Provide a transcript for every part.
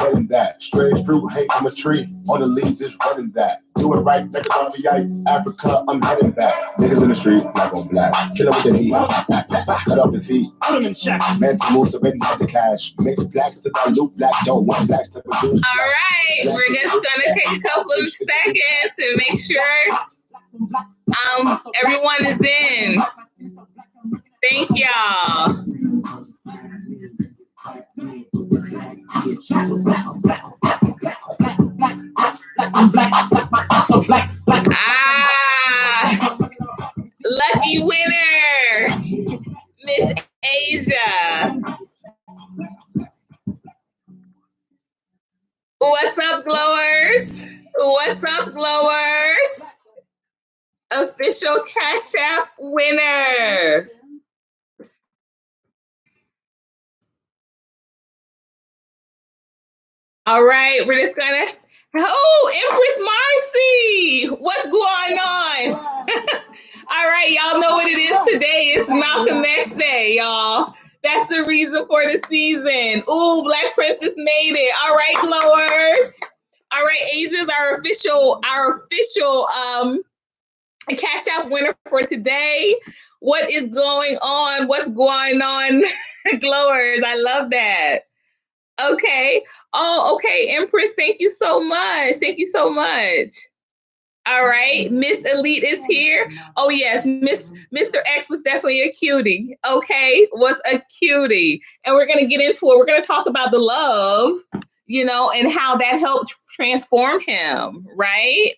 getting that. Strange fruit hang from a tree, on the leaves is running that. Do it right, make it on the yike. Africa, I'm heading back. Niggas in the street, black on black. Kill him with the heat. Cut off his heat. Put him in check. Mental moves to make the cash. Mix blacks to dilute black. Don't want blacks to produce. All right, we're just gonna take a couple of seconds to make sure everyone is in. Thank y'all. Lucky winner, Miss Asia. What's up, glowers? What's up, glowers? Official Cash App winner. All right, we're just gonna. Oh, Empress Marcy, what's going on? All right, y'all know what it is today. It's Malcolm X Day, y'all. That's the reason for the season. Ooh, Black Princess made it. All right, glowers. All right, Asia's our official Cash App winner for today. What is going on? What's going on, glowers? I love that. Okay. Oh, okay, Empress. Thank you so much. Thank you so much. All right, Miss Elite is here. Oh yes, Mr. X was definitely a cutie. Okay, was a cutie, and we're gonna get into it. We're gonna talk about the love, and how that helped transform him. Right?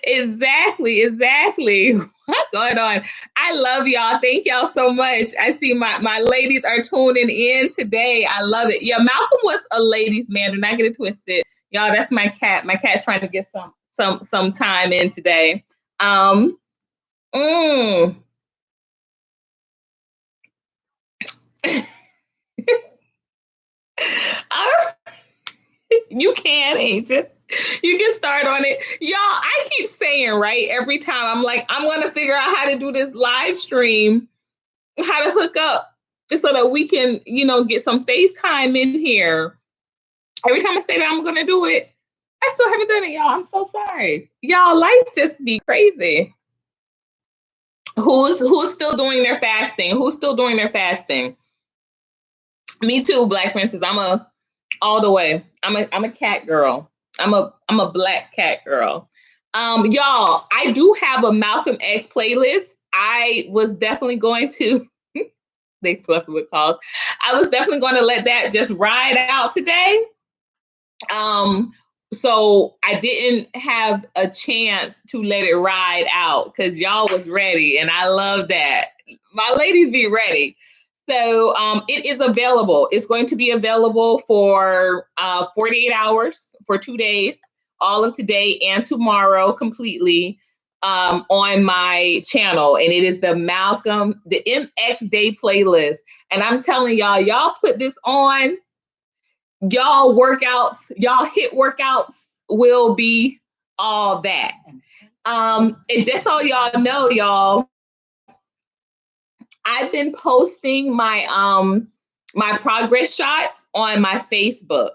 Exactly. What's going on? I love y'all. Thank y'all so much. I see my ladies are tuning in today. I love it. Yeah, Malcolm was a ladies' man. Do not get it twisted. Y'all, that's my cat. My cat's trying to get some time in today. You can, Agent. You can start on it. Y'all, I keep saying, right, every time I'm like, I'm going to figure out how to do this live stream, how to hook up just so that we can, get some FaceTime in here. Every time I say that I'm going to do it, I still haven't done it, y'all. I'm so sorry. Y'all, life just be crazy. Who's still doing their fasting? Who's still doing their fasting? Me too, Black Princess. I'm all the way. I'm a cat girl. I'm a black cat girl. Y'all, I do have a Malcolm X playlist. I was definitely going to they fluffy with calls. I was definitely going to let that just ride out today. So I didn't have a chance to let it ride out because y'all was ready, and I love that. My ladies be ready. So it is available. It's going to be available for 48 hours, for 2 days, all of today and tomorrow completely on my channel. And it is the MX Day playlist. And I'm telling y'all put this on, y'all hit workouts will be all that. And just so y'all know, y'all, I've been posting my my progress shots on my Facebook.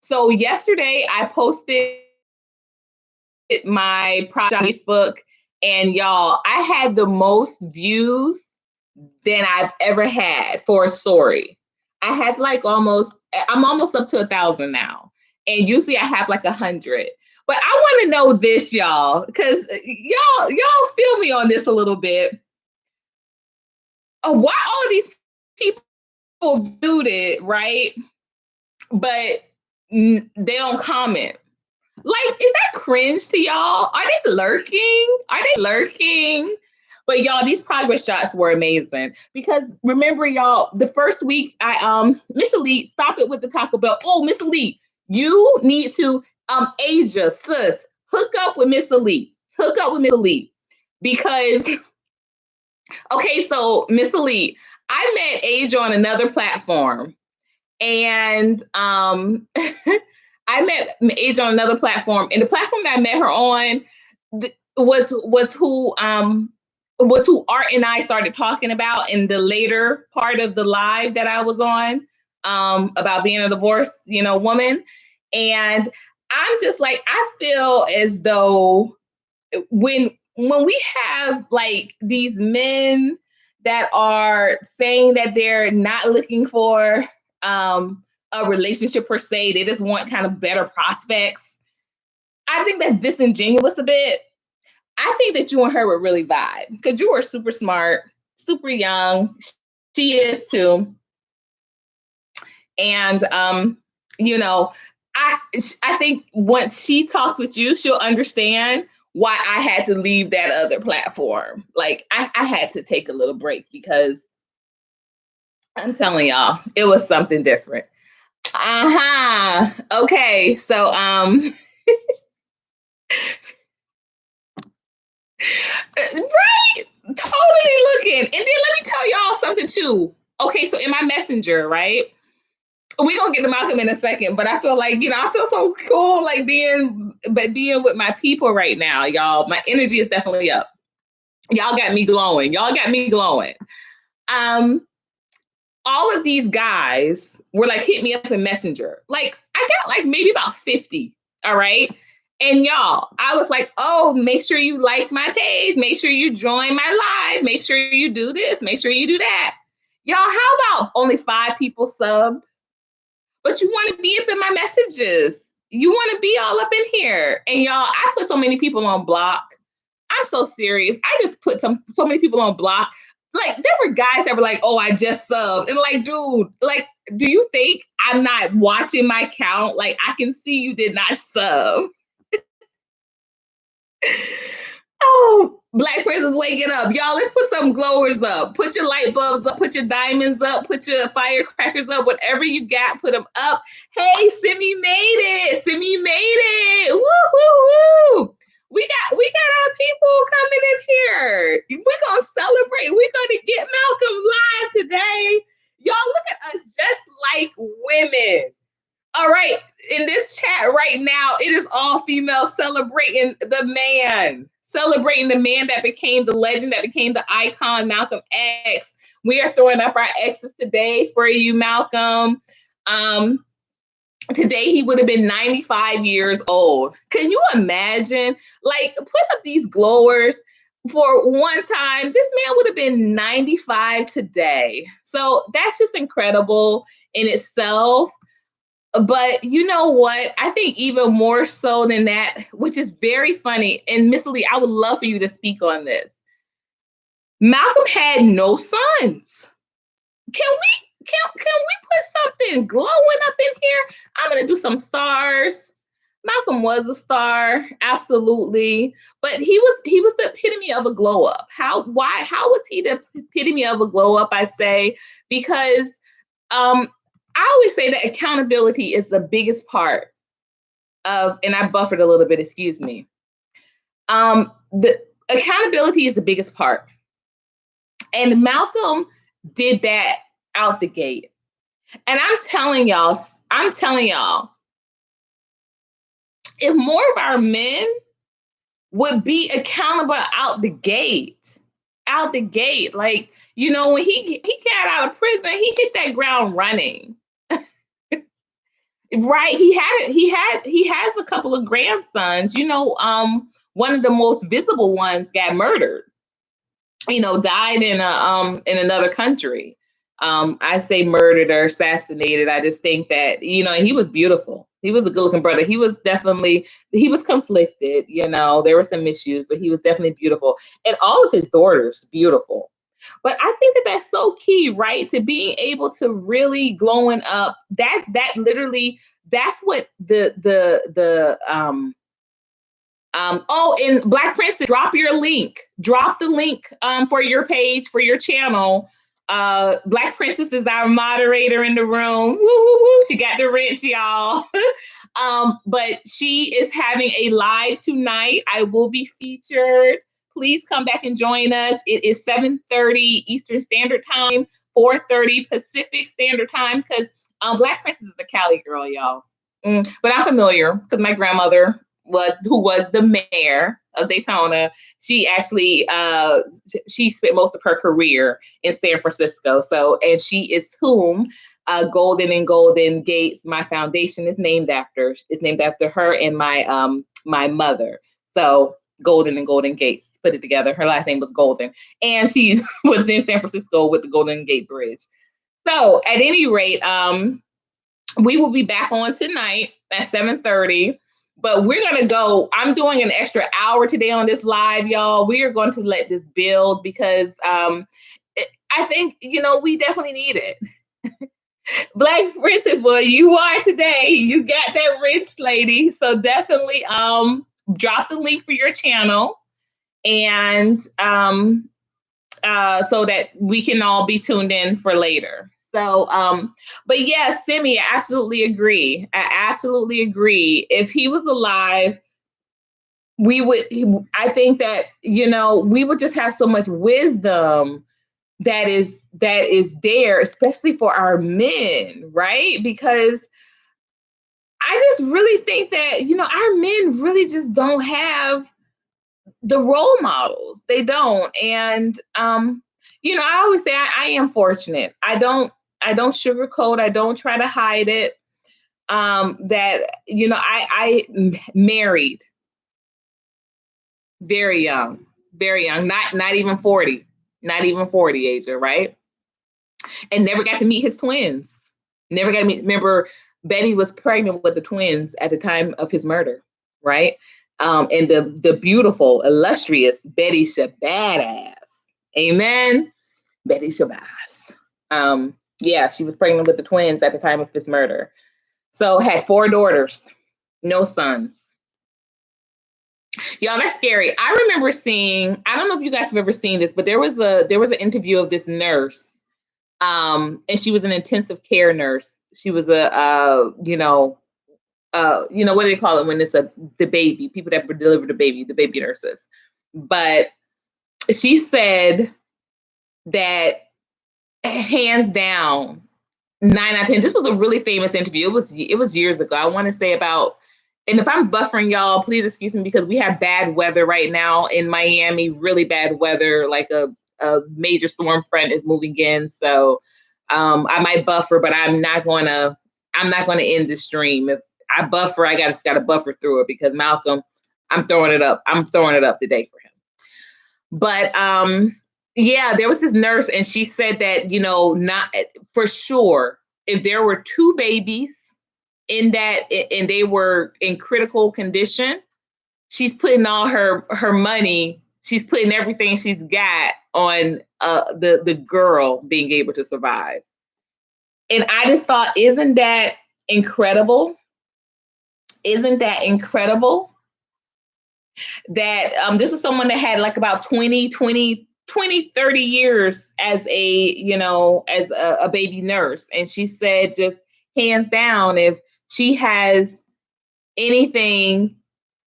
So yesterday I posted my progress on Facebook, and y'all, I had the most views than I've ever had for a story. I had I'm almost up to 1,000 now. And usually I have like 100. But I want to know this, y'all, because y'all feel me on this a little bit. Why all of these people viewed it, right? But they don't comment. Like, is that cringe to y'all? Are they lurking? But y'all, these progress shots were amazing because remember, y'all, the first week Miss Elite, stop it with the Taco Bell. Oh, Miss Elite, you need to Asia, sis, hook up with Miss Elite. Because okay, so Miss Elite, I met Asia on another platform, and I met Asia on another platform, and the platform that I met her on was who Art and I started talking about in the later part of the live that I was on. about being a divorced, woman. And I'm just like, I feel as though when we have like these men that are saying that they're not looking for a relationship per se, they just want kind of better prospects. I think that's disingenuous a bit. I think that you and her would really vibe because you are super smart, super young. She is too. And I think once she talks with you, she'll understand why I had to leave that other platform. Like I had to take a little break because I'm telling y'all, it was something different. Okay, so right, totally looking. And then let me tell y'all something too. Okay, so in my messenger, right? We're gonna get to Malcolm in a second, but I feel like, I feel so cool like being with my people right now, y'all. My energy is definitely up. Y'all got me glowing. All of these guys were like, hit me up in Messenger. Like, I got like maybe about 50. All right. And y'all, I was like, oh, make sure you like my page. Make sure you join my live. Make sure you do this. Make sure you do that. Y'all, how about only 5 people subbed? But you want to be up in my messages. You want to be all up in here. And y'all, I put so many people on block. I'm so serious. I just put so many people on block. Like, there were guys that were like, oh, I just subbed. And like, dude, like, do you think I'm not watching my count? Like, I can see you did not sub. Oh, Black Princess waking up. Y'all, let's put some glowers up. Put your light bulbs up. Put your diamonds up. Put your firecrackers up. Whatever you got, put them up. Hey, Simi made it. Simi made it. Woo, woo, woo. We got our people coming in here. We're going to celebrate. We're going to get Malcolm live today. Y'all, look at us just like women. All right. In this chat right now, it is all females celebrating the man. Celebrating the man that became the legend, that became the icon, Malcolm X. We are throwing up our X's today for you, Malcolm. Today he would have been 95 years old. Can you imagine? Like, put up these glowers for one time. This man would have been 95 today. So that's just incredible in itself. But you know what? I think even more so than that, which is very funny, and Miss Lee, I would love for you to speak on this. Malcolm had no sons. Can we put something glowing up in here? I'm gonna do some stars. Malcolm was a star, absolutely, but he was the epitome of a glow up. How was he the epitome of a glow up? I say because I always say that accountability is the biggest part of, and I buffered a little bit, excuse me. The accountability is the biggest part. And Malcolm did that out the gate. And I'm telling y'all, if more of our men would be accountable out the gate, like, when he got out of prison, he hit that ground running. Right. He has a couple of grandsons, one of the most visible ones got murdered, died in another country. I say murdered or assassinated. I just think that, he was beautiful. He was a good looking brother. He was conflicted, there were some issues, but he was definitely beautiful. And all of his daughters, beautiful. But I think that that's so key, right? To being able to really glowing up. That literally, that's what and Black Princess, drop your link. Drop the link for your page, for your channel. Black Princess is our moderator in the room. Woo, woo, woo. She got the wrench, y'all. But she is having a live tonight. I will be featured. Please come back and join us. It is 7:30 Eastern Standard Time, 4:30 Pacific Standard Time, because Black Princess is a Cali girl, y'all. But I'm familiar because my grandmother who was the mayor of Daytona. She actually she spent most of her career in San Francisco. So, and she is whom Golden and Golden Gates. My foundation is named after. It's named after her and my mother. So Golden and Golden Gates, put it together. Her last name was Golden, and she was in San Francisco with the Golden Gate Bridge. So at any rate, we will be back on tonight at 7:30. But we're going to go. I'm doing an extra hour today on this live, y'all. We are going to let this build because I think, we definitely need it. Black Princess, well, you are today. You got that rich lady. So definitely drop the link for your channel and so that we can all be tuned in for later. So, but yes, Simi, I absolutely agree. I absolutely agree. If he was alive, I think that, we would just have so much wisdom that is there, especially for our men, right? Because I just really think that, our men really just don't have the role models. They don't. And, I always say I am fortunate. I don't sugarcoat. I don't try to hide it. That, I married very young, not even 40, Asia, right? And never got to meet his twins. Never got to meet. Remember, Betty was pregnant with the twins at the time of his murder, right? And the beautiful, illustrious Betty Shabazz. Amen. Betty Shabazz. Yeah, she was pregnant with the twins at the time of his murder. So had 4 daughters, no sons. Y'all, that's scary. I remember seeing, I don't know if you guys have ever seen this, but there was an interview of this nurse. And she was an intensive care nurse. She was what do they call it when it's the baby, people that deliver the baby nurses. But she said that hands down, 9 out of 10, this was a really famous interview. It was years ago. I want to say about, and if I'm buffering y'all, please excuse me, because we have bad weather right now in Miami, really bad weather, like a major storm front is moving in. So I might buffer, but I'm not going to end the stream. If I buffer, I got to buffer through it because Malcolm, I'm throwing it up today for him. But yeah, there was this nurse and she said that, not for sure, if there were 2 babies in that, and they were in critical condition, she's putting all her money, she's putting everything she's got on the girl being able to survive. And I just thought, isn't that incredible? Isn't that incredible? That this is someone that had like about 20, 30 years as a baby nurse. And she said, just hands down, if she has anything,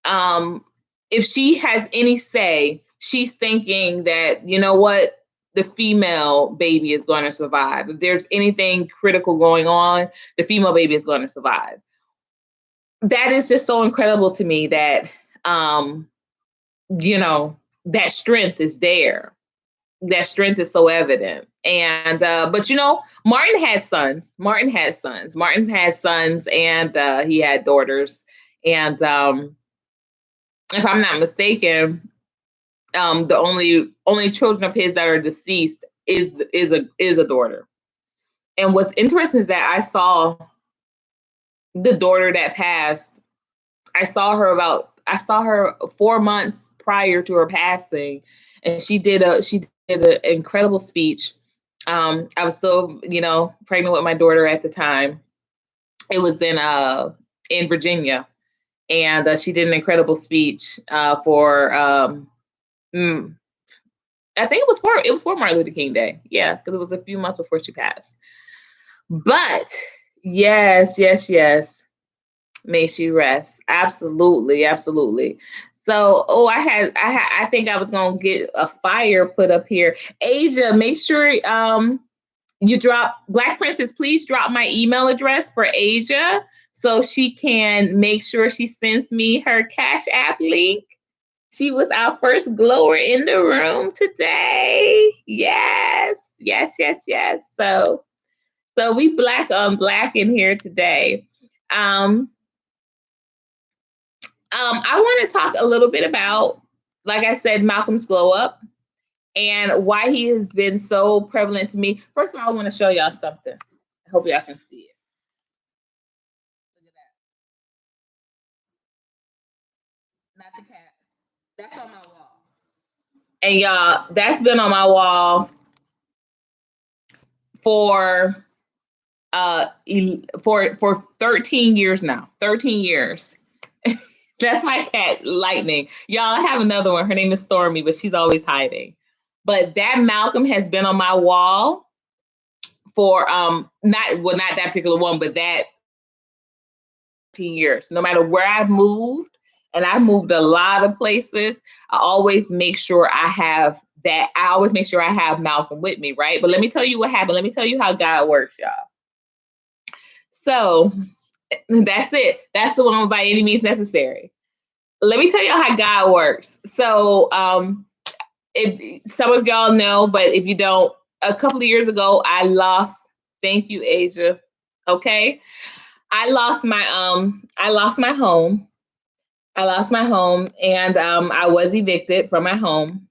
if she has any say, she's thinking that, what, the female baby is going to survive. If there's anything critical going on, the female baby is going to survive. That is just so incredible to me that, that strength is there. That strength is so evident. And, but Martin had sons. Martin had sons and he had daughters. And if I'm not mistaken, the only children of his that are deceased is a daughter. And what's interesting is that I saw the daughter that passed. I saw her 4 months prior to her passing, and she did an incredible speech. I was still, pregnant with my daughter at the time. It was in Virginia, and she did an incredible speech for. I think it was for Martin Luther King Day. Yeah, because it was a few months before she passed. But yes. May she rest. Absolutely. So, I think I was going to get a fire put up here. Asia, make sure you drop, Black Princess, please drop my email address for Asia so she can make sure she sends me her Cash App link. She was our first glower in the room today. Yes. So So we black on black in here today. I want to talk a little bit about, like I said, Malcolm's glow up and why he has been so prevalent to me. First of all, I want to show y'all something. I hope y'all can see it. Look at that. Not the cat. That's on my wall. And y'all, that's been on my wall for for 13 years now. 13 years. That's my cat, Lightning. Y'all, I have another one. Her name is Stormy, but she's always hiding. But that Malcolm has been on my wall for not that particular one, but that 13 years. No matter where I've moved, and I've moved a lot of places, I always make sure I have that. I always make sure I have Malcolm with me, right? But let me tell you what happened. Let me tell you how God works, y'all. So that's it. That's the one by any means necessary. Let me tell you how God works. So if some of y'all know, but if you don't, a couple of years ago, I lost, thank you, Asia. Okay. I lost my home. I lost my home and I was evicted from my home.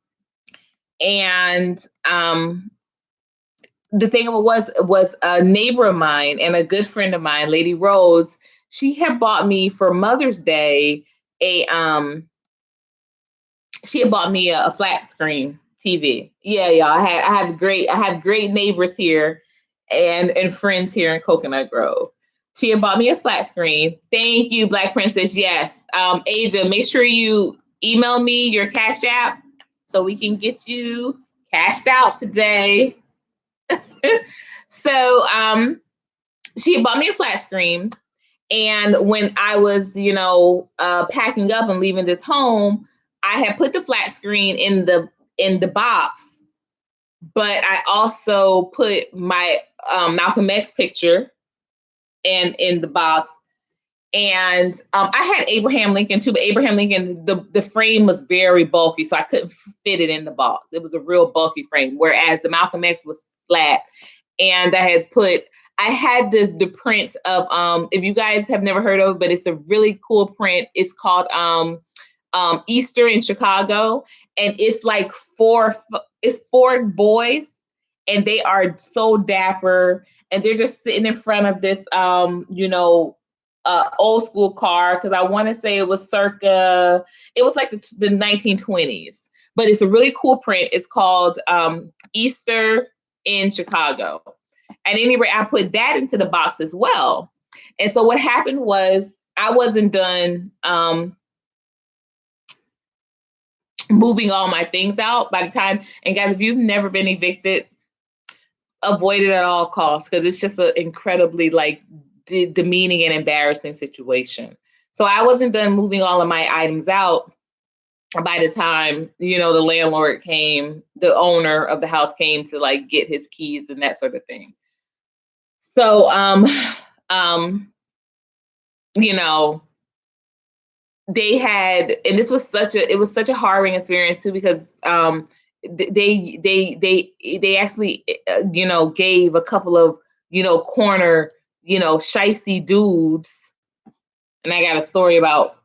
And the thing was a neighbor of mine and a good friend of mine, Lady Rose, she had bought me for Mother's Day she had bought me a flat screen TV. Yeah, y'all. I have great neighbors here and friends here in Coconut Grove. She had bought me a flat screen. Thank you, Black Princess. Yes. Asia, make sure you email me your Cash App so we can get you cashed out today. So she had bought me a flat screen. And when I was, packing up and leaving this home, I had put the flat screen in the box, but I also put my Malcolm X picture in the box. And I had Abraham Lincoln too, but Abraham Lincoln, the frame was very bulky, so I couldn't fit it in the box. It was a real bulky frame, whereas the Malcolm X was flat. And I had the print of if you guys have never heard of it, but it's a really cool print. It's called Easter in Chicago, and it's like four boys, and they are so dapper, and they're just sitting in front of this old school car, because I want to say it was like the 1920s, but it's a really cool print. It's called Easter in Chicago. At any rate, I put that into the box as well. And so what happened was I wasn't done moving all my things out by the time. And guys, if you've never been evicted, avoid it at all costs, because it's just an incredibly demeaning and embarrassing situation. So I wasn't done moving all of my items out by the time, the landlord came, the owner of the house came to get his keys and that sort of thing. So, they had, and this was such a harrowing experience too, because they actually gave a couple of corner shisty dudes, and I got a story about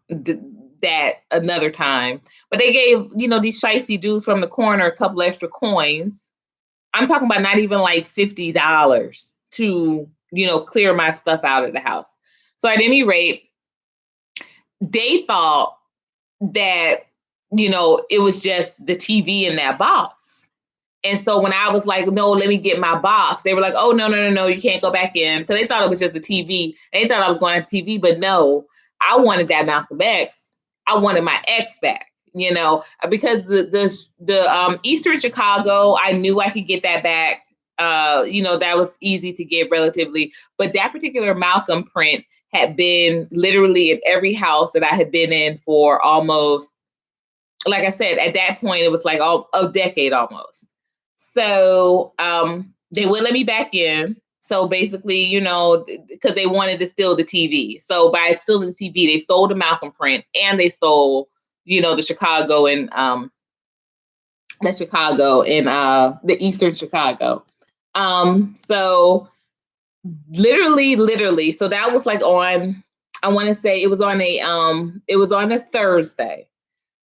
that another time. But they gave these shisty dudes from the corner a couple extra coins. I'm talking about not even like $50 to clear my stuff out of the house. So at any rate, they thought that, it was just the TV in that box. And so when I was like, no, let me get my box, they were like, oh, no, you can't go back in. So they thought it was just the TV. They thought I was going to TV, but no, I wanted that Malcolm X. I wanted my X back, because the Easter in Chicago, I knew I could get that back. That was easy to get relatively, but that particular Malcolm print had been literally in every house that I had been in for almost, like I said, at that point, it was like a decade almost. So they wouldn't let me back in. So basically, because they wanted to steal the TV. So by stealing the TV, they stole the Malcolm print and they stole, the Chicago and the Eastern Chicago. So Literally. So that was like on, I want to say it was on a Thursday.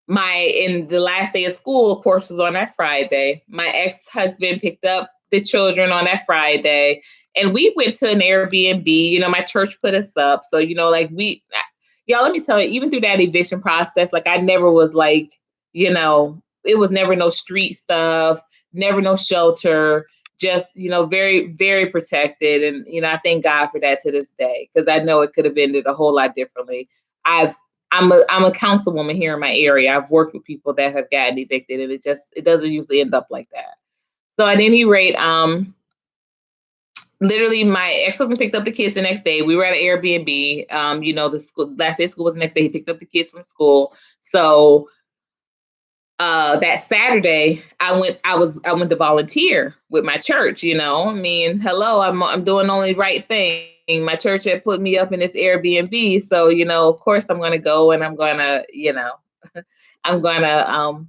In the last day of school, of course, was on that Friday. My ex-husband picked up the children on that Friday, and we went to an Airbnb. My church put us up. So, y'all, let me tell you, even through that eviction process, like I never was like, it was never no street stuff, never no shelter, just, very, very protected. And, I thank God for that to this day, because I know it could have ended a whole lot differently. I'm a councilwoman here in my area. I've worked with people that have gotten evicted, and it doesn't usually end up like that. So at any rate, literally my ex-husband picked up the kids the next day. We were at an Airbnb. The school last day of school was the next day. He picked up the kids from school. So that Saturday, I went to volunteer with my church. Hello, I'm doing the only right thing. My church had put me up in this Airbnb, so of course I'm going to go, and I'm going to, I'm going to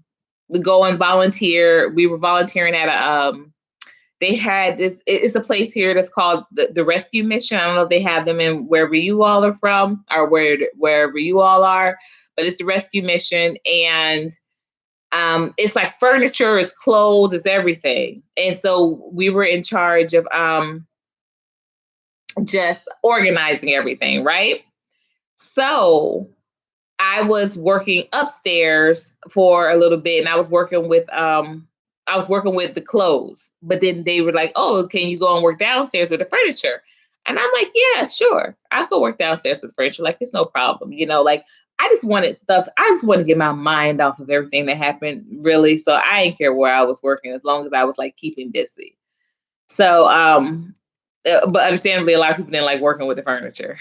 go and volunteer. We were volunteering at they had this. It's a place here that's called the Rescue Mission. I don't know if they have them in wherever you all are from, or wherever you all are, but it's the Rescue Mission, and it's like furniture, it's clothes, it's everything. And so we were in charge of just organizing everything, right? So I was working upstairs for a little bit, and I was working with the clothes. But then they were like, "Oh, can you go and work downstairs with the furniture?" And I'm like, "Yeah, sure. I could work downstairs with furniture. Like, it's no problem. Like I just wanted stuff. I just wanted to get my mind off of everything that happened, really. So I didn't care where I was working, as long as I was like keeping busy. So, but understandably, a lot of people didn't like working with the furniture,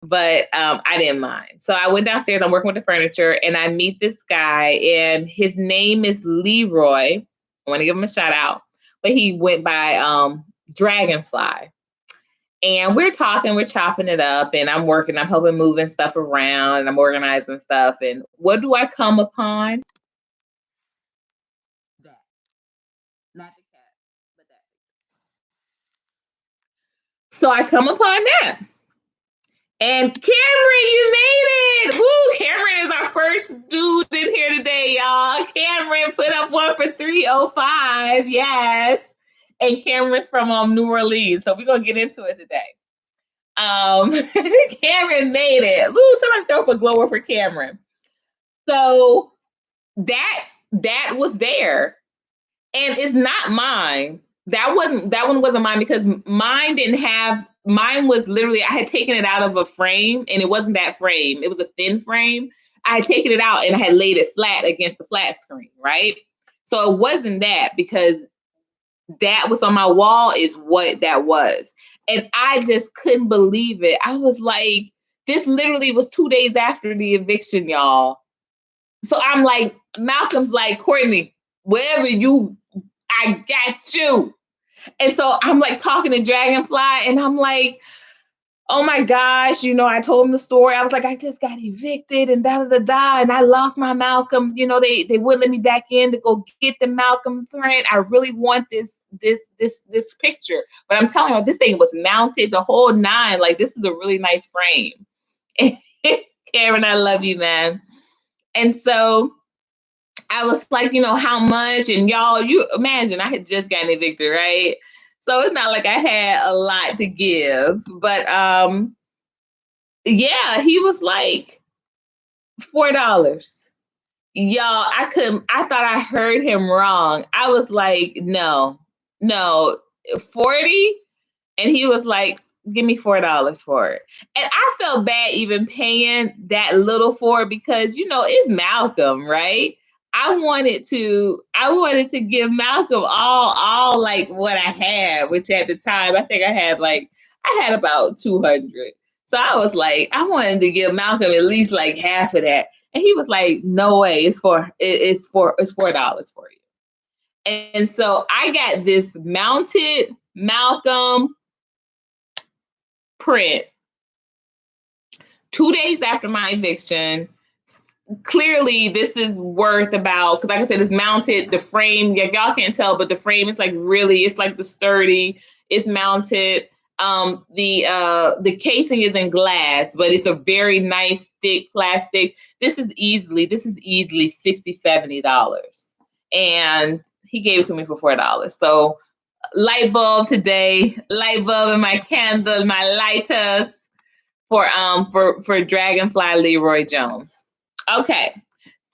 but I didn't mind. So I went downstairs. I'm working with the furniture, and I meet this guy, and his name is Leroy. I want to give him a shout out, but he went by Dragonfly. And we're talking, we're chopping it up, and I'm helping moving stuff around, and I'm organizing stuff. And what do I come upon? That. Not the cat, but that. So I come upon that. And Cameron, you made it! Woo! Cameron is our first dude in here today, y'all. Cameron put up one for 305. Yes. And Cameron's from New Orleans. So we're gonna get into it today. Cameron made it. Woo, somebody throw up a glower for Cameron. So that was there. And it's not mine. That one wasn't mine, because mine was literally, I had taken it out of a frame, and it wasn't that frame. It was a thin frame. I had taken it out and I had laid it flat against the flat screen, right? So it wasn't that, because that was on my wall is what that was. And I just couldn't believe it. I was like, this literally was 2 days after the eviction, y'all. So I'm like, Malcolm's like, Courtney, wherever I got you. And so I'm like talking to Dragonfly, and I'm like, oh my gosh, I told him the story. I was like, I just got evicted and and I lost my Malcolm. They wouldn't let me back in to go get the Malcolm friend. I really want this picture. But I'm telling you, this thing was mounted the whole nine. Like, this is a really nice frame. Karen, I love you, man. And so I was like, how much? And y'all, you imagine, I had just gotten evicted, right? So it's not like I had a lot to give. But yeah, he was like $4. Y'all, I thought I heard him wrong. I was like, no, 40. And he was like, give me $4 for it. And I felt bad even paying that little for it, because, it's Malcolm, right? I wanted to give Malcolm all like what I had, which at the time, I think I had about 200. So I was like, I wanted to give Malcolm at least like half of that. And he was like, no way, it's $4 for you. And so I got this mounted Malcolm print 2 days after my eviction. Clearly, this is worth about, because like I said, it's mounted, the frame, y'all can't tell, but the frame is like really, it's like the sturdy, it's mounted. The casing is in glass, but it's a very nice thick plastic. This is easily $60-$70. And he gave it to me for $4. So light bulb today, light bulb in my candle, my lighters for Dragonfly Leroy Jones. Okay.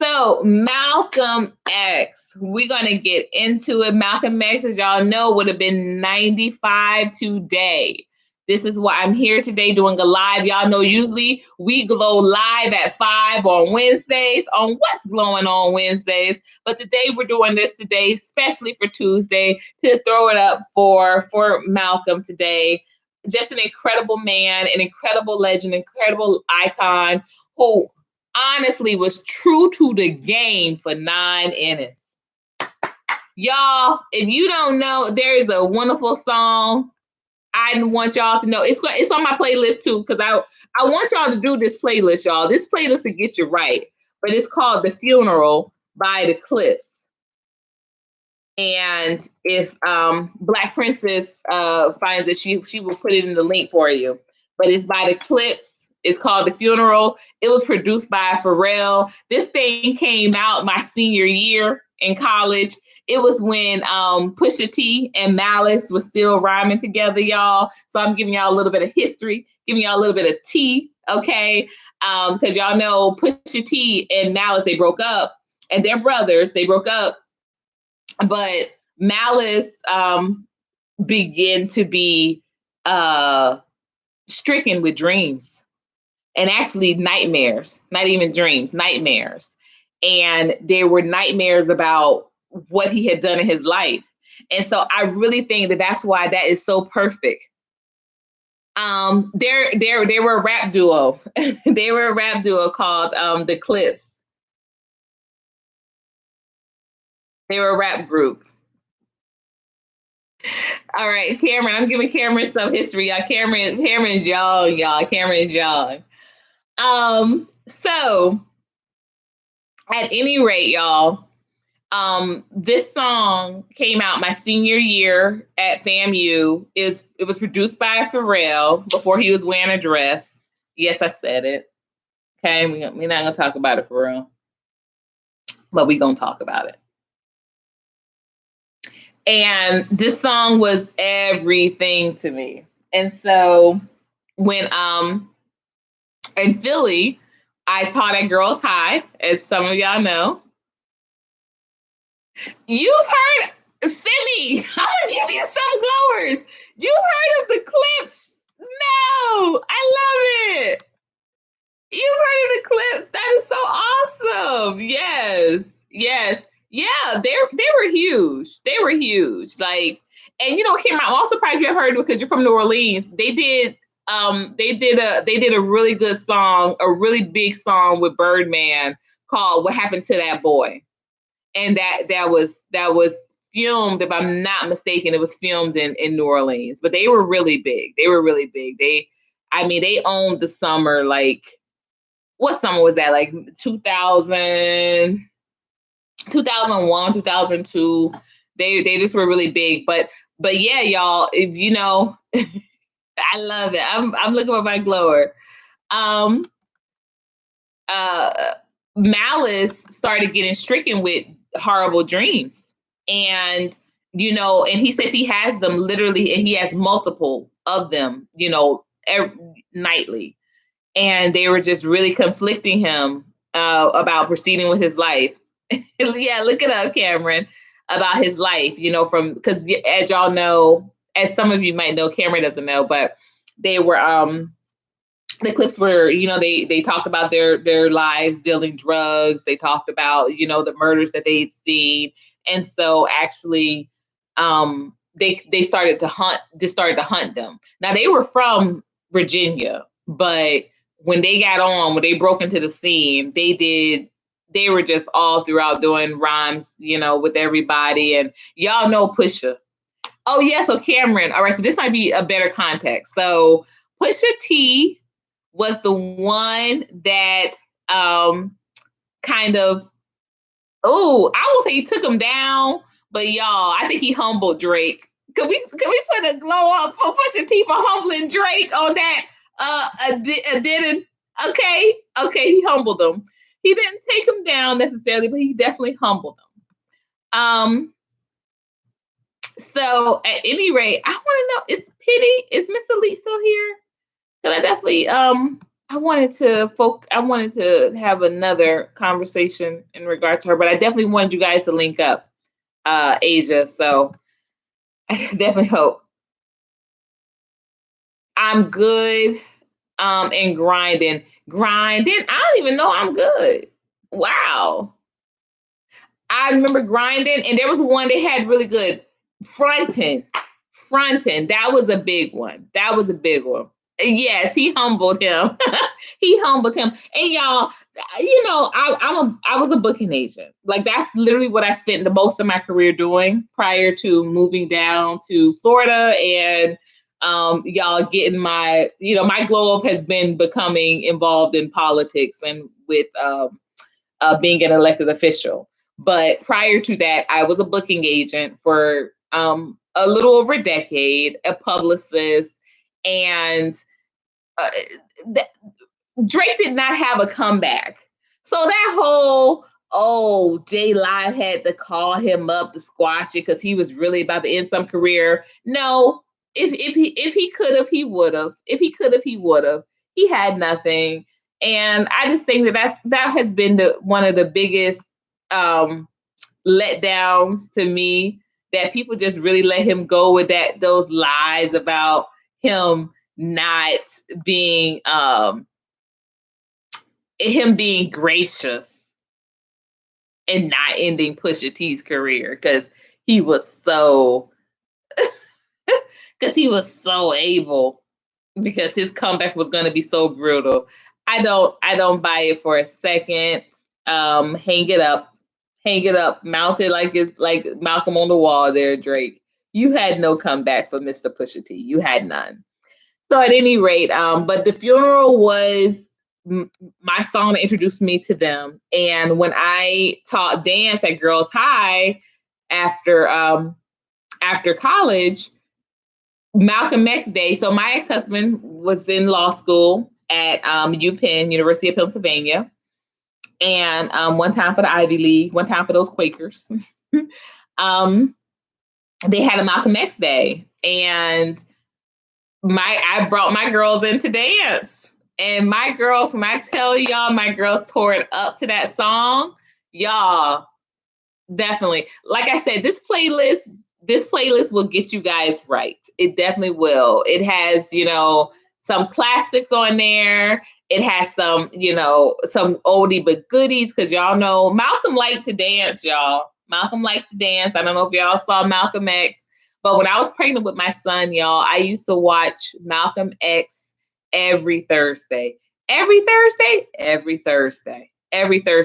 So Malcolm X, we're gonna get into it. Malcolm X, as y'all know, would have been 95 today. This is why I'm here today doing a live. Y'all know usually we glow live at 5 on Wednesdays on What's Glowing on Wednesdays. But today we're doing this today, especially for Tuesday, to throw it up for Malcolm today. Just an incredible man, an incredible legend, incredible icon who honestly was true to the game for 9 innings. Y'all, if you don't know, there is a wonderful song I want y'all to know. It's on my playlist too, because I want y'all to do this playlist, y'all. This playlist will get you right. But it's called The Funeral by The Clips. And if Black Princess finds it, she will put it in the link for you. But it's by The Clips. It's called The Funeral. It was produced by Pharrell. This thing came out my senior year in college. It was when Pusha T and Malice was still rhyming together, y'all. So I'm giving y'all a little bit of history, giving y'all a little bit of tea, okay? Because y'all know Pusha T and Malice, they broke up, and they're brothers. They broke up, but Malice began to be stricken with dreams. And actually nightmares, not even dreams, nightmares. And there were nightmares about what he had done in his life. And so I really think that that's why that is so perfect. They were a rap duo. They were a rap duo called The Clips. They were a rap group. All right, Cameron, I'm giving Cameron some history. Y'all, Cameron's young, y'all. Cameron's young. So at any rate, y'all, this song came out my senior year at FAMU. It was produced by Pharrell before he was wearing a dress. Yes, I said it. Okay, we're not gonna talk about it for real, but we're gonna talk about it. And this song was everything to me. And so when in Philly, I taught at Girls High, as some of y'all know. You've heard, Sydney, I'm gonna give you some glowers. You've heard of The Clips? No, I love it. You've heard of The Clips? That is so awesome. Yes. Yeah, they were huge. They were huge. Like, and you know, Cameron, I'm also surprised you have heard it because you're from New Orleans. They did a really good song, a really big song with Birdman called "What Happened to That Boy," and that was filmed, if I'm not mistaken, it was filmed in New Orleans. But they were really big. They owned the summer. Like, what summer was that? Like 2000, 2001, 2002. They just were really big. But yeah, y'all, if you know. I love it. I'm looking for my glower. Malice started getting stricken with horrible dreams. And, you know, and he says he has them literally, and he has multiple of them, you know, nightly. And they were just really conflicting him about proceeding with his life. Yeah, look it up, Cameron, about his life, you know, because as y'all know, as some of you might know, Cameron doesn't know, but they were, the Clips were, you know, they talked about their lives dealing drugs. They talked about, you know, the murders that they'd seen. And so actually, they started to hunt them. Now they were from Virginia, but when they broke into the scene, they were just all throughout doing rhymes, you know, with everybody. And y'all know Pusha. Oh, yeah. So Cameron. All right. So this might be a better context. So Pusha T was the one that kind of, I will say he took him down. But y'all, I think he humbled Drake Can we put a glow up for Pusha T for humbling Drake on that? Didn't okay, he humbled him. He didn't take him down necessarily, but he definitely humbled him. So at any rate, I want to know, is Miss Elite still here? Because I definitely I wanted to have another conversation in regard to her, but I definitely wanted you guys to link up Asia. So I definitely hope. I'm good and grinding. I don't even know I'm good. Wow. I remember grinding, and there was one they had really good. Frontin. That was a big one. Yes, he humbled him. He humbled him. And y'all, you know, I was a booking agent. Like that's literally what I spent the most of my career doing prior to moving down to Florida and y'all getting my glow up has been becoming involved in politics and with being an elected official. But prior to that, I was a booking agent for a little over a decade, a publicist, and Drake did not have a comeback. So that whole, J Live had to call him up to squash it because he was really about to end some career. No, if he could have, he would have. If he could have, he would have. He had nothing. And I just think that has been one of the biggest letdowns to me, that people just really let him go with those lies about him not being him being gracious and not ending Pusha T's career because he was so able, because his comeback was going to be so brutal. I don't buy it for a second. Hang it up, mount it like it's like Malcolm on the wall there, Drake. You had no comeback for Mr. Pusha T. You had none. So at any rate, but The Funeral was my song that introduced me to them. And when I taught dance at Girls High after college, Malcolm X Day. So my ex-husband was in law school at UPenn, University of Pennsylvania. And one time for the Ivy League, one time for those Quakers. They had a Malcolm X Day. And I brought my girls in to dance. And my girls, when I tell y'all, my girls tore it up to that song. Y'all, definitely. Like I said, this playlist will get you guys right. It definitely will. It has, some classics on there. It has some, some oldie but goodies, because y'all know Malcolm liked to dance, y'all. Malcolm liked to dance. I don't know if y'all saw Malcolm X, but when I was pregnant with my son, y'all, I used to watch Malcolm X every Thursday. Every Thursday,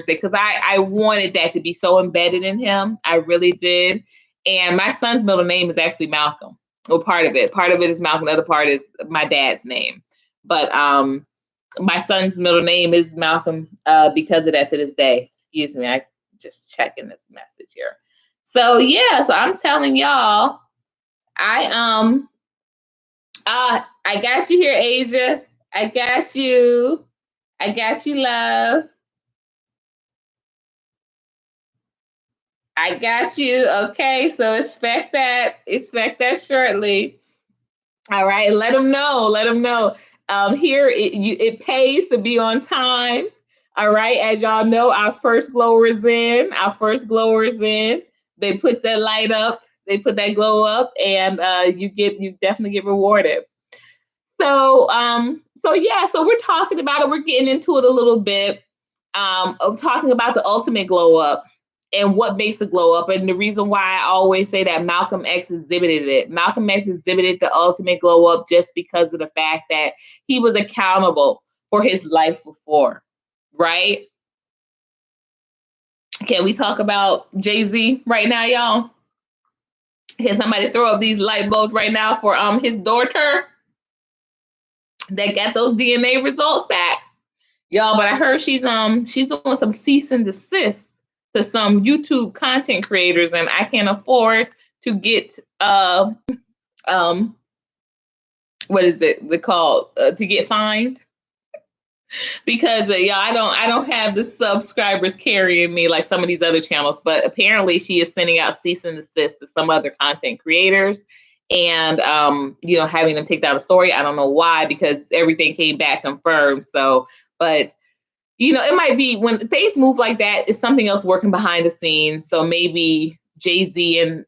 because I wanted that to be so embedded in him. I really did. And my son's middle name is actually Malcolm. Well, part of it is Malcolm. The other part is my dad's name. But my son's middle name is Malcolm because of that to this day. Excuse me, I just checking this message here. So yeah, so I'm telling y'all, I got you here, Asia. I got you, love. I got you. Okay, so expect that shortly. All right, let them know. Here it pays to be on time. All right, as y'all know, our first glowers in. They put that light up. They put that glow up, and you definitely get rewarded. So yeah, so we're talking about it. We're getting into it a little bit. Of talking about the ultimate glow up and what makes a glow up. And the reason why I always say that Malcolm X exhibited it. Malcolm X exhibited the ultimate glow up just because of the fact that he was accountable for his life before, right? Can we talk about Jay-Z right now, y'all? Can somebody throw up these light bulbs right now for his daughter that got those DNA results back? Y'all, but I heard she's doing some cease and desist to some YouTube content creators, and I can't afford to get um what is it they call to get fined because yeah, I don't have the subscribers carrying me like some of these other channels, but apparently she is sending out cease and desist to some other content creators and having them take down a story. I don't know why, because everything came back confirmed. So, but it might be when things move like that, it's something else working behind the scenes. So maybe Jay-Z and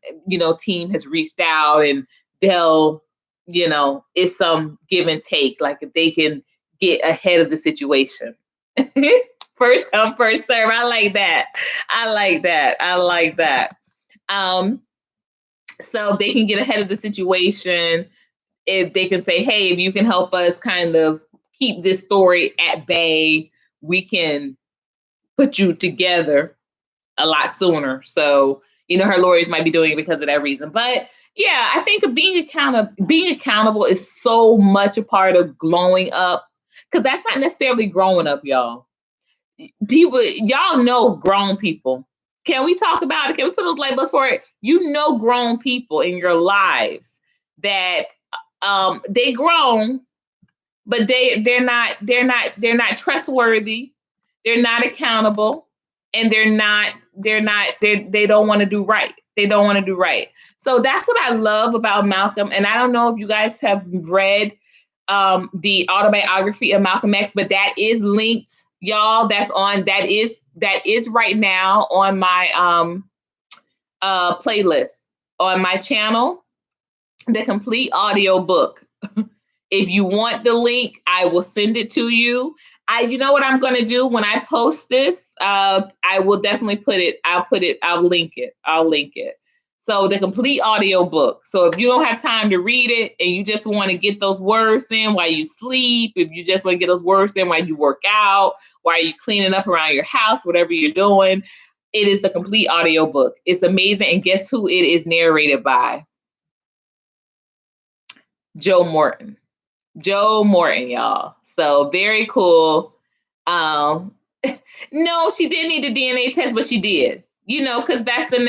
team has reached out and they'll, it's some give and take, like if they can get ahead of the situation. First come, first serve. I like that. I like that. I like that. So they can get ahead of the situation, if they can say, hey, if you can help us kind of keep this story at bay, we can put you together a lot sooner. So, her lawyers might be doing it because of that reason. But yeah, I think being accountable is so much a part of growing up, because that's not necessarily growing up, y'all. Y'all know grown people. Can we talk about it? Can we put those labels for it? Grown people in your lives that they grown, but they're not trustworthy. They're not accountable, and they don't want to do right. They don't want to do right. So that's what I love about Malcolm. And I don't know if you guys have read the autobiography of Malcolm X, but that is linked, y'all. That is right now on my playlist on my channel, the complete audio book. If you want the link, I will send it to you. You know what I'm going to do when I post this? I will definitely I'll link it. So the complete audio book. So if you don't have time to read it and you just want to get those words in while you sleep, if you just want to get those words in while you work out, while you're cleaning up around your house, whatever you're doing, it is the complete audio book. It's amazing. And guess who it is narrated by? Joe Morton. Joe Morton, y'all. So very cool. No, she didn't need the DNA test, but she did. Because that's the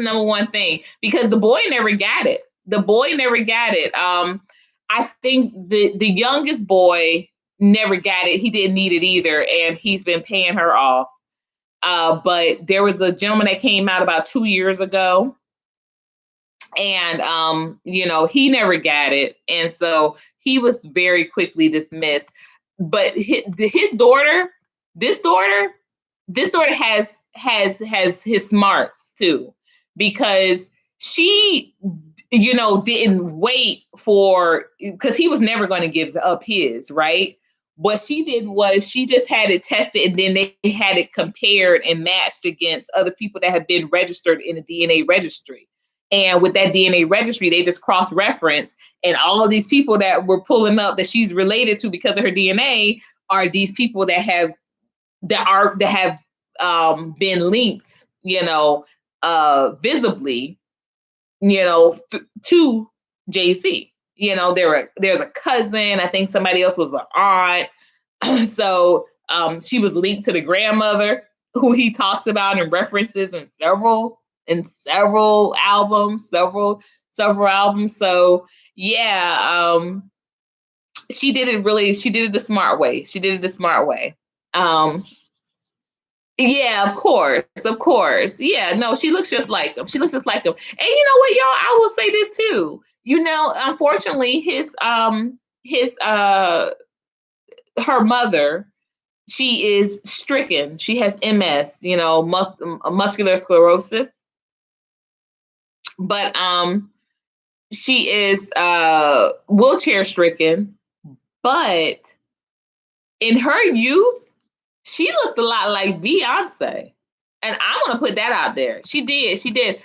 number one thing. Because the boy never got it. I think the youngest boy never got it. He didn't need it either, and he's been paying her off. But there was a gentleman that came out about 2 years ago. And, he never got it. And so he was very quickly dismissed. But his daughter, this daughter has his smarts too, because she, didn't wait because he was never going to give up his, right? What she did was she just had it tested, and then they had it compared and matched against other people that had been registered in the DNA registry. And with that DNA registry, they just cross-reference, and all of these people that were pulling up that she's related to because of her DNA are these people that have been linked, visibly, to Jay-Z. There's a cousin. I think somebody else was an aunt. So she was linked to the grandmother who he talks about and references in several albums, several albums. So yeah, she did it the smart way. Yeah, of course. Yeah, no, she looks just like him. And you know what, y'all? I will say this too. Unfortunately, her mother, she is stricken. She has MS, muscular sclerosis. But she is wheelchair stricken. But in her youth, she looked a lot like Beyonce. And I want to put that out there. She did.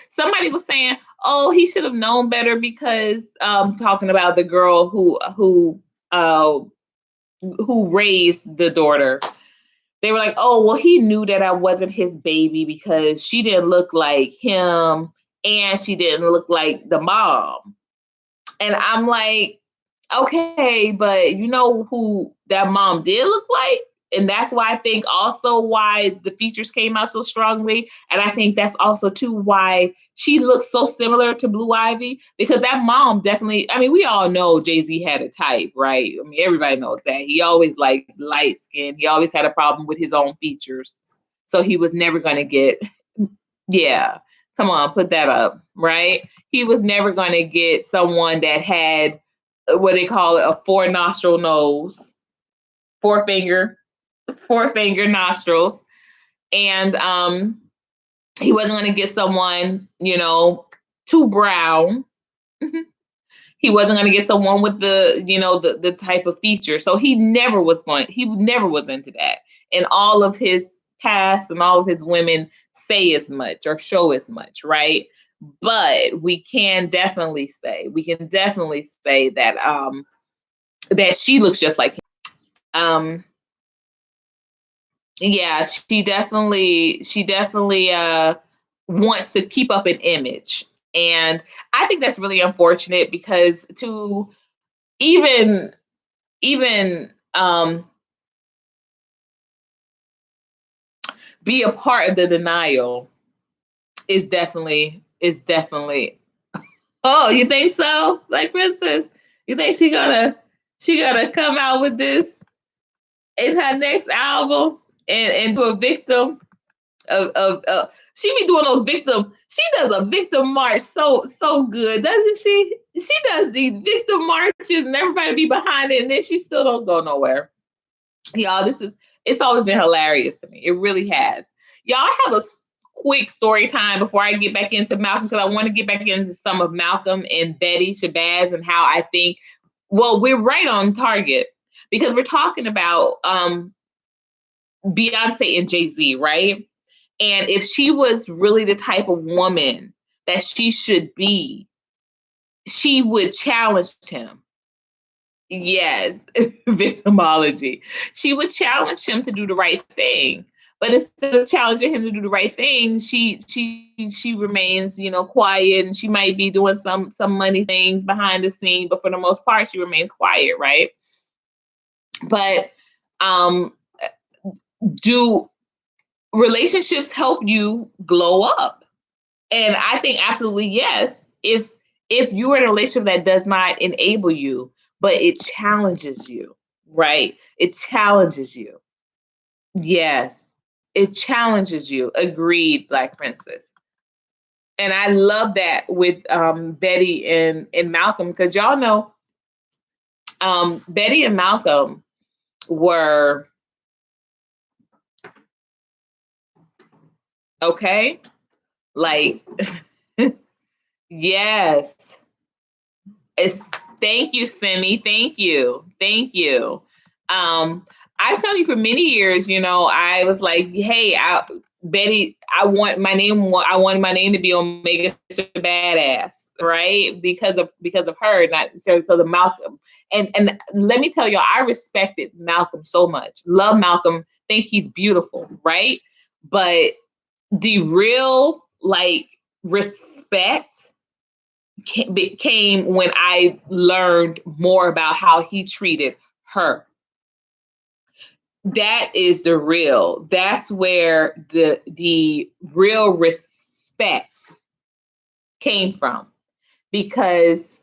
Somebody was saying, oh, he should have known better because talking about the girl who raised the daughter. They were like, oh, well, he knew that I wasn't his baby because she didn't look like him and she didn't look like the mom. And I'm like, okay, but you know who that mom did look like? And that's why I think also why the features came out so strongly. And I think that's also too why she looks so similar to Blue Ivy, because that mom definitely, I mean, we all know Jay-Z had a type, right? I mean, everybody knows that. He always liked light skin. He always had a problem with his own features. So he was never going to get, yeah, come on, put that up, right? He was never going to get someone that had what they call it, a four nostril nose, four finger nostrils. And he wasn't going to get someone, you know, too brown. He wasn't going to get someone with the, you know, the type of feature. So he never was into that. And all of his past and all of his women say as much or show as much, right? But we can definitely say that that she looks just like him. Yeah, she definitely wants to keep up an image. And I think that's really unfortunate, because to even be a part of the denial is definitely oh, you think so? Like, Princess, you think she gonna come out with this in her next album and do a victim of she be doing those victim, she does a victim march so good, doesn't she? She does these victim marches and everybody be behind it, and then she still don't go nowhere. Y'all, it's always been hilarious to me. It really has. Y'all, have a quick story time before I get back into Malcolm, because I want to get back into some of Malcolm and Betty Shabazz and how I think, well, we're right on target, because we're talking about Beyonce and Jay-Z, right? And if she was really the type of woman that she should be, she would challenge him. Yes, victimology. She would challenge him to do the right thing. But instead of challenging him to do the right thing, she remains, you know, quiet, and she might be doing some money things behind the scene, but for the most part, she remains quiet, right? But do relationships help you glow up? And I think absolutely yes. If you're in a relationship that does not enable you, but it challenges you, right? It challenges you. Yes, it challenges you. Agreed, Black Princess. And I love that with Betty and Malcolm, because y'all know Betty and Malcolm were okay. Like, yes. It's thank you, Simi. Thank you. Thank you. I tell you, for many years, you know, I was like, hey, Betty, I wanted my name to be Omega Badass, right? Because of her, not necessarily because of Malcolm. And let me tell you, I respected Malcolm so much. Love Malcolm, think he's beautiful, right? But the real like respect came when I learned more about how he treated her. That is the real. That's where the real respect came from. Because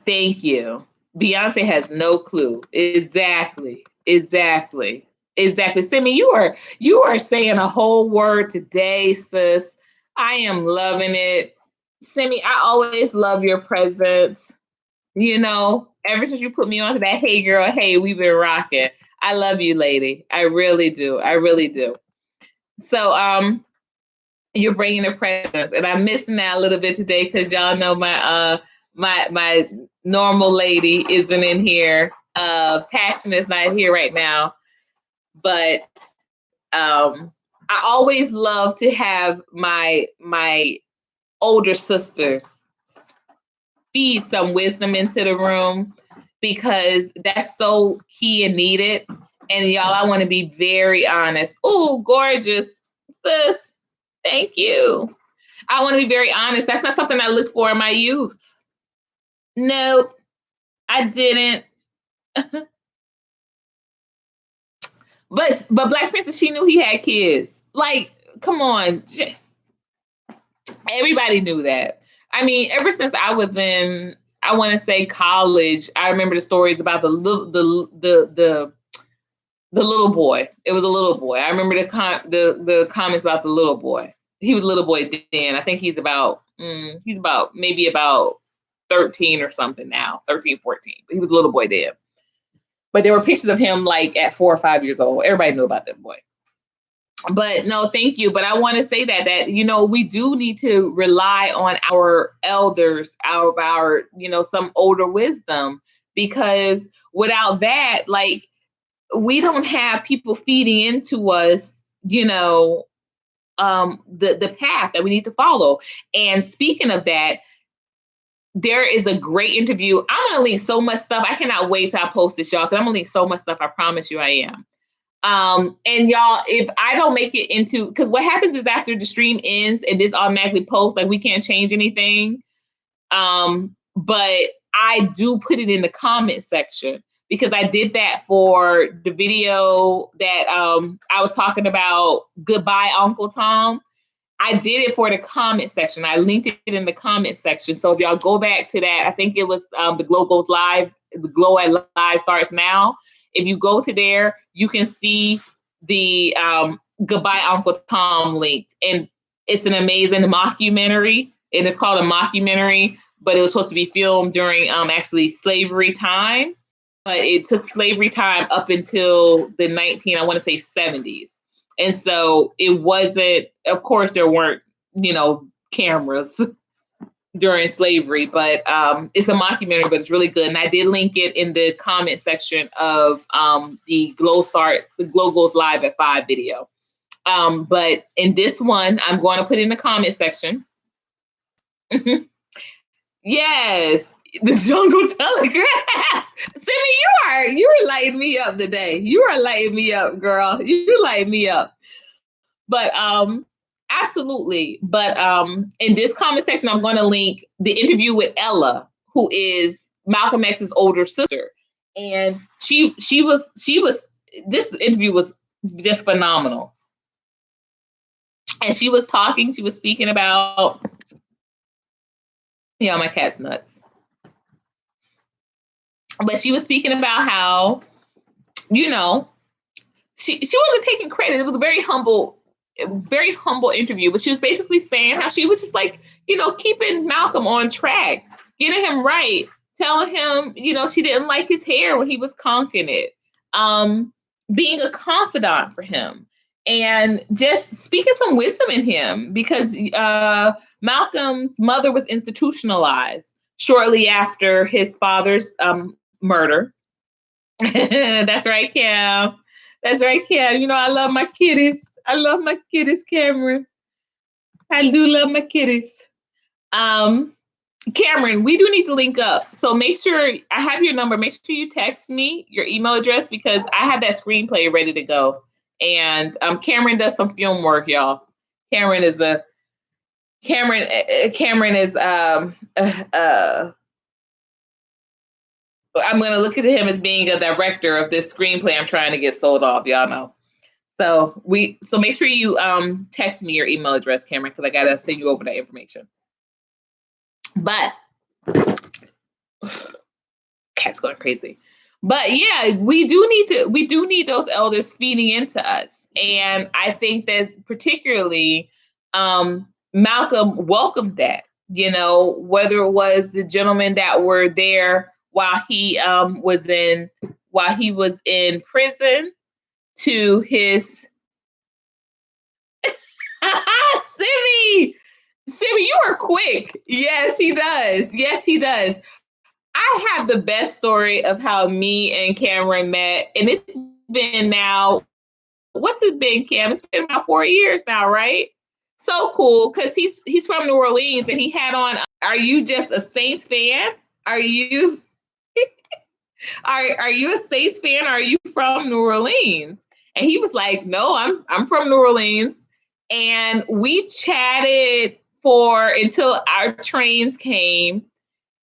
thank you. Beyonce has no clue. Exactly. Simi, you are saying a whole word today, sis. I am loving it. Simi, I always love your presence. You know, ever since you put me onto that Hey Girl, Hey, we've been rocking. I love you, lady. I really do. So you're bringing the presence, and I'm missing that a little bit today, because y'all know my normal lady isn't in here. Passion is not here right now, but I always love to have my older sisters feed some wisdom into the room, because that's so key and needed. And y'all, I want to be very honest. Oh, gorgeous, sis. Thank you. I want to be very honest. That's not something I looked for in my youth. Nope, I didn't. But Black Princess, she knew he had kids. Like, come on. Everybody knew that. I mean, ever since I was in, I want to say college, I remember the stories about the little boy. It was a little boy. I remember the comments about the little boy. He was a little boy then. I think he's about maybe about 13 or something now, 13, 14. But he was a little boy then. But there were pictures of him like at 4 or 5 years old. Everybody knew about that boy. But no, thank you. But I want to say that we do need to rely on our elders, our some older wisdom, because without that, like, we don't have people feeding into us, the path that we need to follow. And speaking of that, there is a great interview. I'm gonna link so much stuff. I cannot wait till I post this, y'all, because I'm gonna link so much stuff. I promise you I am. And y'all, if I don't make it into, because what happens is after the stream ends and this automatically posts, like, we can't change anything. But I do put it in the comment section, because I did that for the video that I was talking about, Goodbye, Uncle Tom. I did it for the comment section. I linked it in the comment section. So if y'all go back to that, I think it was the Glow Goes Live. The Glow at Live starts now. If you go to there, you can see the Goodbye, Uncle Tom linked. And it's an amazing mockumentary. And it's called a mockumentary, but it was supposed to be filmed during actually slavery time. But it took slavery time up until the 70s. And so it wasn't, of course, there weren't, cameras during slavery, but it's a mockumentary, but it's really good. And I did link it in the comment section of the Glow Goes Live at 5 video. But in this one, I'm going to put in the comment section. Yes, the Jungle Telegraph. Simi, you are lighting me up today. You are lighting me up, girl. You light me up. But absolutely. But in this comment section, I'm going to link the interview with Ella, who is Malcolm X's older sister, and she was. This interview was just phenomenal. And she was speaking about, my cat's nuts. But she was speaking about how, she wasn't taking credit. It was a very humble interview, but she was basically saying how she was just like, keeping Malcolm on track, getting him right, telling him, she didn't like his hair when he was conking it, being a confidant for him, and just speaking some wisdom in him, because Malcolm's mother was institutionalized shortly after his father's murder. That's right, Cam. That's right, Cam. I love my kitties. I love my kitties, Cameron. I do love my kitties. Cameron, we do need to link up. So make sure I have your number. Make sure you text me your email address, because I have that screenplay ready to go. And Cameron does some film work, y'all. Cameron is I'm going to look at him as being a director of this screenplay I'm trying to get sold off, y'all know. So make sure you text me your email address, Cameron, because I got to send you over that information. But cat's going crazy. But yeah, we do need those elders feeding into us. And I think that particularly Malcolm welcomed that, whether it was the gentlemen that were there while he was in prison, to his Simi, you are quick. Yes, he does. I have the best story of how me and Cameron met, and it's been now, what's it been, Cam? It's been about 4 years now, right? So cool, because he's from New Orleans, and he had on, are you just a Saints fan? Are you are you a Saints fan? Or are you from New Orleans? And he was like, no, I'm from New Orleans. And we chatted until our trains came.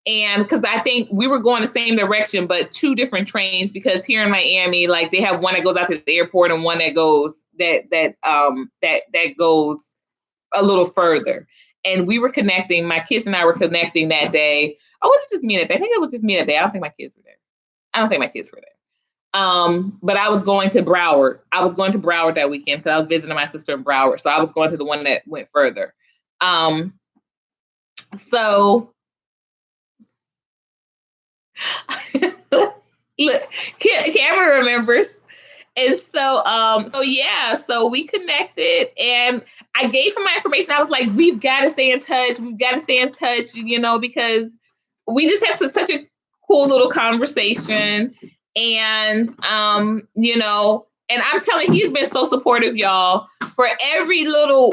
And because I think we were going the same direction, but two different trains, because here in Miami, like they have one that goes out to the airport and one that goes that goes a little further. And we were connecting, my kids and I were connecting that day. Oh, was it just me that day? I think it was just me that day. I don't think my kids were there. But I was going to Broward. I was going to Broward that weekend because I was visiting my sister in Broward. So I was going to the one that went further. So look, Cameron remembers. And so we connected and I gave him my information. I was like, we've got to stay in touch. We've got to stay in touch, because we just had such a cool little conversation. And, and I'm telling you, he's been so supportive, y'all, for every little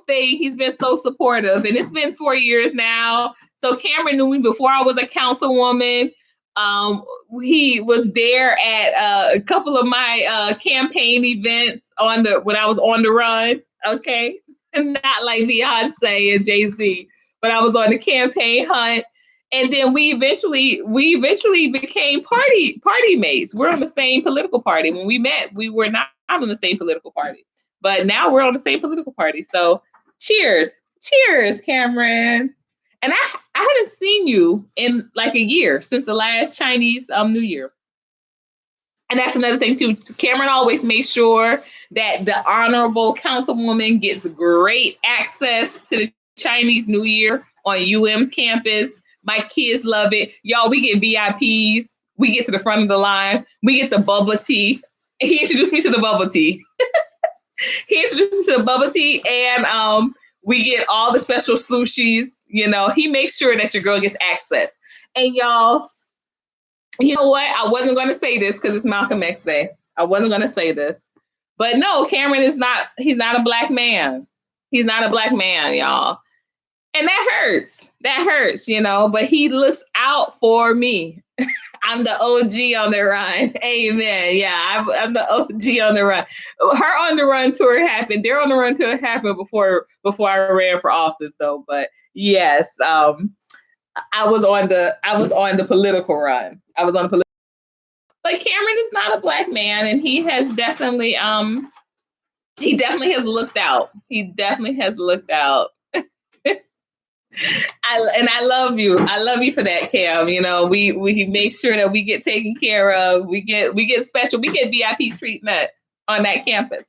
thing. He's been so supportive, and it's been 4 years now. So Cameron knew me before I was a councilwoman. He was there at a couple of my campaign events when I was on the run. Okay, not like Beyonce and Jay-Z, but I was on the campaign hunt. And then we eventually became party mates. We're on the same political party. When we met, we were not on the same political party, but now we're on the same political party. So cheers, Cameron. And I haven't seen you in like a year since the last Chinese New Year. And that's another thing too. Cameron always makes sure that the honorable councilwoman gets great access to the Chinese New Year on UM's campus. My kids love it. Y'all, we get VIPs. We get to the front of the line. We get the bubble tea. He introduced me to the bubble tea. And we get all the special sushis. He makes sure that your girl gets access. And y'all, you know what? I wasn't going to say this because it's Malcolm X Day. I wasn't going to say this. But no, Cameron he's not a black man. He's not a black man, y'all. And that hurts, but he looks out for me. I'm the OG on the run. Amen. Yeah, I'm the OG on the run. Her on the run tour happened. Their on the run tour happened before I ran for office, though. But yes, I was on the political run. But Cameron is not a black man, and he has definitely has looked out. He definitely has looked out. I love you. I love you for that, Cam. We make sure that we get taken care of. We get special. We get VIP treatment on that campus.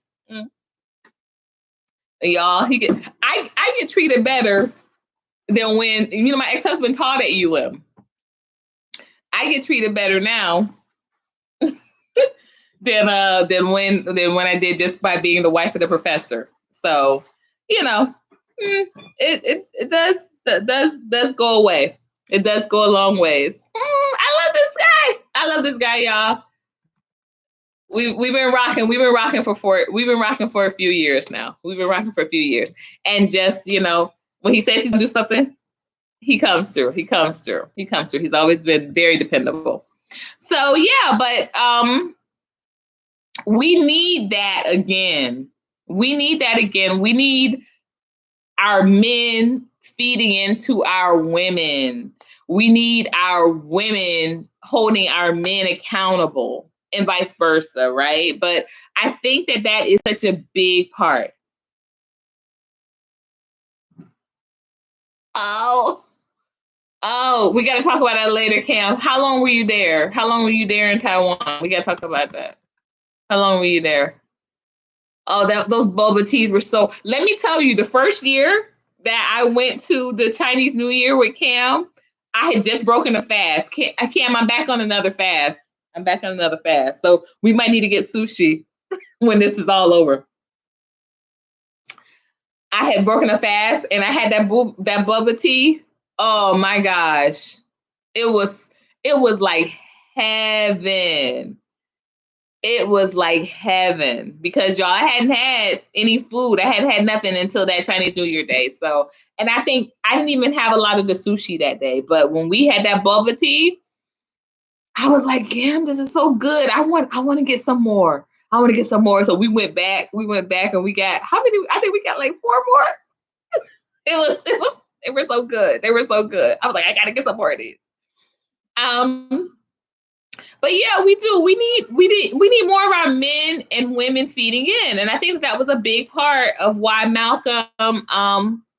Y'all, I get treated better than when my ex-husband taught at UM. I get treated better now than when I did just by being the wife of the professor. So it does go away. It does go a long ways. I love this guy, y'all. We've been rocking for a few years now. And just, when he says he's gonna do something, he comes through. He's always been very dependable. So yeah, but we need that again. We need our men feeding into our women. We need our women holding our men accountable and vice versa, right? But I think that is such a big part. Oh, we got to talk about that later, Cam. How long were you there? How long were you there in Taiwan? We got to talk about that. How long were you there? Oh, those boba teas were so... Let me tell you, the first year that I went to the Chinese New Year with Cam, I had just broken a fast. Cam, I'm back on another fast. So we might need to get sushi when this is all over. I had broken a fast and I had that boba tea. Oh my gosh. It was like heaven. It was like heaven because y'all, I hadn't had any food. I hadn't had nothing until that Chinese New Year day. So, and I think I didn't even have a lot of the sushi that day. But when we had that boba tea, I was like, damn, this is so good. I want to get some more. So we went back and we got how many? I think we got like 4 more. It They were so good. They were so good. I was like, I gotta get some more of these. But yeah, we do. We need more of our men and women feeding in, and I think that was a big part of why Malcolm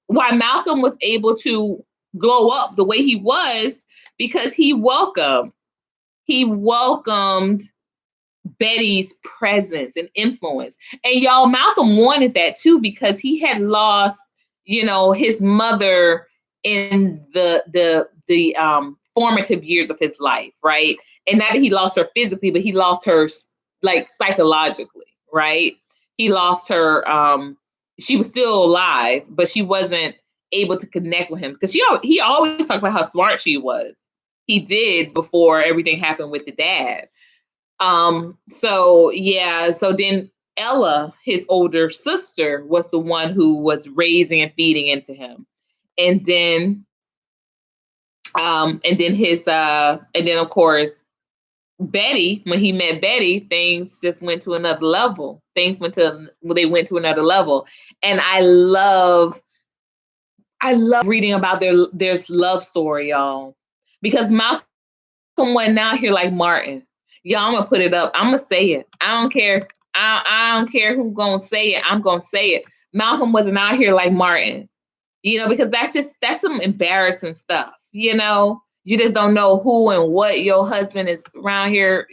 was able to glow up the way he was, because he welcomed Betty's presence and influence. And y'all, Malcolm wanted that too, because he had lost, his mother in the formative years of his life, right? And not that he lost her physically, but he lost her like psychologically, right? He lost her. She was still alive, but she wasn't able to connect with him, because he always talked about how smart she was. He did, before everything happened with the dad. So yeah, so then Ella, his older sister, was the one who was raising and feeding into him. And then and then of course Betty, when he met Betty, things just went to another level. They went to another level. And I love reading about their love story, y'all. Because Malcolm wasn't out here like Martin. Y'all, I'm gonna put it up. I'm gonna say it. I don't care. I don't care who's gonna say it. I'm gonna say it. Malcolm wasn't out here like Martin. Because that's some embarrassing stuff. You just don't know who and what your husband is around here,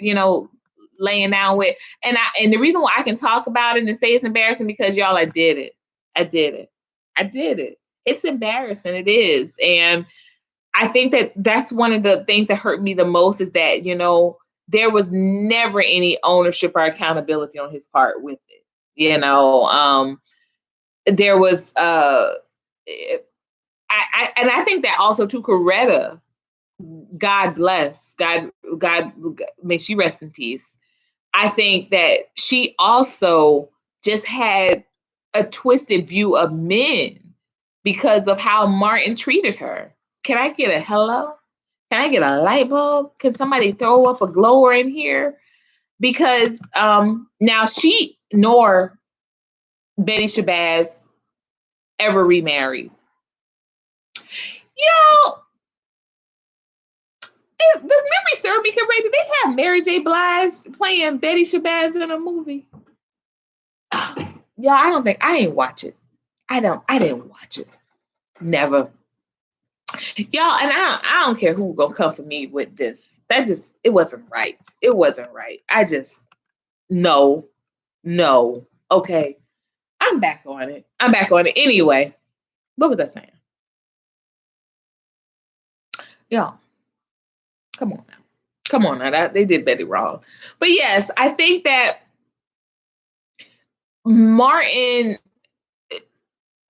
laying down with. And the reason why I can talk about it and say it's embarrassing, because y'all, I did it. I did it. I did it. It's embarrassing. It is. And I think that that's one of the things that hurt me the most, is that, there was never any ownership or accountability on his part with it. There was, I think that also too, Coretta, God bless, God, may she rest in peace. I think that she also just had a twisted view of men because of how Martin treated her. Can I get a hello? Can I get a light bulb? Can somebody throw up a glower in here? Because now she nor Betty Shabazz ever remarried. Does memory serve me correct? Did they have Mary J. Blige playing Betty Shabazz in a movie? Yeah, I didn't watch it. I didn't watch it. Never. Y'all, and I don't care who gonna come for me with this. It wasn't right. It wasn't right. No. Okay. I'm back on it. Anyway, what was I saying? Y'all, come on now. They did Betty wrong. But yes, I think that Martin,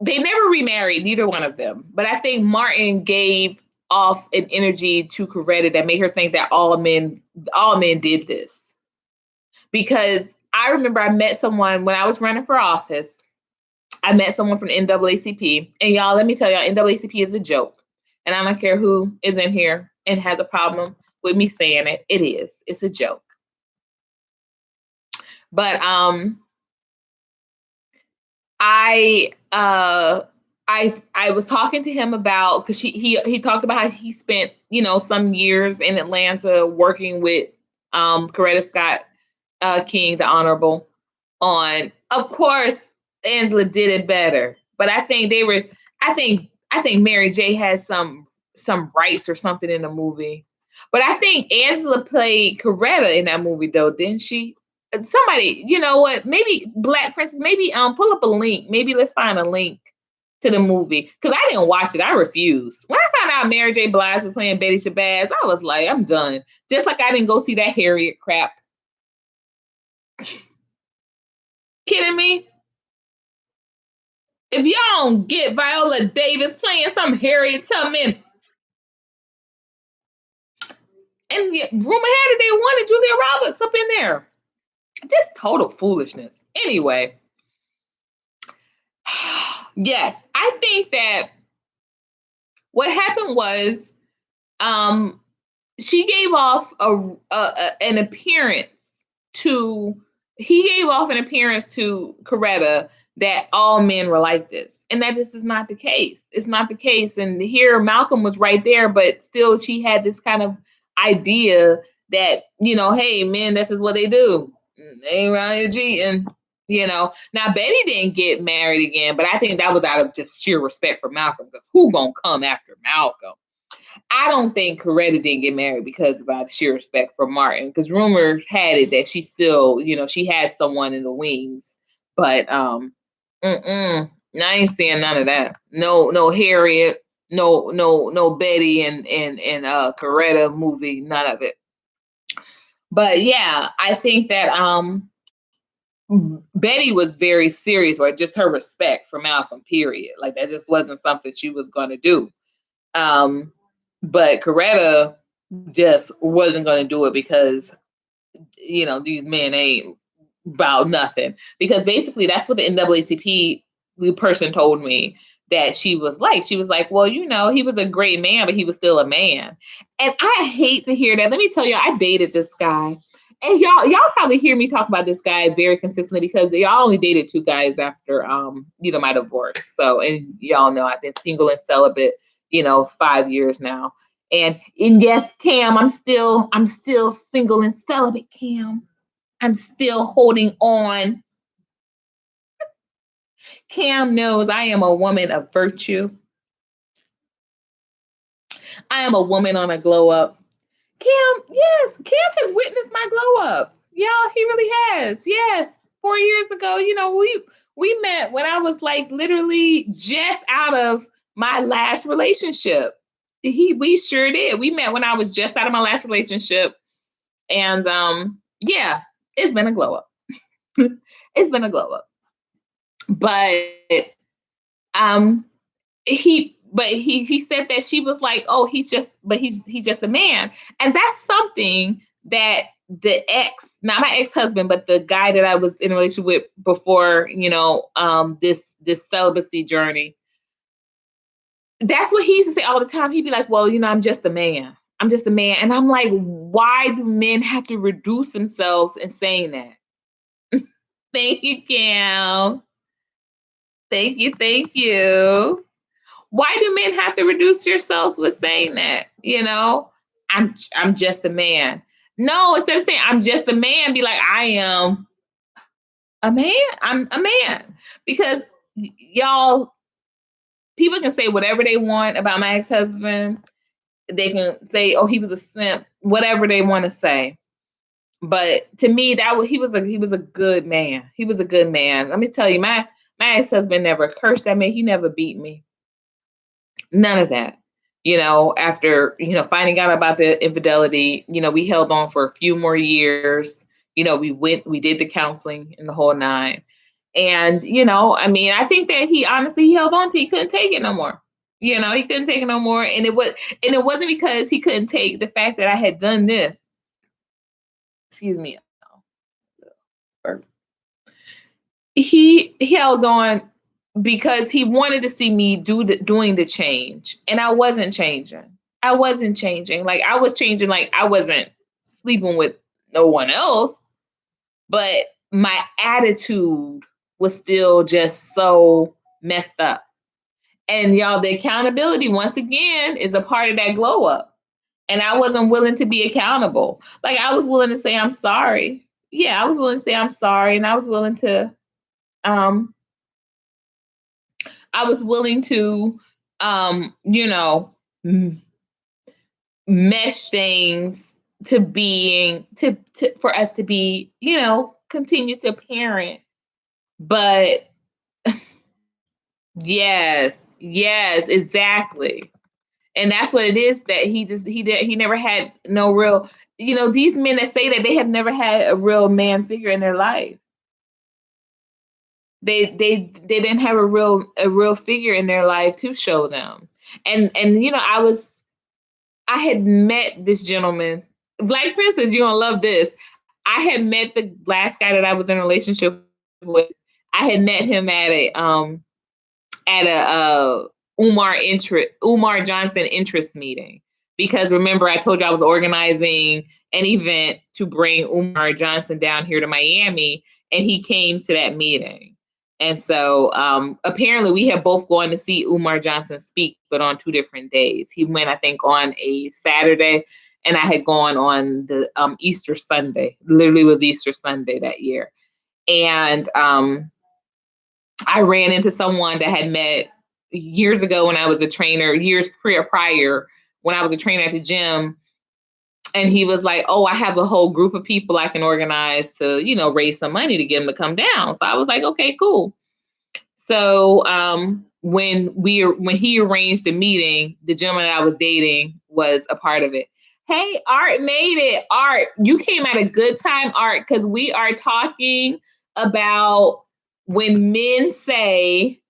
they never remarried, neither one of them. But I think Martin gave off an energy to Coretta that made her think that all men did this. Because I remember I met someone when I was running for office. I met someone from NAACP. And y'all, let me tell y'all, NAACP is a joke. And I don't care who is in here and has a problem with me saying it. It is. It's a joke. But I was talking to him about, because he talked about how he spent some years in Atlanta working with Coretta Scott King, the Honorable, on, of course, Angela did it better, but I think Mary J had some rights or something in the movie. But I think Angela played Coretta in that movie, though, didn't she? Somebody, you know what? Maybe Black Princess. Maybe pull up a link. Maybe let's find a link to the movie, because I didn't watch it. I refused. When I found out Mary J. Blige was playing Betty Shabazz, I was like, I'm done. Just like I didn't go see that Harriet crap. Kidding me? If y'all don't get Viola Davis playing some Harriet Tubman, and rumor had it they wanted Julia Roberts up in there. Just total foolishness. Anyway, yes, I think that what happened was, she gave off an appearance to he gave off an appearance to Coretta that all men were like this. And that just is not the case. It's not the case. And here Malcolm was right there, but still she had this kind of idea that, hey, men, that's just what they do. They ain't around here cheating. Now Betty didn't get married again, but I think that was out of just sheer respect for Malcolm, because who gonna come after Malcolm? I don't think Coretta didn't get married because of out of sheer respect for Martin, because rumors had it that she still, she had someone in the wings. But I ain't seeing none of that. No Harriet, no Betty and Coretta movie, none of it. But yeah, I think that Betty was very serious, or just her respect for Malcolm, period. Like that just wasn't something she was going to do. But Coretta just wasn't going to do it because, these men ain't about nothing. Because basically that's what the NAACP person told me that she was like. She was like, well, he was a great man, but he was still a man. And I hate to hear that. Let me tell you, I dated this guy. And y'all probably hear me talk about this guy very consistently because y'all only dated two guys after my divorce. So, and y'all know I've been single and celibate, 5 years now. And yes, Cam, I'm still single and celibate, Cam. I'm still holding on. Cam knows I am a woman of virtue. I am a woman on a glow up. Cam has witnessed my glow up. Y'all, he really has. Yes. 4 years ago, we met when I was like literally just out of my last relationship. We sure did. We met when I was just out of my last relationship. And yeah, it's been a glow up. It's been a glow up. But he said that she was like, oh, he's just a man. And that's something that the ex, not my ex-husband, but the guy that I was in a relationship with before, this celibacy journey. That's what he used to say all the time. He'd be like, well, I'm just a man. I'm just a man. And I'm like, why do men have to reduce themselves in saying that? Thank you, Cam. Thank you. Why do men have to reduce yourselves with saying that? I'm just a man. No, instead of saying I'm just a man, be like, I am a man. I'm a man. Because y'all, people can say whatever they want about my ex-husband. They can say, oh, he was a simp, whatever they want to say. But to me, he was a good man. He was a good man. Let me tell you, my ex-husband never cursed at me. He never beat me. None of that. After, finding out about the infidelity, we held on for a few more years. We did the counseling and the whole nine. And, I think that he held on to, he couldn't take it no more. He couldn't take it no more. And it wasn't because he couldn't take the fact that I had done this. Excuse me. He held on because he wanted to see me doing the change. And I wasn't changing. Like I was changing, like I wasn't sleeping with no one else, but my attitude was still just so messed up. And y'all, the accountability, once again, is a part of that glow up. And I wasn't willing to be accountable. Like I was willing to say, I'm sorry. Yeah, I was willing to say, I'm sorry. And I was willing to, mesh things to being, to for us to be, continue to parent. But yes, exactly. And that's what it is, that he never had no real, these men that say that, they have never had a real man figure in their life. They didn't have a real figure in their life to show them. And I had met this gentleman, Black Princess, you're gonna love this. I had met the last guy that I was in a relationship with. I had met him at a Umar Johnson interest meeting, because remember I told you I was organizing an event to bring Umar Johnson down here to Miami, and he came to that meeting. And so apparently we have both gone to see Umar Johnson speak, but on 2 different days. He went, I think, on a Saturday, and I had gone on the Easter Sunday. Literally was Easter Sunday that year. And I ran into someone that had met years ago when I was a trainer, years prior when I was a trainer at the gym. And he was like, oh, I have a whole group of people I can organize to, raise some money to get them to come down. So I was like, okay, cool. So when he arranged the meeting, the gentleman I was dating was a part of it. Hey, Art made it. Art, you came at a good time, Art, because we are talking about when men say,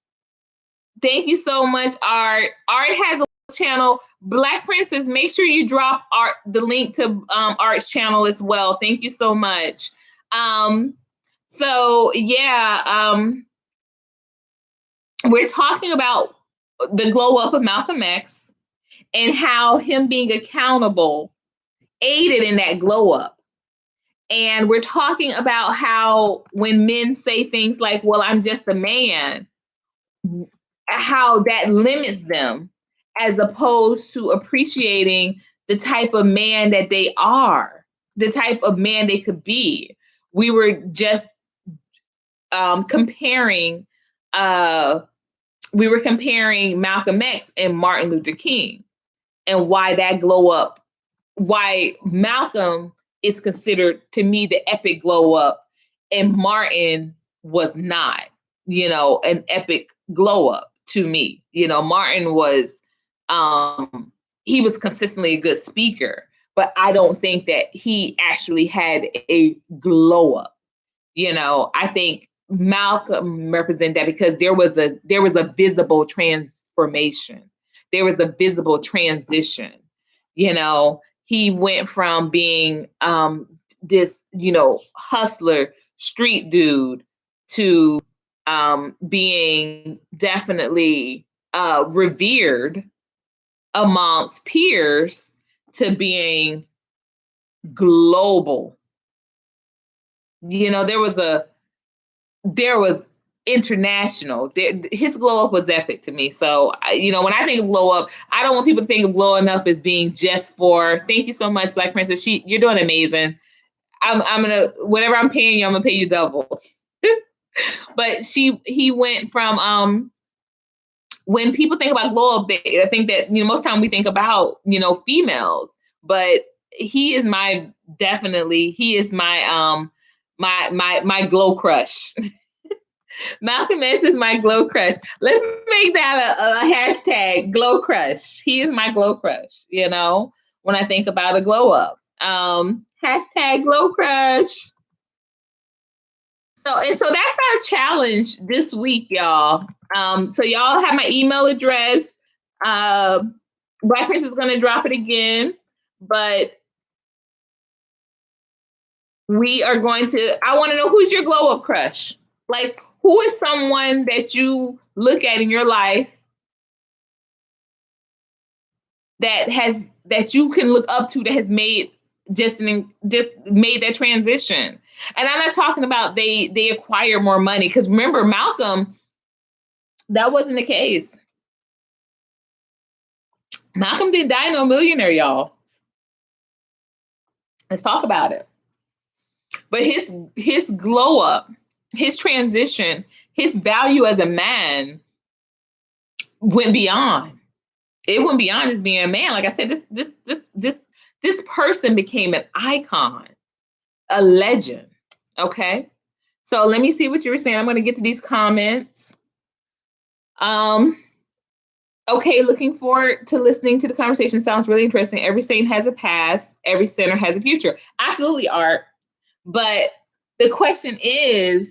thank you so much, Art. Art has a channel. Black Princess, make sure you drop Art the link to Art's channel as well. Thank you so much. We're talking about the glow up of Malcolm X and how him being accountable aided in that glow up. And we're talking about how when men say things like, well, I'm just a man, how that limits them as opposed to appreciating the type of man that they are, the type of man they could be. We were just comparing Malcolm X and Martin Luther King and why that glow up, why Malcolm is considered to me the epic glow up and Martin was not, an epic glow up to me. Martin was, he was consistently a good speaker, but I don't think that he actually had a glow up. I think Malcolm represented that because there was a visible transformation. There was a visible transition. He went from being this, hustler, street dude to being definitely revered amongst peers to being global. There was international. His glow up was epic to me. So, when I think of glow up, I don't want people to think of glowing up as being just for, thank you so much, Black Princess. You're doing amazing. I'm going to, whatever I'm paying you, I'm going to pay you double. But he went from, when people think about glow up, I think that, most time we think about, females, but he is my my glow crush. Malcolm X is my glow crush. Let's make that a hashtag, glow crush. He is my glow crush, when I think about a glow up. Hashtag glow crush. So that's our challenge this week, y'all. So y'all have my email address. Black Princess is going to drop it again, but I want to know, who's your glow up crush? Like, who is someone that you look at in your life that you can look up to that has made just made that transition? And I'm not talking about they acquire more money, because remember, Malcolm, that wasn't the case. Malcolm didn't die no millionaire, y'all. Let's talk about it. But his glow up, his transition, his value as a man went beyond. It went beyond just being a man. Like I said, this person became an icon, a legend. Okay. So let me see what you were saying. I'm going to get to these comments. Okay, looking forward to listening to the conversation. Sounds really interesting. Every saint has a past. Every sinner has a future. Absolutely, Art. But the question is,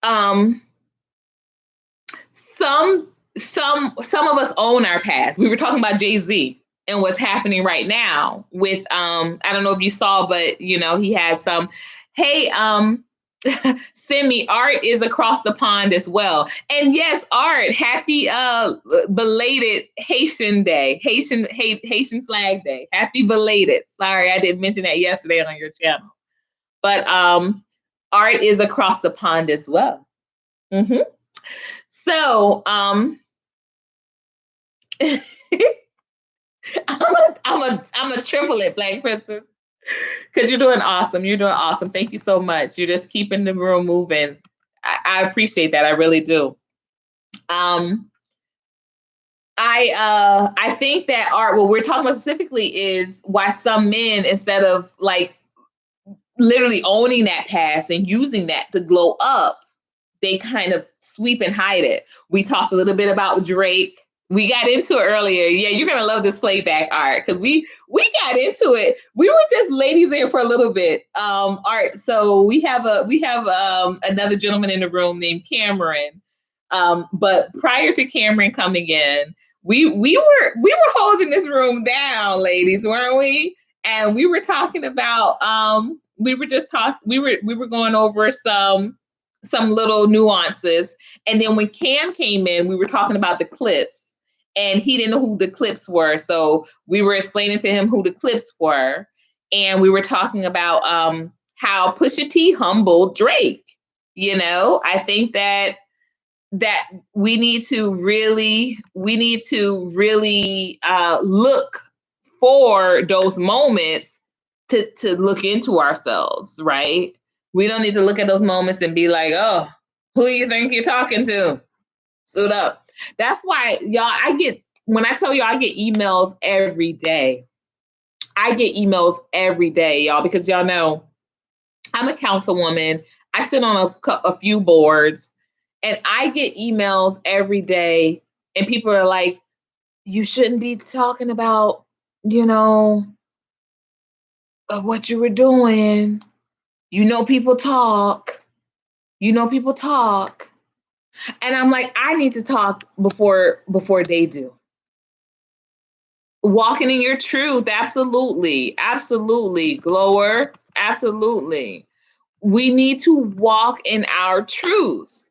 some of us own our past. We were talking about Jay-Z and what's happening right now with I don't know if you saw, but he has some. Hey, Simi, Art is across the pond as well. And yes, Art, happy belated Haitian Day, Haitian Flag Day. Happy belated. Sorry, I didn't mention that yesterday on your channel. But Art is across the pond as well. Mm-hmm. So I'm a triplet, Black Princess. Because you're doing awesome. You're doing awesome. Thank you so much. You're just keeping the room moving. I appreciate that. I really do. I think that Art, what we're talking about specifically is why some men, instead of like literally owning that past and using that to glow up, they kind of sweep and hide it. We talked a little bit about Drake. We got into it earlier. Yeah, you're gonna love this playback, Art, because we got into it. We were just ladies in for a little bit, Art. So we have another gentleman in the room named Cameron. But prior to Cameron coming in, we were holding this room down, ladies, weren't we? And we were talking about we were going over some little nuances. And then when Cam came in, we were talking about the clips. And he didn't know who the clips were. So we were explaining to him who the clips were. And we were talking about how Pusha T humbled Drake. You know, I think that we need to really look for those moments to look into ourselves, right? We don't need to look at those moments and be like, oh, who do you think you're talking to? Suit up. That's why, y'all, when I tell you I get emails every day. I get emails every day, y'all, because y'all know I'm a councilwoman. I sit on a few boards, and I get emails every day, and people are like, you shouldn't be talking about, what you were doing. People talk. People talk. And I'm like, I need to talk before they do. Walking in your truth, absolutely. Absolutely. Glower, absolutely. We need to walk in our truth.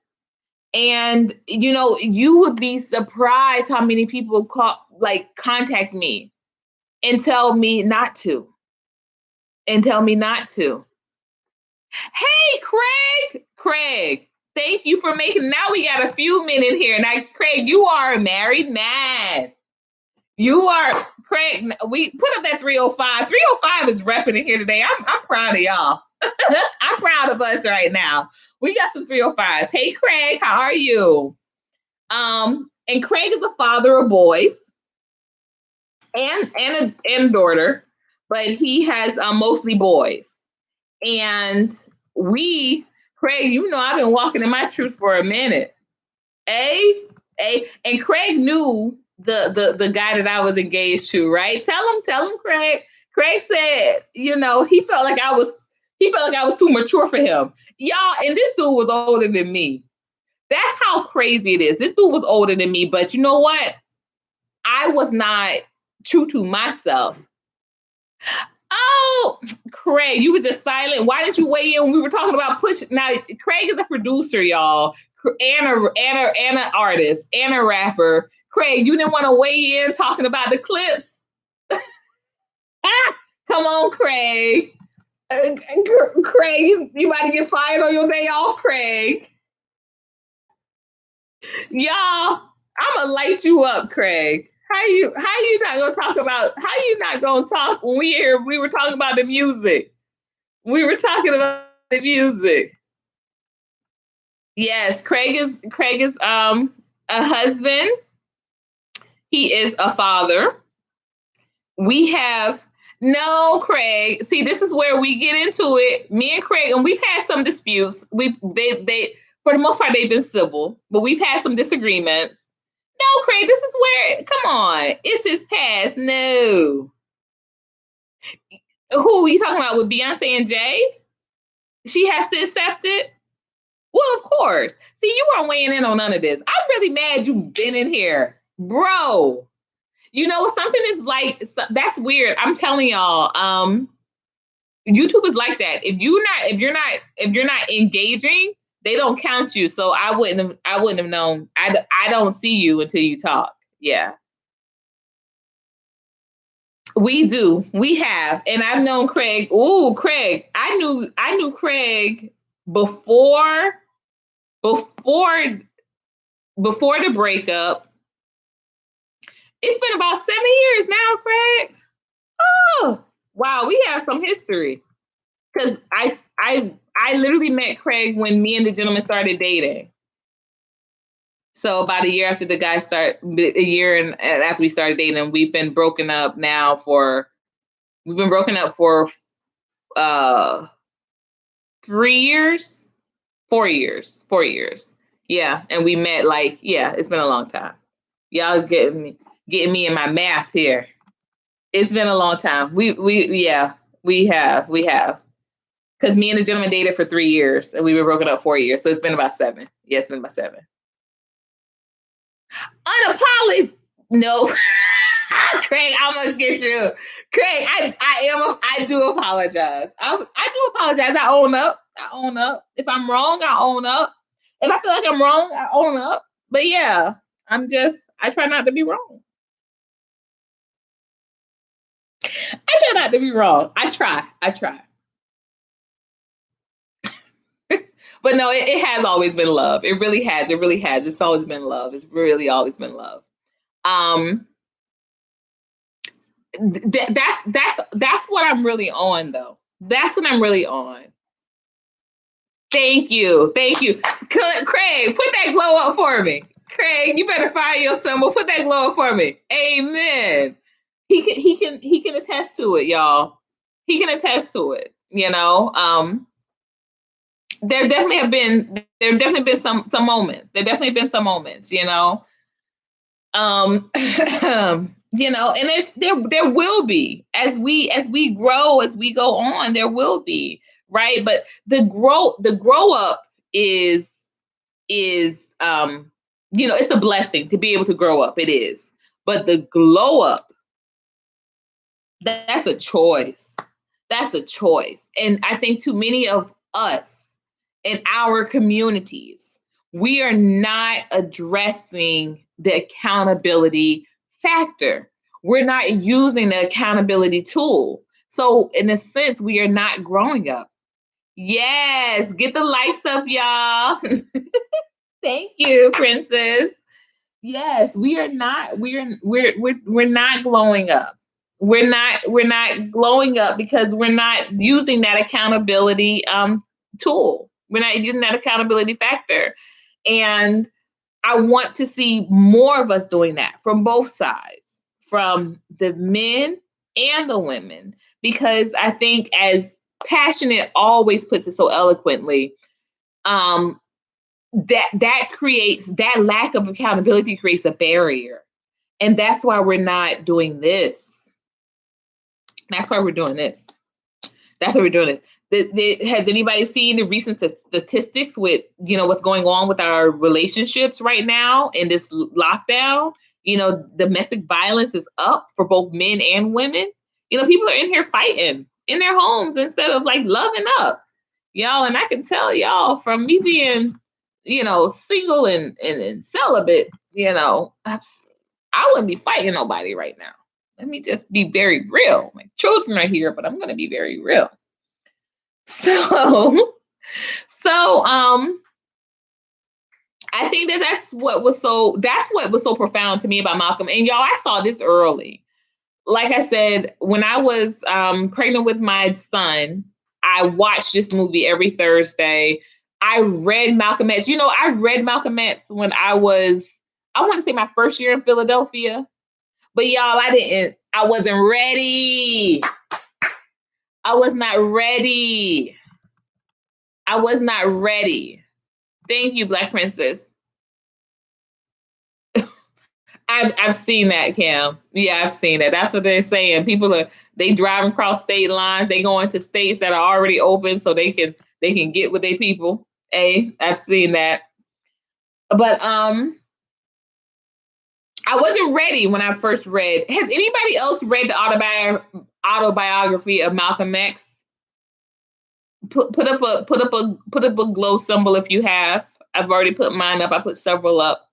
And, you would be surprised how many people contact me and tell me not to. Hey, Craig, thank you for making, now we got a few men in here. Now, Craig, you are a married man. You are, Craig, we put up that 305. 305 is repping in here today. I'm proud of y'all. I'm proud of us right now. We got some 305s. Hey, Craig, how are you? And Craig is the father of boys and a daughter, but he has mostly boys. And Craig, I've been walking in my truth for a minute. And Craig knew the guy that I was engaged to, right? Tell him, Craig. Craig said, he felt like I was too mature for him. Y'all, and this dude was older than me. That's how crazy it is. This dude was older than me, but you know what? I was not true to myself. Oh, Craig, you were just silent. Why didn't you weigh in when we were talking about push? Now, Craig is a producer, y'all, and an artist, and a rapper. Craig, you didn't want to weigh in talking about the clips? Come on, Craig. Craig, you about to get fired on your day off, Craig. Y'all, I'm gonna light you up, Craig. How you not gonna talk about, how you not gonna talk when we were talking about the music? We were talking about the music. Yes, Craig is a husband. He is a father. We have no, Craig. See, this is where we get into it. Me and Craig, and we've had some disputes. They for the most part they've been civil, but we've had some disagreements. No, Craig, this is where, come on, it's his past. No. Who are you talking about with Beyonce and Jay? She has to accept it? Well, of course. See, you weren't weighing in on none of this. I'm really mad you've been in here. Bro, something is like, that's weird. I'm telling y'all, YouTube is like that. If you're not engaging, they don't count you. So I wouldn't have known. I don't see you until you talk. Yeah. We do. We have. And I've known Craig. Ooh, Craig. I knew Craig before before before the breakup. It's been about 7 years now, Craig. Oh, wow, we have some history. Because I literally met Craig when me and the gentleman started dating. So about a year after and after we started dating, we've been broken up for 3 years, 4 years. Yeah, and we met it's been a long time. Y'all getting me in my math here. It's been a long time. We have. Because me and the gentleman dated for 3 years and we were broken up 4 years. So it's been about 7. Yeah, it's been about 7. Unapologetic. No. Craig, I'm gonna get you. Craig, I do apologize. I do apologize. I own up. If I'm wrong, I own up. If I feel like I'm wrong, I own up. But yeah, I try not to be wrong. I try not to be wrong. I try. But no, it has always been love. It really has. It's always been love. It's really always been love. That's what I'm really on, though. That's what I'm really on. Thank you. Craig, put that glow up for me. Craig, you better fire your symbol. Put that glow up for me. Amen. He can attest to it, y'all. He can attest to it. There definitely been some moments. And there will be as we grow, as we go on, there will be, right? But the grow up is it's a blessing to be able to grow up. It is. But the glow up, that's a choice. And I think too many of us in our communities, we are not addressing the accountability factor. We're not using the accountability tool. So in a sense, we are not growing up. Yes, get the lights up, y'all. Thank you, Princess. Yes, we're not glowing up. We're not glowing up because we're not using that accountability tool. We're not using that accountability factor. And I want to see more of us doing that from both sides, from the men and the women, because I think, as Passionate always puts it so eloquently, that creates, that lack of accountability creates a barrier. And that's why we're not doing this. Has anybody seen the recent statistics with, what's going on with our relationships right now in this lockdown? Domestic violence is up for both men and women. People are in here fighting in their homes instead of loving up, y'all. And I can tell y'all from me being, single and celibate, I wouldn't be fighting nobody right now. Let me just be very real. My children are here, but I'm going to be very real. So I think that's what was so profound to me about Malcolm. And y'all, I saw this early. Like I said, when I was pregnant with my son, I watched this movie every Thursday. I read Malcolm X. I read Malcolm X when I want to say my first year in Philadelphia. But y'all, I wasn't ready. I was not ready. Thank you, Black Princess. I've seen that, Cam. Yeah, I've seen that. That's what they're saying. They driving across state lines. They go into states that are already open so they can get with their people. I've seen that. But I wasn't ready when I first read. Has anybody else read the autobiography of Malcolm X? put up a glow symbol if you have. I've already put mine up. I put several up.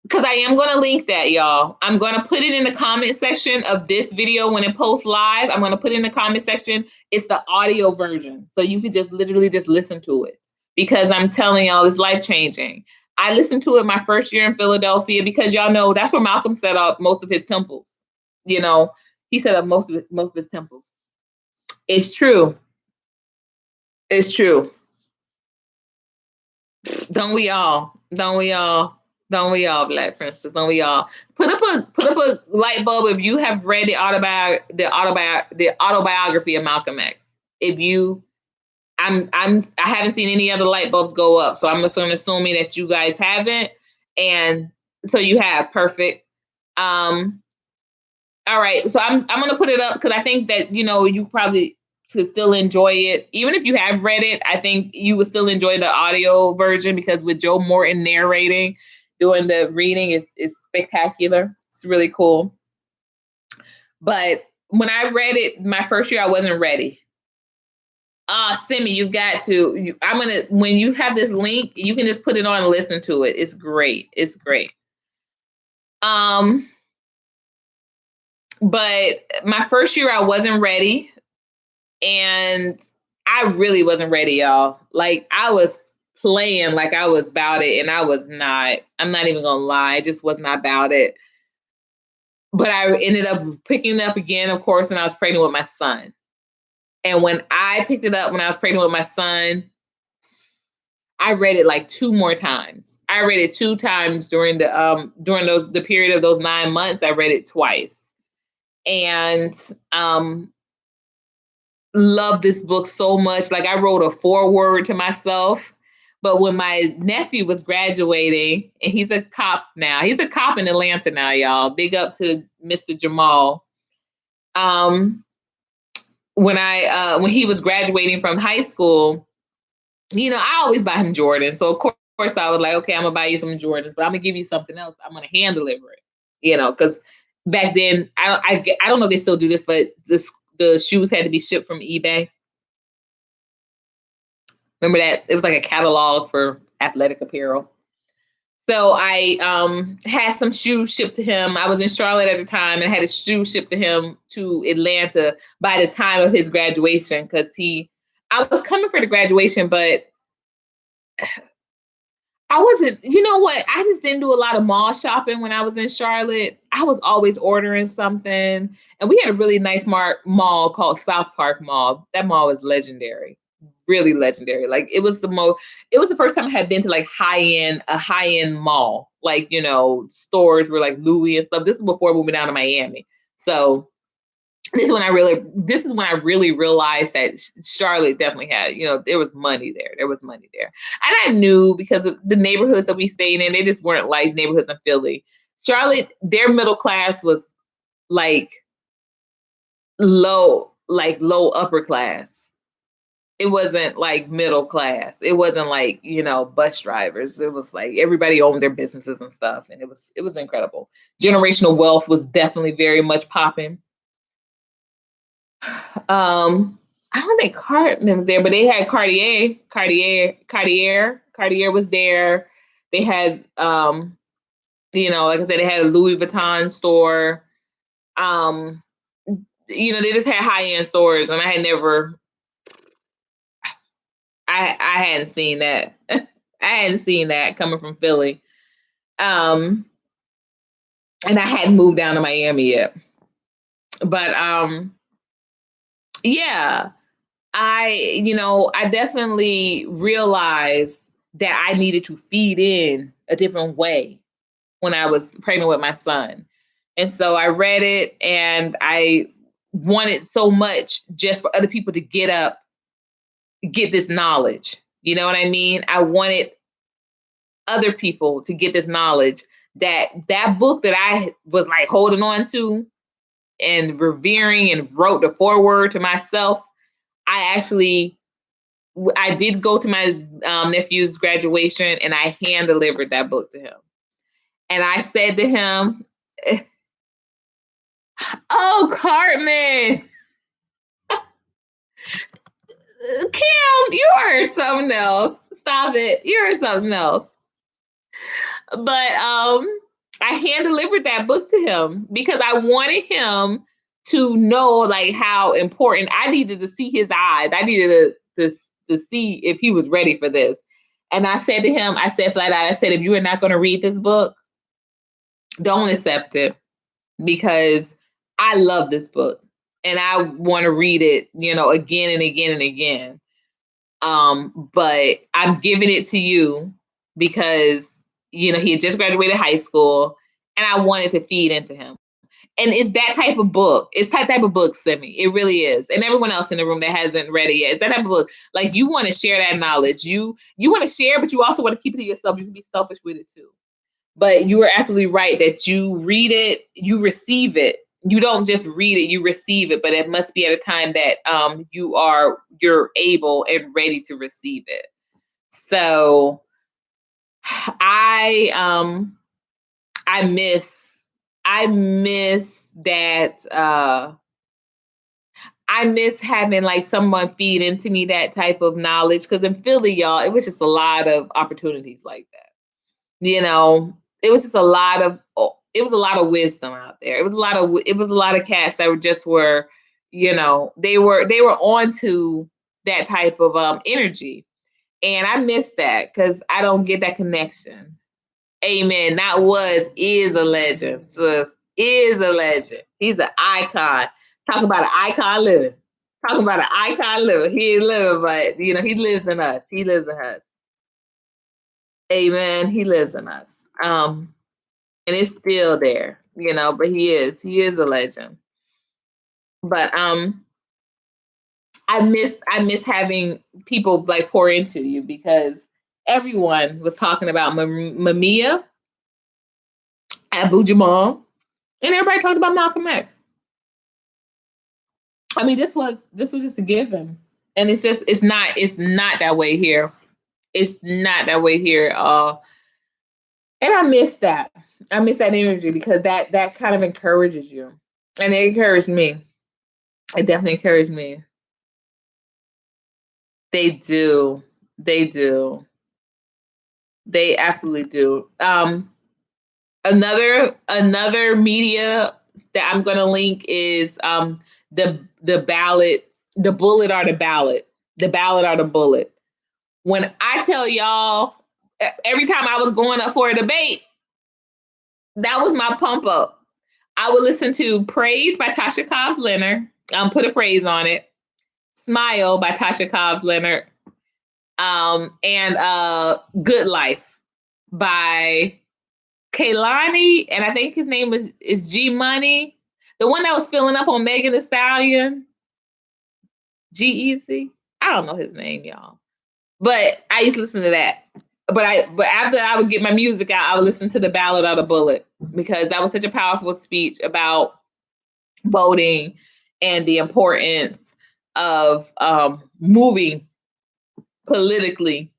Because I am going to link that, y'all. I'm going to put it in the comment section of this video when it posts live. I'm going to put it in the comment section. It's the audio version. So you can just literally just listen to it. Because I'm telling y'all, it's life-changing. I listened to it my first year in Philadelphia because y'all know that's where Malcolm set up most of his temples. You know, he set up most of his temples. It's true. It's true. Don't we all? Don't we all? Don't we all, Black Princess? Don't we all? Put up a light bulb if you have read the autobiography of Malcolm X. If you, I haven't seen any other light bulbs go up, so I'm just assuming that you guys haven't, and so you have. Perfect. All right, so I'm gonna put it up because I think that you probably to still enjoy it. Even if you have read it, I think you would still enjoy the audio version because with Joe Morton narrating, doing the reading is spectacular. It's really cool. But when I read it my first year, I wasn't ready. Simi, you've got to. When you have this link, you can just put it on and listen to it. It's great. It's great. But my first year, I wasn't ready. And I really wasn't ready, y'all. Like, I was playing like I was about it, and I was not. I'm not even gonna lie. I just was not about it. But I ended up picking it up again, of course, when I was pregnant with my son. And when I picked it up when I was pregnant with my son, I read it like 2 more times. I read it 2 times during the period of those 9 months. I read it twice. And love this book so much. Like, I wrote a foreword to myself. But when my nephew was graduating, and he's a cop now, he's a cop in Atlanta now, y'all. Big up to Mr. Jamal. When he was graduating from high school, I always buy him Jordans. So of course I was like, okay, I'm gonna buy you some Jordans, but I'm gonna give you something else. I'm gonna hand deliver it. Because back then I don't know if they still do this, but the shoes had to be shipped from eBay. Remember that? It was like a catalog for athletic apparel. So I had some shoes shipped to him. I was in Charlotte at the time and had his shoes shipped to him to Atlanta by the time of his graduation because I was coming for the graduation, but I wasn't, you know what? I just didn't do a lot of mall shopping when I was in Charlotte. I was always ordering something. And we had a really nice mall called South Park Mall. That mall was legendary, really legendary. Like, it was the first time I had been to like a high-end mall. Like, stores were like Louis and stuff. This is before moving down to Miami. So this is when I really realized that Charlotte definitely had, there was money there. There was money there. And I knew because of the neighborhoods that we stayed in, they just weren't like neighborhoods in Philly. Charlotte, their middle class was like low upper class. It wasn't like middle class. It wasn't like, bus drivers. It was like everybody owned their businesses and stuff. And it was incredible. Generational wealth was definitely very much popping. I don't think Cartman was there, but they had Cartier was there. They had, like I said, they had a Louis Vuitton store. They just had high-end stores, and I hadn't seen that. I hadn't seen that coming from Philly. And I hadn't moved down to Miami yet. But, yeah. I definitely realized that I needed to feed in a different way when I was pregnant with my son. And so I read it and I wanted so much just for other people to get this knowledge. You know what I mean? I wanted other people to get this knowledge that book that I was like holding on to and revering and wrote the foreword to myself. I did go to my nephew's graduation and I hand delivered that book to him. And I said to him, "Oh, Cartman, Kim, you are something else. Stop it. You're something else. But I hand delivered that book to him because I wanted him to know like how important. I needed to see his eyes. I needed to see if he was ready for this. And I said to him, I said flat out, I said, if you are not going to read this book, don't accept it because I love this book and I want to read it, again and again and again. But I'm giving it to you because, he had just graduated high school and I wanted to feed into him. And it's that type of book. It's that type of book, Simi. It really is. And everyone else in the room that hasn't read it yet, it's that type of book. Like you want to share that knowledge. You want to share, but you also want to keep it to yourself. You can be selfish with it too. But you are absolutely right that you read it, you receive it. You don't just read it, you receive it, but it must be at a time that you're able and ready to receive it. So I miss that I miss having like someone feed into me that type of knowledge because in Philly, y'all, it was just a lot of opportunities like that. It was just a lot of wisdom out there. It was a lot of cats that were they were on to that type of energy. And I miss that because I don't get that connection. Amen. Not is a legend. Sis, is a legend. He's an icon. Talk about an icon living. Talk about an icon living. He ain't living, but he lives in us. He lives in us. Amen. He lives in us. And it's still there, but he is a legend. But I miss having people like pour into you because everyone was talking about Mumia, Abu-Jamal, and everybody talked about Malcolm X. I mean, this was just a given, and it's not that way here. It's not that way here at all. And I miss that. I miss that energy because that kind of encourages you. And it encouraged me. It definitely encouraged me. They do. They do. They absolutely do. Another media that I'm gonna link is the ballot, the bullet or the ballot. The ballot or the bullet. When I tell y'all, every time I was going up for a debate, that was my pump up. I would listen to Praise by Tasha Cobbs Leonard. Put a praise on it. Smile by Tasha Cobbs Leonard. And Good Life by Kehlani, and I think his name is G Money. The one that was filling up on Megan Thee Stallion. G-Eazy. I don't know his name, y'all. But I used to listen to that. But after I would get my music out, I would listen to the Ballad or the Bullet because that was such a powerful speech about voting and the importance of moving politically.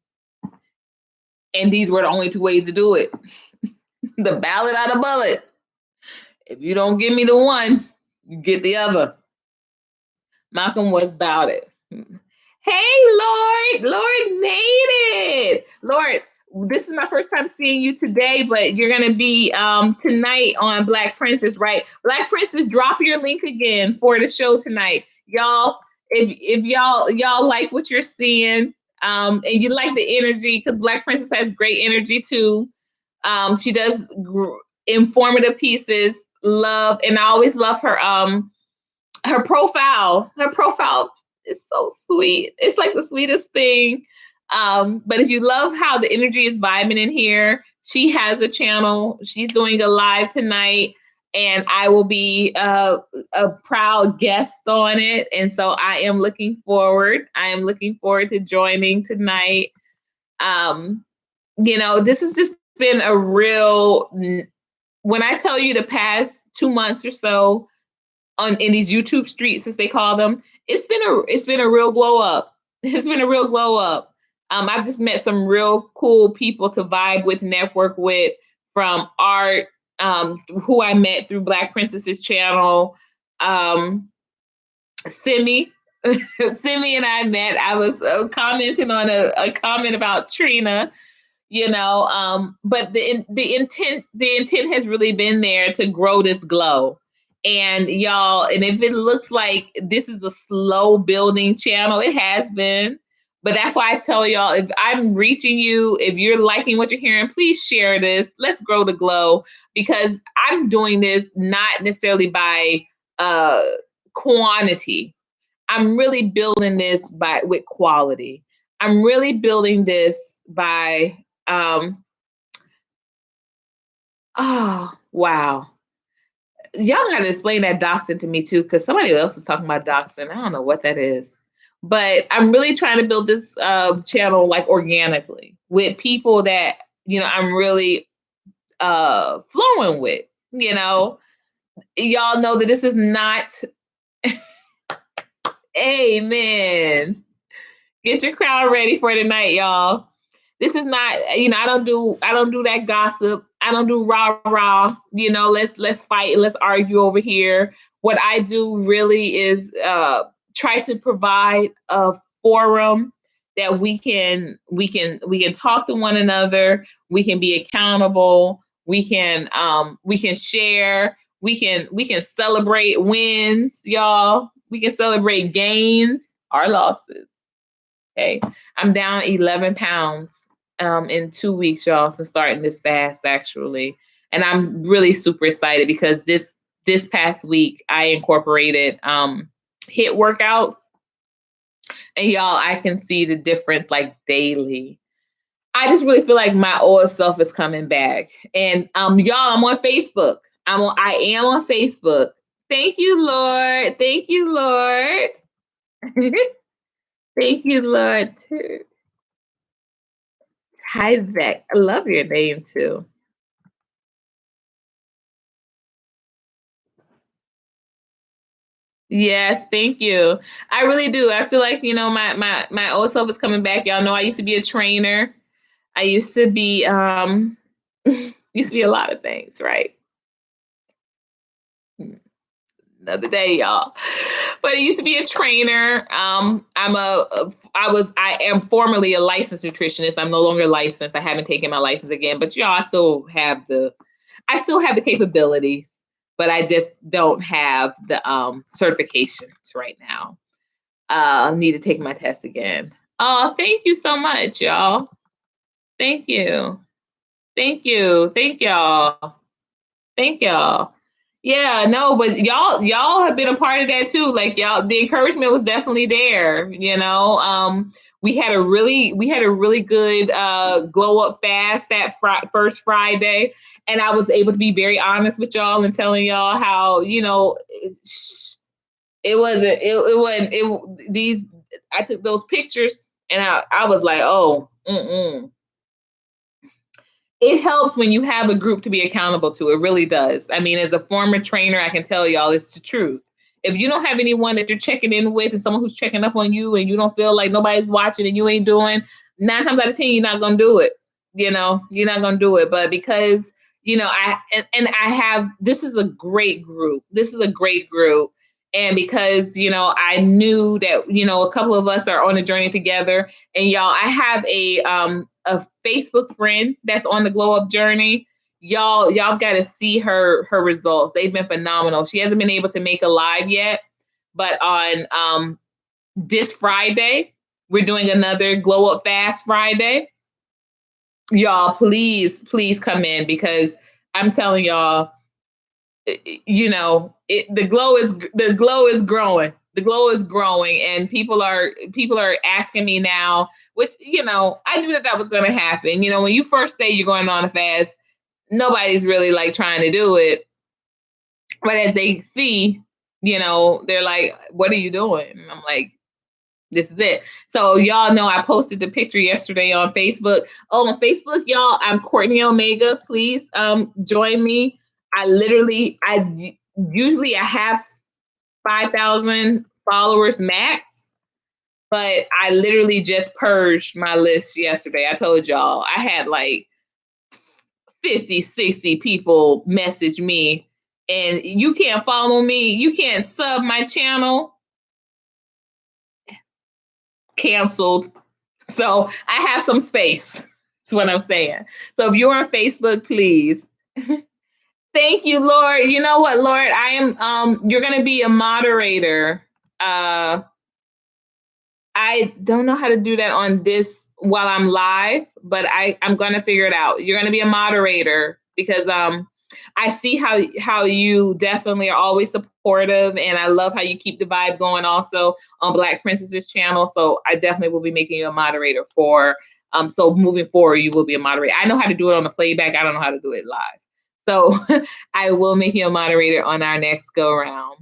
And these were the only two ways to do it. The ballot or the bullet. If you don't give me the one, you get the other. Malcolm was about it. Hey, Lord made it. Lord, this is my first time seeing you today, but you're going to be tonight on Black Princess, right? Black Princess, drop your link again for the show tonight. Y'all, if y'all like what you're seeing and you like the energy, because Black Princess has great energy too. She does informative pieces. Love, and I always love her her profile. Her profile is so sweet. It's like the sweetest thing. But if you love how the energy is vibing in here, she has a channel. She's doing a live tonight, and I will be a proud guest on it. And so I am looking forward. I am looking forward to joining tonight. This has just been a real, when I tell you the past 2 months or so in these YouTube streets, as they call them, it's been a real glow up. It's been a real glow up. I've just met some real cool people to vibe with, network with, from art, who I met through Black Princess's channel. Simi, Simi and I met. I was commenting on a comment about Trina, but the intent has really been there to grow this glow. And y'all, and if it looks like this is a slow building channel, it has been. But that's why I tell y'all, if I'm reaching you, if you're liking what you're hearing, please share this. Let's grow the glow, because I'm doing this not necessarily by uh quantity. I'm really building this with quality. I'm really building this by oh wow. Y'all gotta explain that doxing to me too, because somebody else is talking about doxing. I don't know what that is. But I'm really trying to build this channel like organically with people that, I'm really flowing with, Y'all know that this is not amen. Get your crowd ready for tonight, y'all. This is not, I don't do that gossip. I don't do rah rah. Let's fight, let's argue over here. What I do really is try to provide a forum that we can talk to one another. We can be accountable. We can share. We can celebrate wins, y'all. We can celebrate gains, our losses. Okay. I'm down 11 pounds in 2 weeks, y'all, since starting this fast, actually. And I'm really super excited because this past week I incorporated HIIT workouts. And y'all, I can see the difference like daily. I just really feel like my old self is coming back. And y'all, I'm on Facebook. I am on Facebook. Thank you, Lord. Thank you, Lord. Thank you, Lord, too. Hi, Beck. I love your name too. Yes, thank you. I really do. I feel like, my old self is coming back. Y'all know I used to be a trainer. I used to be used to be a lot of things, right? Another day, y'all. But I used to be a trainer. I am formerly a licensed nutritionist. I'm no longer licensed. I haven't taken my license again, but y'all, I still have the capabilities, but I just don't have the certifications right now. I need to take my test again. Oh, thank you so much, y'all. Thank you. Thank you. Thank y'all. Thank y'all. Yeah, no, but y'all have been a part of that too. Like y'all, the encouragement was definitely there. We had a really good glow up fast that first Friday, and I was able to be very honest with y'all and telling y'all how it wasn't it wasn't it these I took those pictures and I was like, oh, it helps when you have a group to be accountable to. It really does. I mean, as a former trainer, I can tell y'all it's the truth. If you don't have anyone that you're checking in with and someone who's checking up on you and you don't feel like nobody's watching and you ain't doing, 9 times out of 10, you're not going to do it. You're not going to do it. But because, I have, this is a great group. This is a great group. And because, I knew that, a couple of us are on a journey together. And y'all, I have a Facebook friend that's on the glow up journey. Y'all got to see her results. They've been phenomenal. She hasn't been able to make a live yet, but on this Friday, we're doing another glow up fast Friday. Y'all, please come in, because I'm telling y'all, the glow is growing. The glow is growing, and people are asking me now, which, I knew that was going to happen. When you first say you're going on a fast, nobody's really like trying to do it. But as they see, they're like, what are you doing? And I'm like, this is it. So y'all know I posted the picture yesterday on Facebook. Oh, on Facebook, y'all, I'm Courtney Omega. Please join me. I usually I have 5,000 followers max, but I literally just purged my list yesterday. I told y'all I had like 50, 60 people message me, and you can't follow me. You can't sub my channel. canceled. So I have some space. That's what I'm saying. So if you're on Facebook, please. Thank you, Lord. You know what, Lord? I am you're gonna be a moderator. I don't know how to do that on this while I'm live, but I'm gonna figure it out. You're gonna be a moderator because I see how you definitely are always supportive, and I love how you keep the vibe going also on Black Princess's channel. So I definitely will be making you a moderator for so moving forward you will be a moderator. I know how to do it on the playback. I don't know how to do it live. So I will make you a moderator on our next go round.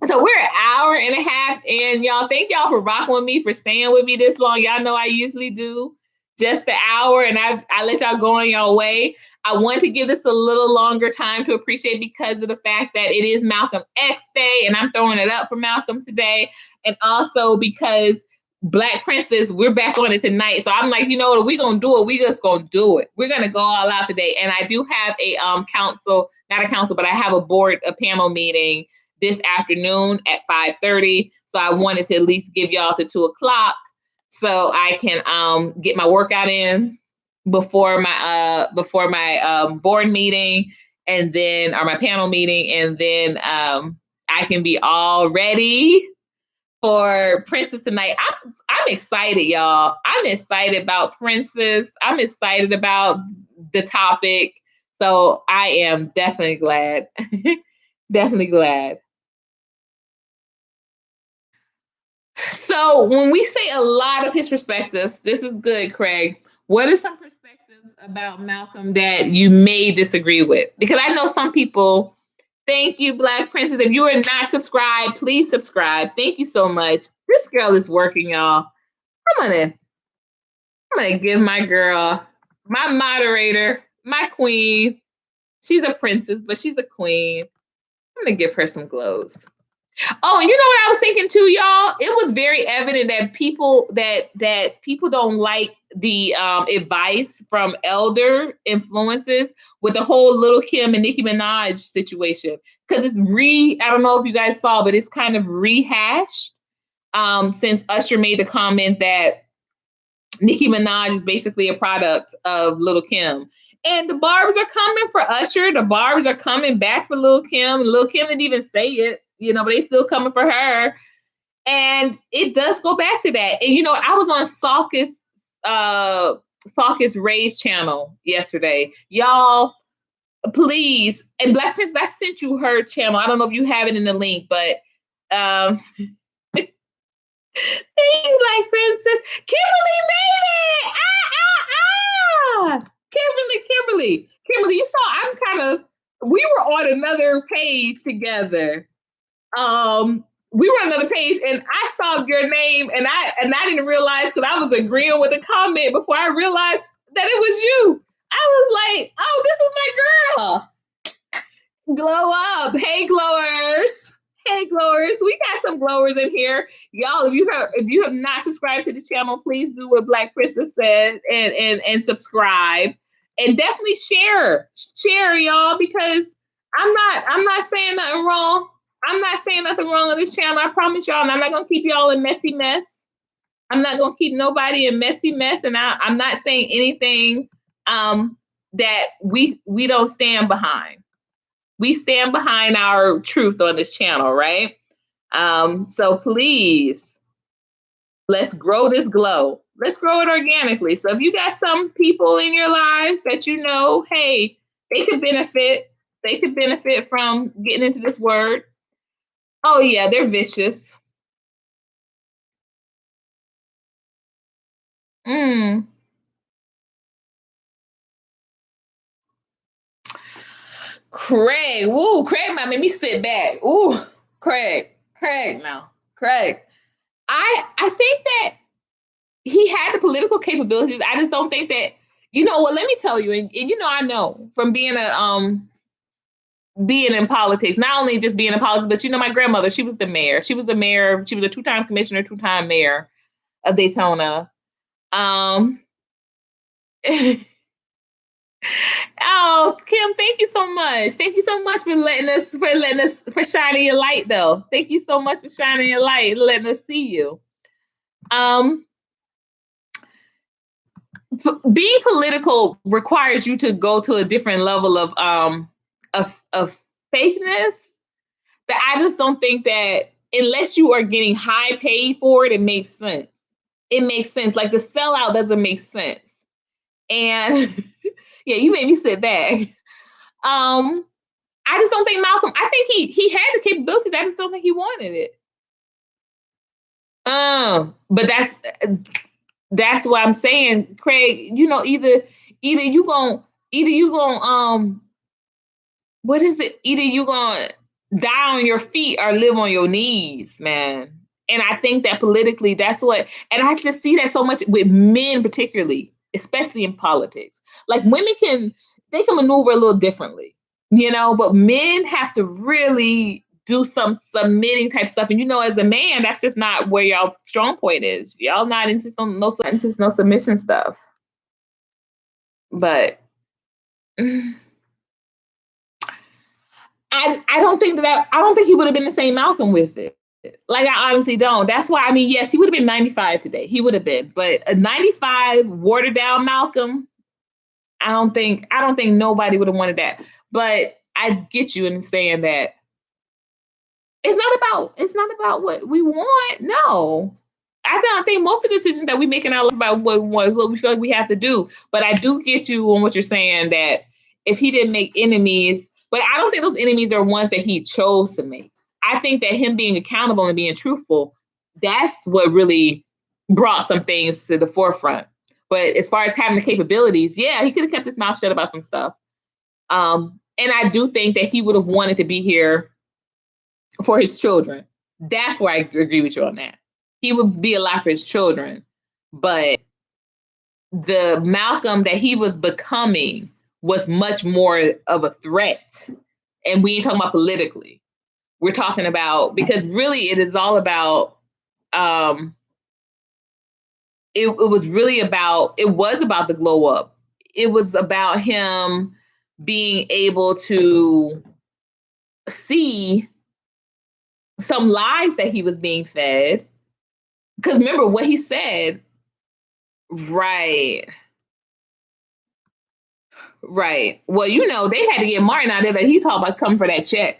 So we're an hour and a half in, y'all. Thank y'all for rocking with me, for staying with me this long. Y'all know I usually do just the hour, and I let y'all go on y'all way. I want to give this a little longer time to appreciate because of the fact that it is Malcolm X Day, and I'm throwing it up for Malcolm today. And also because Black Princess, we're back on it tonight. So I'm like, you know what, we gonna do it. We just gonna do it. We're gonna go all out today. And I do have a council, not a council, but I have a panel meeting this afternoon at 5:30. So I wanted to at least give y'all to 2:00 so I can get my workout in before my board meeting, and then or my panel meeting, and then I can be all ready for Princess tonight. I'm excited, y'all. I'm excited about Princess. I'm excited about the topic. So I am definitely glad. Definitely glad. So when we say a lot of his perspectives, this is good, Craig. What are some perspectives about Malcolm that you may disagree with? Because I know some people. Thank you, Black Princess. If you are not subscribed, please subscribe. Thank you so much. This girl is working, y'all. I'm gonna give my girl, my moderator, my queen. She's a princess, but she's a queen. I'm gonna give her some glows. Oh, and you know what I was thinking too, y'all? It was very evident that people don't like the advice from elder influences with the whole Little Kim and Nicki Minaj situation. Because I don't know if you guys saw, but it's kind of rehashed since Usher made the comment that Nicki Minaj is basically a product of Little Kim. And the barbs are coming for Usher. The barbs are coming back for Lil Kim. Lil Kim didn't even say it, but they still coming for her. And it does go back to that. And, I was on Saucus Ray's channel yesterday. Y'all, please. And Black Princess, I sent you her channel. I don't know if you have it in the link, but thank you, Black Princess. Kimberly made it! Kimberly, you saw we were on another page together. We were on another page and I saw your name and I didn't realize because I was agreeing with the comment before I realized that it was you. I was like, oh, this is my girl. Glow up. Hey, glowers. Hey, glowers. We got some glowers in here. Y'all, if you have not subscribed to the channel, please do what Black Princess said and subscribe. And definitely share, y'all, because I'm not saying nothing wrong. I'm not saying nothing wrong on this channel. I promise y'all, and I'm not gonna keep y'all in messy mess. I'm not gonna keep nobody in messy mess, and I'm not saying anything that we don't stand behind. We stand behind our truth on this channel, right? So please, let's grow this glow. Let's grow it organically. So if you got some people in your lives that hey, they could benefit from getting into this word. Oh yeah, they're vicious. Craig, Craig might make me sit back. Ooh, Craig now. Craig. I think that he had the political capabilities. I just don't think that, let me tell you, and I know from being being in politics, not only just being in politics, but my grandmother, she was the mayor. She was a 2-time commissioner, 2-time mayor of Daytona. Oh, Kim, thank you so much. Thank you so much for shining your light, though. Thank you so much for shining your light and letting us see you. Um, being political requires you to go to a different level of fakeness that I just don't think that unless you are getting high paid for it, it makes sense. It makes sense. Like the sellout doesn't make sense. And yeah, you made me sit back. I just don't think Malcolm. I think he had the capabilities. I just don't think he wanted it. But that's what I'm saying, Craig. You know, either you gon' what is it? Either you gonna die on your feet or live on your knees, man. And I think that politically, that's what. And I just see that so much with men, particularly, especially in politics. Like women they can maneuver a little differently, you know, but men have to really do some submitting type stuff. And you know, as a man, that's just not where y'all strong point is. Y'all not into no submission stuff. But I don't think I don't think he would have been the same Malcolm with it. Like I honestly don't. That's why I mean, yes, he would have been 95 today. He would have been, but a 95 watered down Malcolm, I don't think nobody would have wanted that. But I get you in saying that it's not about what we want. No. I think most of the decisions that we make in our life about what we feel like we have to do. But I do get you on what you're saying that if he didn't make enemies, but I don't think those enemies are ones that he chose to make. I think that him being accountable and being truthful, that's what really brought some things to the forefront. But as far as having the capabilities, yeah, he could have kept his mouth shut about some stuff. And I do think that he would have wanted to be here for his children. That's where I agree with you on that. He would be alive for his children. But the Malcolm that he was becoming was much more of a threat. And we ain't talking about politically. We're talking about, because really it is all about, it was about the glow up. It was about him being able to see some lies that he was being fed. Because remember what he said, right? Right. Well, you know, they had to get Martin out there that he talked about coming for that check.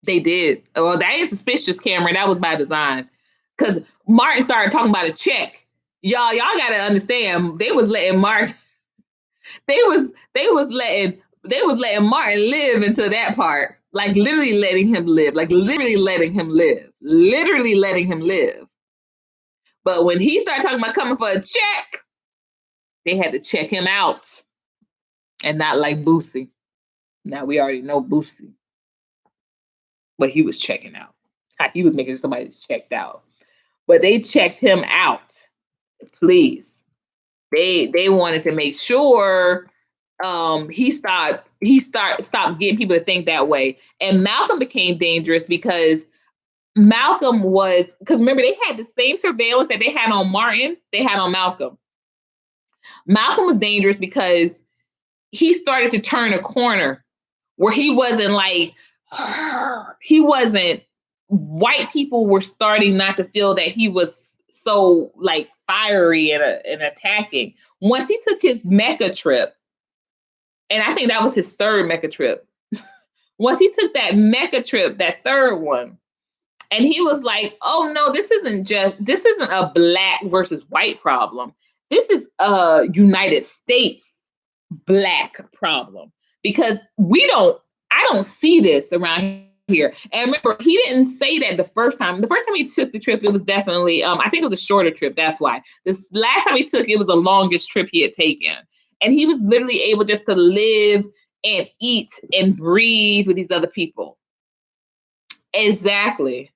They did. Well, that is suspicious, Cameron. That was by design. Because Martin started talking about a check. Y'all gotta understand, they was letting Martin, they was letting Martin live until that part. Like literally letting him live. Like literally letting him live. Literally letting him live. But when he started talking about coming for a check, they had to check him out. And not like Boosie. Now we already know Boosie. But he was checking out. He was making somebody's checked out. But they checked him out. Please. They wanted to make sure he stopped getting people to think that way. And Malcolm became dangerous because Malcolm was, because remember, they had the same surveillance that they had on Martin, they had on Malcolm. Malcolm was dangerous because he started to turn a corner where he wasn't like, white people were starting not to feel that he was so like fiery and attacking. Once he took his Mecca trip, and I think that was his third Mecca trip. Once he took that Mecca trip, that third one, and he was like, oh no, this isn't a black versus white problem. This is a United States black problem, because I don't see this around here. And remember, he didn't say that the first time. The first time he took the trip, it was definitely, I think it was a shorter trip. That's why. This last time he took it was the longest trip he had taken. And he was literally able just to live and eat and breathe with these other people. Exactly.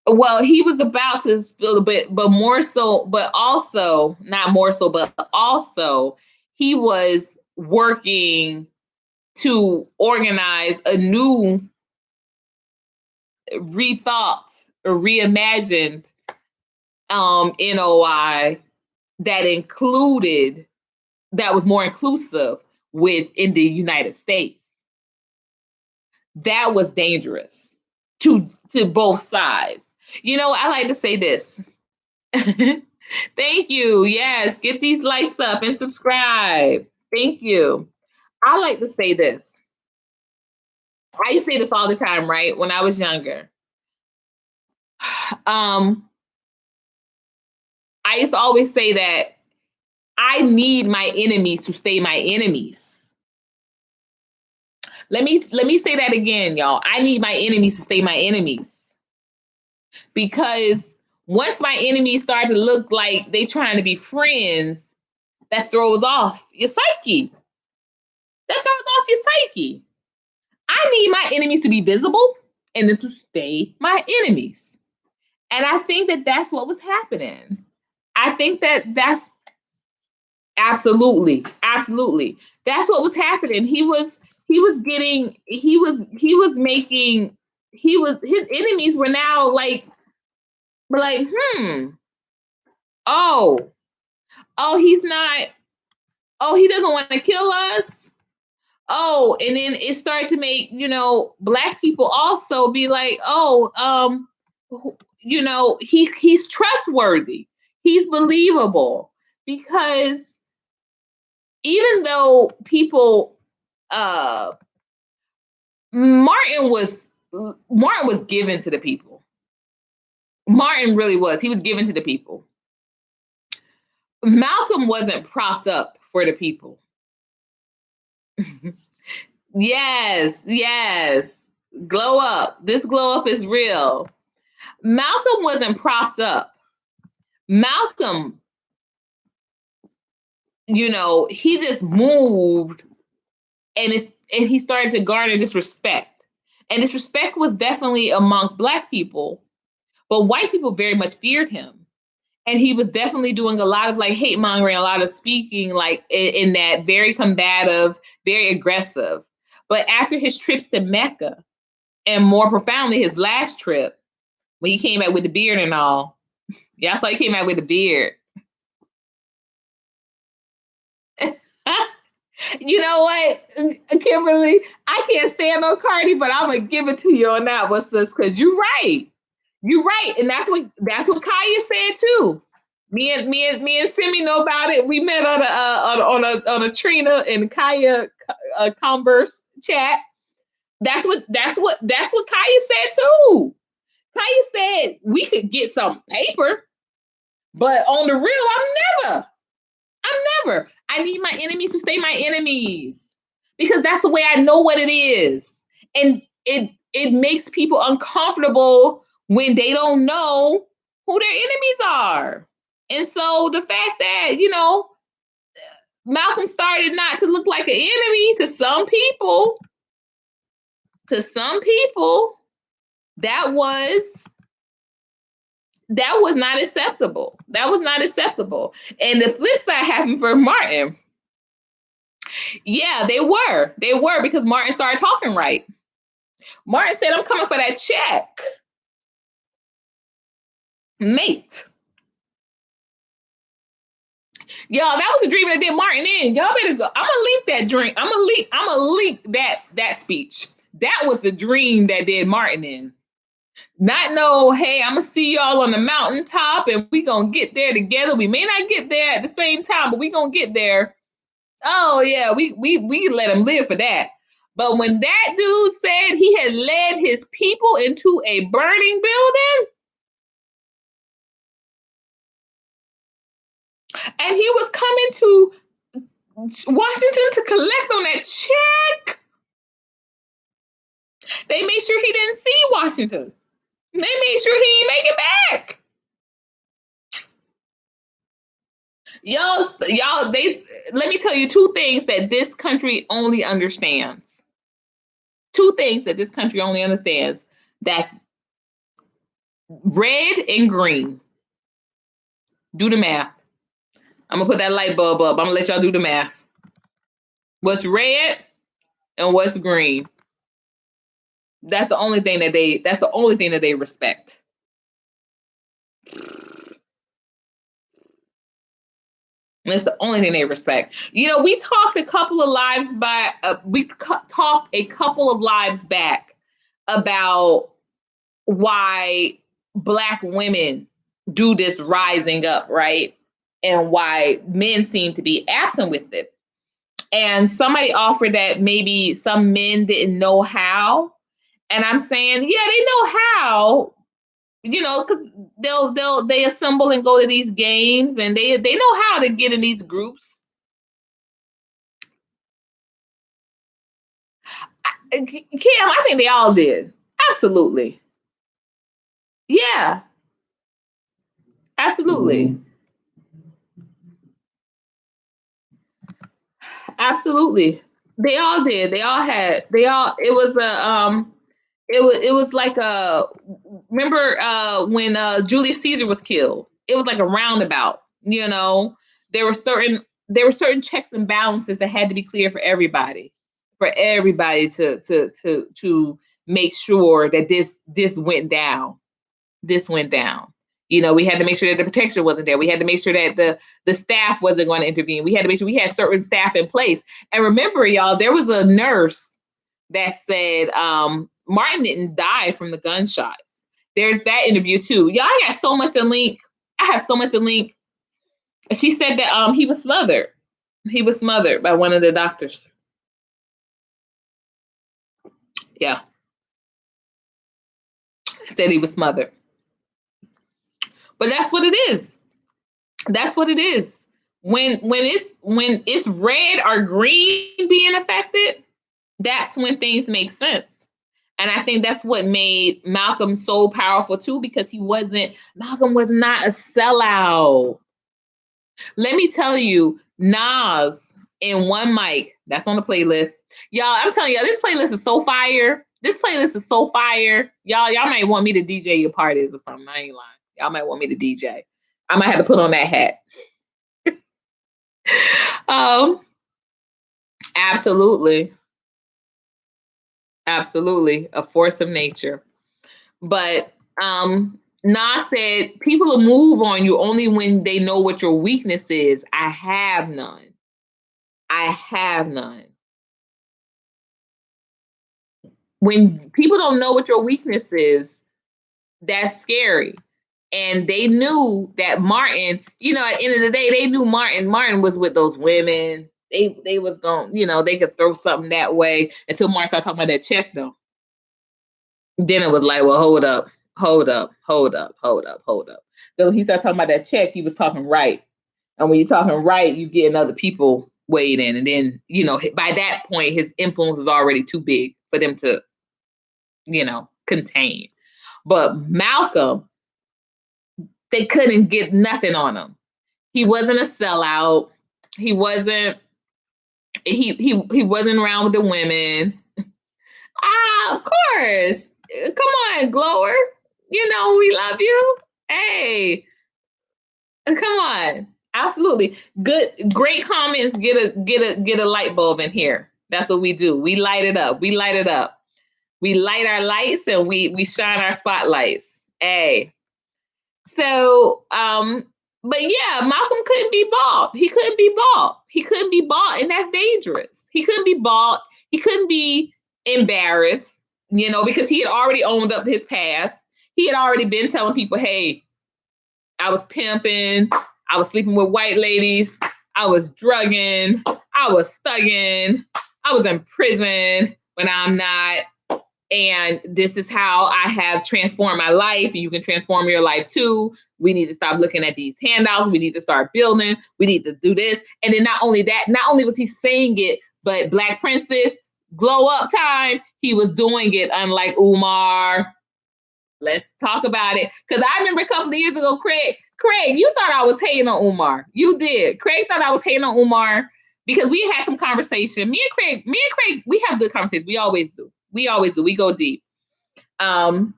Well, he was about to spill a bit, but more so, but also, not more so, but also, he was working to organize a new, rethought or reimagined NOI that was more inclusive within the United States. That was dangerous to both sides. You know, I like to say this. Thank you. Yes, get these likes up and subscribe. Thank you. I like to say this. I used to say this all the time, right? When I was younger. Um, I used to always say that I need my enemies to stay my enemies. Let me say that again, y'all. I need my enemies to stay my enemies. Because once my enemies start to look like they trying to be friends, that throws off your psyche. That throws off your psyche. I need my enemies to be visible and then to stay my enemies. And I think that that's what was happening. I think that that's absolutely, absolutely. That's what was happening. He was making, his enemies were now like, oh, oh, he's not, oh, he doesn't want to kill us. Oh, and then it started to make, Black people also be like, oh, he's trustworthy. He's believable. Because even though people, uh Martin was given to the people. Martin really was. He was given to the people. Malcolm wasn't propped up for the people. Yes, yes. Glow up. This glow up is real. Malcolm wasn't propped up. Malcolm, he just moved, and he started to garner this respect. And this respect was definitely amongst Black people, but white people very much feared him. And he was definitely doing a lot of like hate mongering, a lot of speaking like in that very combative, very aggressive. But after his trips to Mecca, and more profoundly his last trip, when he came back with the beard and all, yeah, I saw he came out with the beard. You know what, Kimberly? I can't stand on Cardi, but I'm gonna give it to you on that one, sis, because you're right. You're right, and that's what Kaya said too. Me and Simi know about it. We met on a Trina and Kaya Converse chat. That's what Kaya said too. Kaya said we could get some paper, but on the real, I'm never. I need my enemies to stay my enemies because that's the way I know what it is, and it makes people uncomfortable when they don't know who their enemies are. And so the fact that Malcolm started not to look like an enemy to some people, that was not acceptable. That was not acceptable. And the flip side happened for Martin. Yeah, they were because Martin started talking right. Martin said, "I'm coming for that check, mate." Y'all, that was a dream that did Martin in. Y'all better go. I'm gonna link that dream. I'm gonna link that speech. That was the dream that did Martin in. Not know, hey, I'm gonna see y'all on the mountaintop and we gonna get there together. We may not get there at the same time, but we gonna get there. Oh yeah, we let him live for that. But when that dude said he had led his people into a burning building, and he was coming to Washington to collect on that check, they made sure he didn't see Washington. They made sure he didn't make it back. Let me tell you two things that this country only understands. Two things that this country only understands. That's red and green. Do the math. I'm gonna put that light bulb up. I'm gonna let y'all do the math. What's red and what's green? That's the only thing that they respect. It's the only thing they respect. We talked a couple of lives back. Talked a couple of lives back about why Black women do this rising up, right? And why men seem to be absent with it. And somebody offered that maybe some men didn't know how. And I'm saying, yeah, they know how, because they assemble and go to these games, and they know how to get in these groups. Cam, I think they all did. Absolutely. Yeah, absolutely. Mm-hmm. Absolutely. They all did. It was like remember when Julius Caesar was killed? It was like a roundabout, There were certain checks and balances that had to be clear for everybody to make sure that this went down. This went down. We had to make sure that the protection wasn't there. We had to make sure that the staff wasn't going to intervene. We had to make sure we had certain staff in place. And remember, y'all, there was a nurse that said Martin didn't die from the gunshots. There's that interview too. Y'all, I got so much to link. I have so much to link. She said that he was smothered. He was smothered by one of the doctors. Yeah. Said he was smothered. But that's what it is. That's what it is. When it's red or green being affected, that's when things make sense. And I think that's what made Malcolm so powerful too, because Malcolm was not a sellout. Let me tell you, Nas in One Mic, that's on the playlist. Y'all, I'm telling y'all, this playlist is so fire. This playlist is so fire. Y'all might want me to DJ your parties or something. I ain't lying. Y'all might want me to DJ. I might have to put on that hat. Absolutely. Absolutely. A force of nature. But Nas said, people will move on you only when they know what your weakness is. I have none. I have none. When people don't know what your weakness is, that's scary. And they knew that Martin, at the end of the day, they knew Martin was with those women. They was going, they could throw something that way until Martin started talking about that check, though. Then it was like, well, hold up. So when he started talking about that check, he was talking right. And when you're talking right, you getting other people weighed in. And then, by that point, his influence was already too big for them to, contain. But Malcolm, they couldn't get nothing on him. He wasn't a sellout. He wasn't around with the women. Of course. Come on, Glower. We love you. Hey. Come on. Absolutely. Great comments. Get a light bulb in here. That's what we do. We light it up. We light our lights and we shine our spotlights. Hey. So, but yeah, Malcolm couldn't be bought. He couldn't be bought, and that's dangerous. He couldn't be bought. He couldn't be embarrassed, because he had already owned up his past. He had already been telling people, hey, I was pimping, I was sleeping with white ladies, I was drugging, I was thugging, I was in prison when I'm not. And this is how I have transformed my life. You can transform your life too. We need to stop looking at these handouts. We need to start building. We need to do this. And then not only was he saying it, but Black Princess, glow up time, he was doing it, unlike Umar. Let's talk about it. Because I remember a couple of years ago, Craig, you thought I was hating on Umar. You did. Craig thought I was hating on Umar because we had some conversation. Me and Craig, we have good conversations. We always do. We go deep. And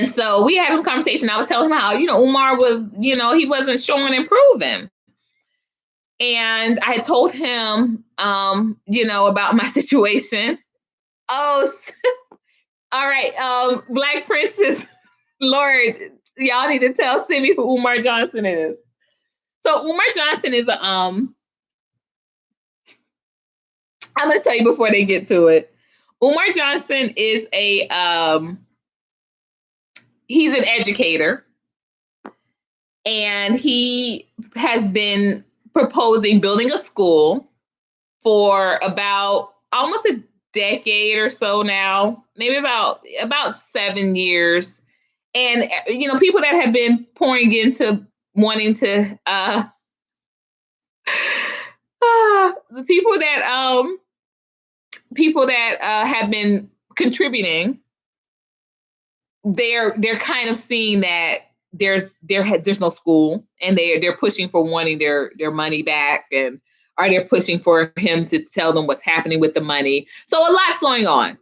so we had a conversation. I was telling him how, Umar was, he wasn't showing and proving. And I told him, about my situation. Oh, all right. Black Princess, Lord, y'all need to tell Simi who Umar Johnson is. So Umar Johnson is I'm going to tell you before they get to it. Umar Johnson is he's an educator, and he has been proposing building a school for about almost a decade or so now, maybe about 7 years. And people that have been pouring into wanting to the people that have been contributing, they're kind of seeing that there's no school, and they're pushing for wanting their money back, and or they're pushing for him to tell them what's happening with the money. So a lot's going on.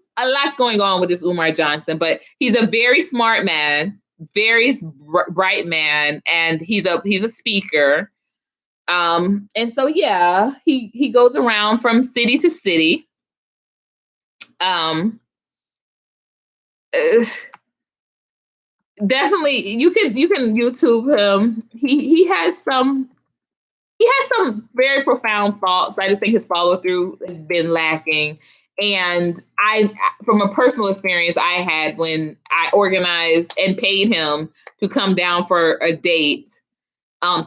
With this Umar Johnson, but he's a very smart man, very bright man, and he's a speaker. And so yeah, he goes around from city to city. Definitely, you can YouTube him. He has some very profound thoughts. I just think his follow through has been lacking. And from a personal experience I had when I organized and paid him to come down for a date,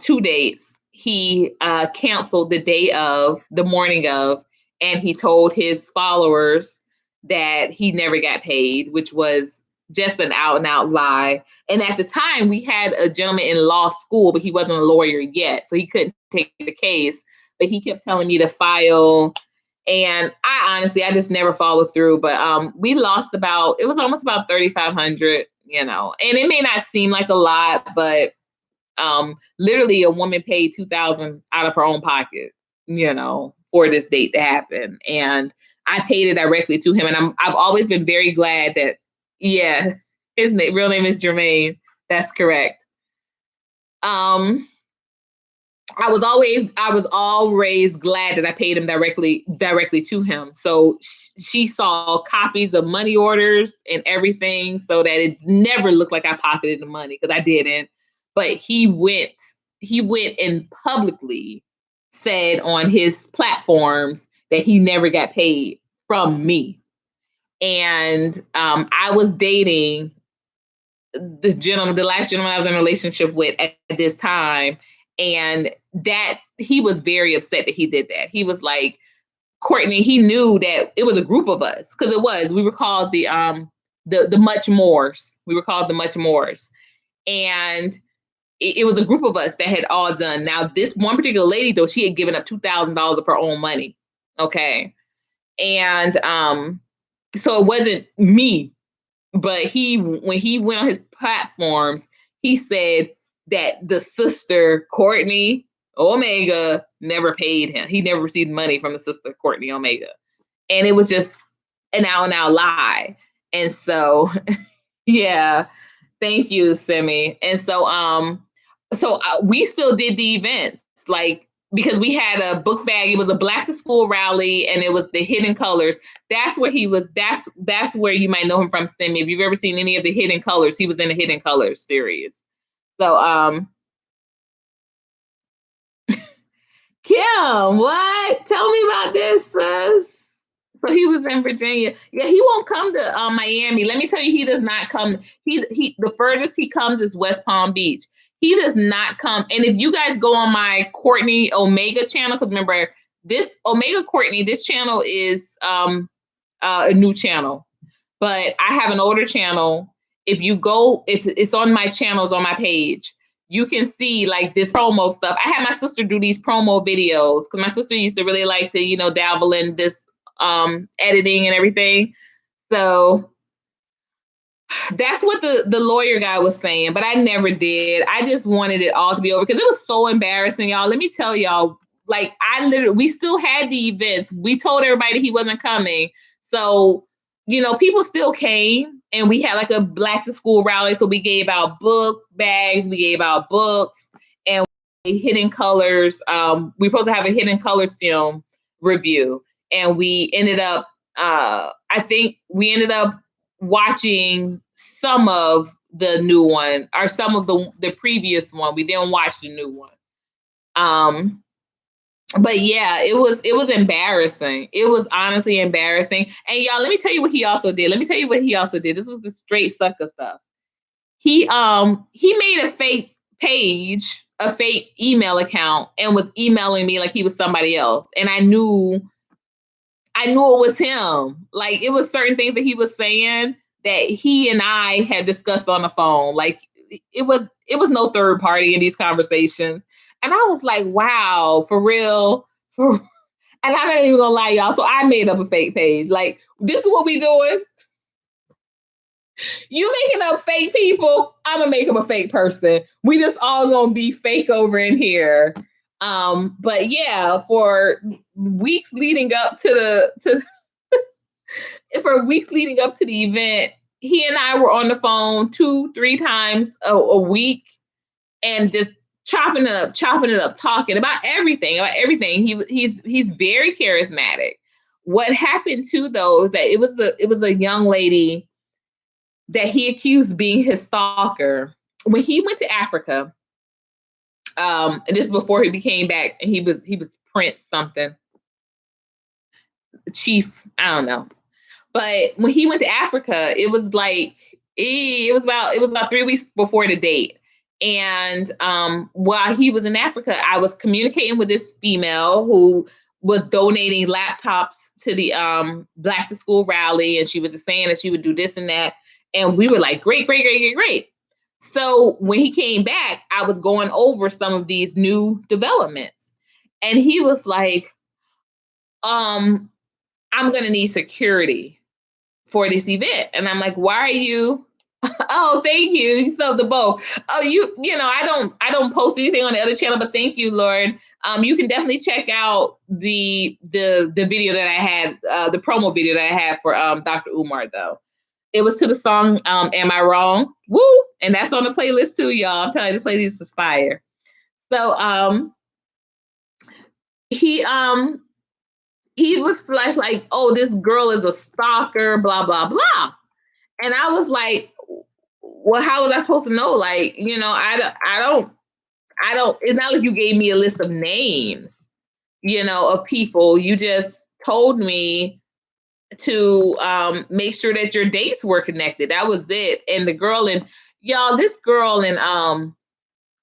2 dates, he canceled the morning of, and he told his followers that he never got paid, which was just an out and out lie. And at the time, we had a gentleman in law school, but he wasn't a lawyer yet, so he couldn't take the case. But he kept telling me to file, and I just never followed through. But we lost it was almost about $3,500, and it may not seem like a lot, but literally a woman paid $2,000 out of her own pocket, for this date to happen. And I paid it directly to him. And I've always been very glad that, yeah, his real name is Jermaine. That's correct. I was always glad that I paid him directly to him. So she saw copies of money orders and everything, so that it never looked like I pocketed the money, because I didn't. But he went and publicly said on his platforms that he never got paid from me. And I was dating this gentleman, the last gentleman I was in a relationship with at this time. And that he was very upset that he did that. He was like, Courtney, he knew that it was a group of us, because we were called the Much Mores. We were called the Much Mores. And it was a group of us that had all done. Now, this one particular lady, though, she had given up $2,000 of her own money. Okay. And so it wasn't me, but when he went on his platforms, he said that the sister, Courtney Omega, never paid him. He never received money from the sister, Courtney Omega. And it was just an out and out lie. And so, yeah, thank you, Simi. And so, we still did the events, because we had a book bag. It was a Black to School rally, and it was the Hidden Colors. That's where he was. That's where you might know him from, Simi. If you've ever seen any of the Hidden Colors, he was in the Hidden Colors series. So, Kim, what? Tell me about this, sis. So he was in Virginia. Yeah, he won't come to Miami. Let me tell you, he does not come. The furthest he comes is West Palm Beach. He does not come. And if you guys go on my Courtney Omega channel, because remember, this Omega Courtney, this channel is a new channel. But I have an older channel. If you go, it's on my channels on my page, you can see this promo stuff. I had my sister do these promo videos, because my sister used to really like to, dabble in this editing and everything. So that's what the lawyer guy was saying, but I never did. I just wanted it all to be over, because it was so embarrassing, y'all. Let me tell y'all, we still had the events. We told everybody he wasn't coming. So, people still came, and we had a Black to School rally. So we gave out book bags, we gave out books, and Hidden Colors. We were supposed to have a Hidden Colors film review. And we ended up, watching some of the new one, or some of the previous one. We didn't watch the new one. But yeah, it was embarrassing. It was honestly embarrassing. And y'all, let me tell you what he also did. This was the straight sucker stuff. he made a fake page, a fake email account, and was emailing me like he was somebody else. And I knew it was him. Like, it was certain things that he was saying that he and I had discussed on the phone. Like, it was no third party in these conversations. And I was like, wow, for real. And I'm not even gonna lie, y'all. So I made up a fake page. Like, this is what we doing. You making up fake people, I'm gonna make up a fake person. We just all gonna be fake over in here. But yeah, for weeks leading up to for weeks leading up to the event, he and I were on the phone 2-3 times a week, and just chopping it up, talking about everything. He's very charismatic. What happened too, though, is that it was a young lady that he accused being his stalker when he went to Africa. And this before he became back, and he was Prince something, chief, I don't know. But when he went to Africa, it was like it was about 3 weeks before the date. And while he was in Africa, I was communicating with this female who was donating laptops to the Black to School rally, and she was just saying that she would do this and that. And we were like, great, great, great, great, great. So when he came back, I was going over some of these new developments. And he was like, I'm gonna need security for this event. And I'm like, why are you? Oh, thank you. You sold the bow. Oh, you know, I don't post anything on the other channel, but thank you, Lord. You can definitely check out the video that I had, the promo video that I had for Dr. Umar, though. It was to the song Am I Wrong? Woo! And that's on the playlist too, y'all. I'm telling you, this playlist is fire. So he was like, oh, this girl is a stalker, blah, blah, blah. And I was like, well, how was I supposed to know? Like, you know, I don't, it's not like you gave me a list of names, you know, of people. You just told me to make sure that your dates were connected. That was it. And the girl this girl in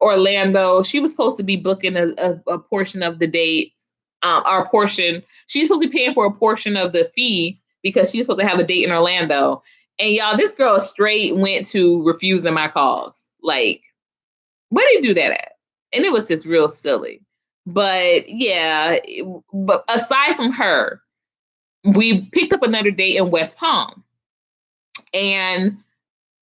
Orlando, she was supposed to be booking a portion of the dates, our portion. She's supposed to be paying for a portion of the fee because she's supposed to have a date in Orlando. And y'all, this girl straight went to refusing my calls. Like, where do you do that at? And it was just real silly. But yeah, but aside from her, we picked up another date in West Palm. And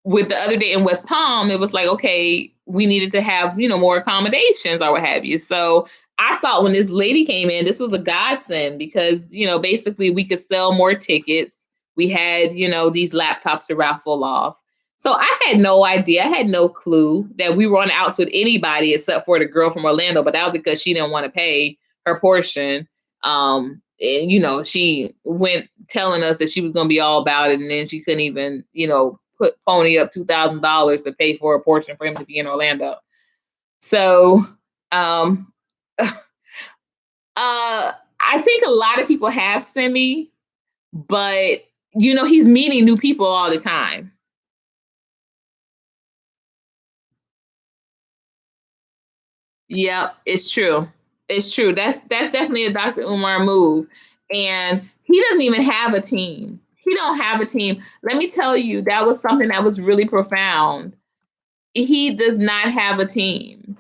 with the other date in West Palm, it was like, okay, we needed to have, you know, more accommodations or what have you. So I thought when this lady came in, this was a godsend because, you know, basically we could sell more tickets. We had, you know, these laptops to raffle off. So I had no idea. I had no clue that we were on the outs with anybody except for the girl from Orlando. But that was because she didn't want to pay her portion. And, you know, she went telling us that she was going to be all about it. And then she couldn't even, you know, pony up $2,000 to pay for a portion for him to be in Orlando. So, I think a lot of people have Simi, but you know, he's meeting new people all the time. Yeah, it's true. It's true. That's definitely a Dr. Umar move. And he doesn't even have a team. He don't have a team. Let me tell you, that was something that was really profound. He does not have a team.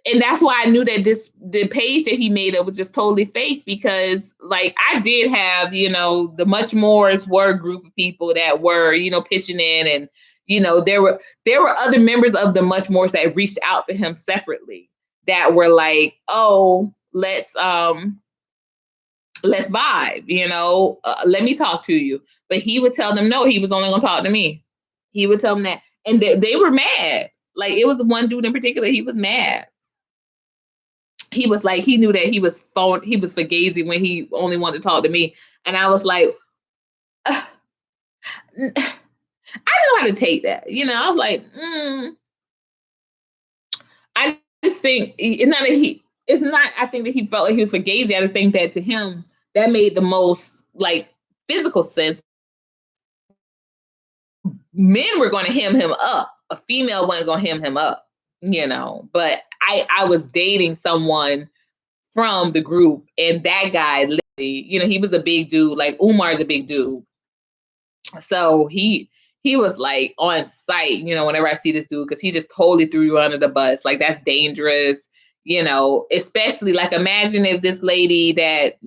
And that's why I knew that the page that he made up was just totally fake because like I did have, you know, the Much Mores were a group of people that were, you know, pitching in, and, you know, there were other members of the Much Mores that reached out to him separately that were like, oh, let's vibe, you know, let me talk to you. But he would tell them, no, he was only going to talk to me. He would tell them that. And they were mad. Like, it was one dude in particular, he was mad. He was like, he knew that he was fugazi when he only wanted to talk to me. And I was like, I don't know how to take that. You know, I was like, I just think it's not, I think that he felt like he was fugazi. I just think that to him, that made the most like physical sense. men were going to hem him up. A female wasn't going to hem him up, But I was dating someone from the group, and that guy, literally, he was a big dude. Like Umar's a big dude, so he was like on site, whenever I see this dude, because he just totally threw you under the bus. Like, that's dangerous, especially like, imagine if this lady that,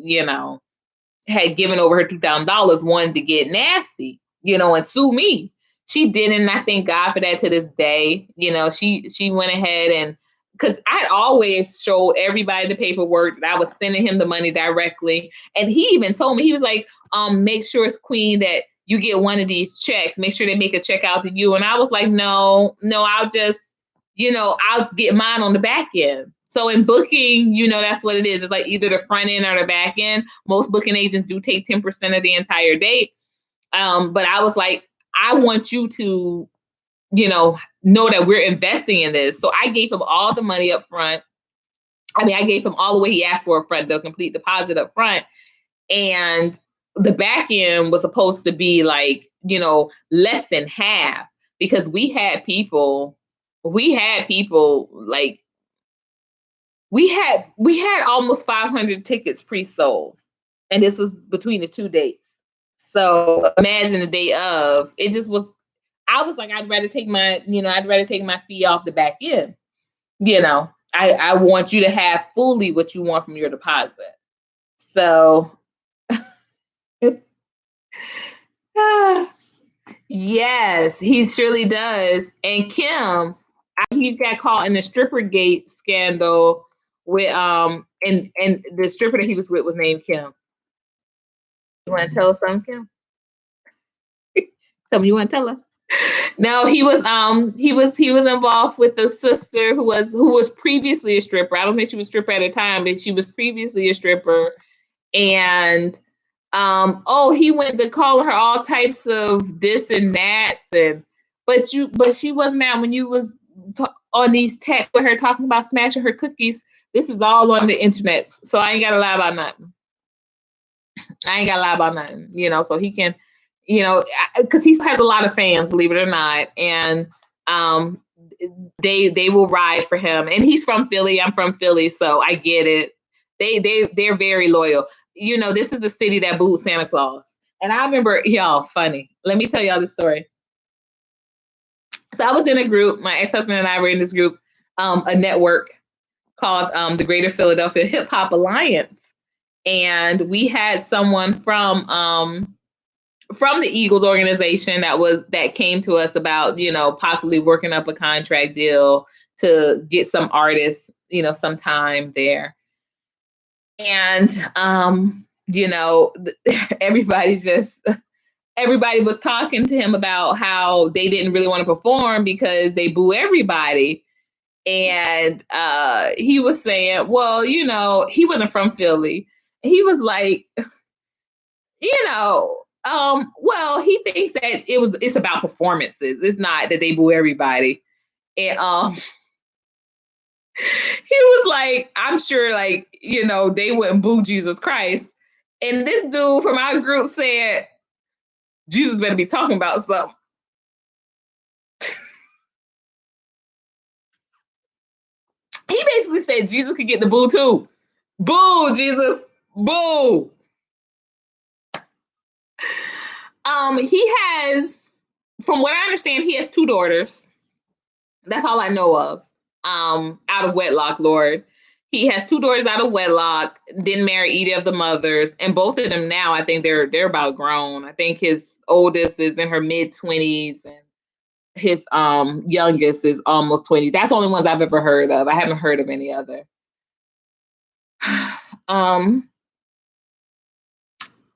had given over her $2,000 wanted to get nasty, and sue me. She didn't. And I thank God for that to this day. She went ahead and, because I'd always showed everybody the paperwork that I was sending him the money directly. And he even told me, he was like, make sure it's Queen that you get one of these checks. Make sure they make a check out to you. And I was like, no, I'll just, I'll get mine on the back end. So in booking, that's what it is. It's like either the front end or the back end. Most booking agents do take 10% of the entire date. But I was like, I want you to, know that we're investing in this. So I gave him all the money up front. I mean, I gave him all the way he asked for up front, the complete deposit up front. And the back end was supposed to be like, less than half, because we had people like, we had almost 500 tickets pre-sold, and this was between the 2 dates. So imagine the day of, it just was, I was like, I'd rather take my fee off the back end. I want you to have fully what you want from your deposit. So yes, he surely does. And Kim, he got caught in the stripper gate scandal with and the stripper that he was with was named Kim. You want to tell us something, Kim? Something you want to tell us? No, he was involved with the sister who was previously a stripper. I don't think she was a stripper at the time, but she was previously a stripper. And he went to calling her all types of this and that, but she wasn't out when you was on these texts with her talking about smashing her cookies. This is all on the internet, so I ain't gotta lie about nothing. So he can, because he has a lot of fans, believe it or not, and they will ride for him. And he's from Philly. I'm from Philly, so I get it. They're very loyal. This is the city that booed Santa Claus. And I remember, y'all, funny. Let me tell y'all this story. So I was in a group. My ex-husband and I were in this group, a network called the Greater Philadelphia Hip Hop Alliance. And we had someone from the Eagles organization that came to us about, possibly working up a contract deal to get some artists, some time there. And, everybody was talking to him about how they didn't really want to perform because they boo everybody. And he was saying, well, he wasn't from Philly. He was like, well, he thinks that it's about performances. It's not that they boo everybody. And he was like, I'm sure, like, they wouldn't boo Jesus Christ. And this dude from our group said, Jesus better be talking about something. He basically said Jesus could get the boo too. Boo, Jesus. Boo. He has, from what I understand, he has 2 daughters. That's all I know of. Out of wedlock, Lord. He has 2 daughters out of wedlock, didn't marry either of the mothers, and both of them now, I think they're about grown. I think his oldest is in her mid-20s, and his youngest is almost 20. That's the only ones I've ever heard of. I haven't heard of any other.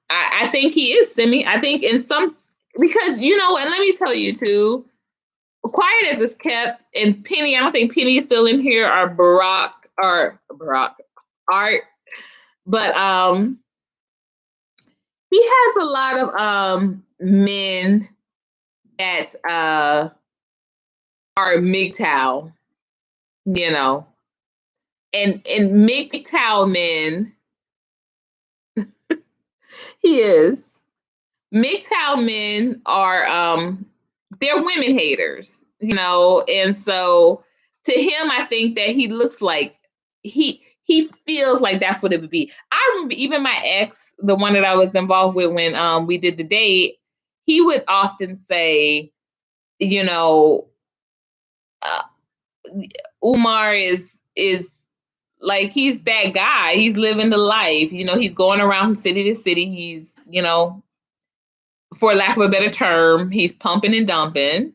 I think he is semi. I think in some, because and let me tell you too, quiet as it's kept, and Penny, I don't think Penny is still in here, or Barack Art, but he has a lot of men that are MGTOW, and MGTOW men, he is. MGTOW men are they're women haters, and so to him, I think that he looks like he feels like that's what it would be. I remember even my ex, the one that I was involved with when we did the date, he would often say, you know, uh, Umar is like he's that guy. He's living the life. He's going around from city to city. He's, for lack of a better term, he's pumping and dumping.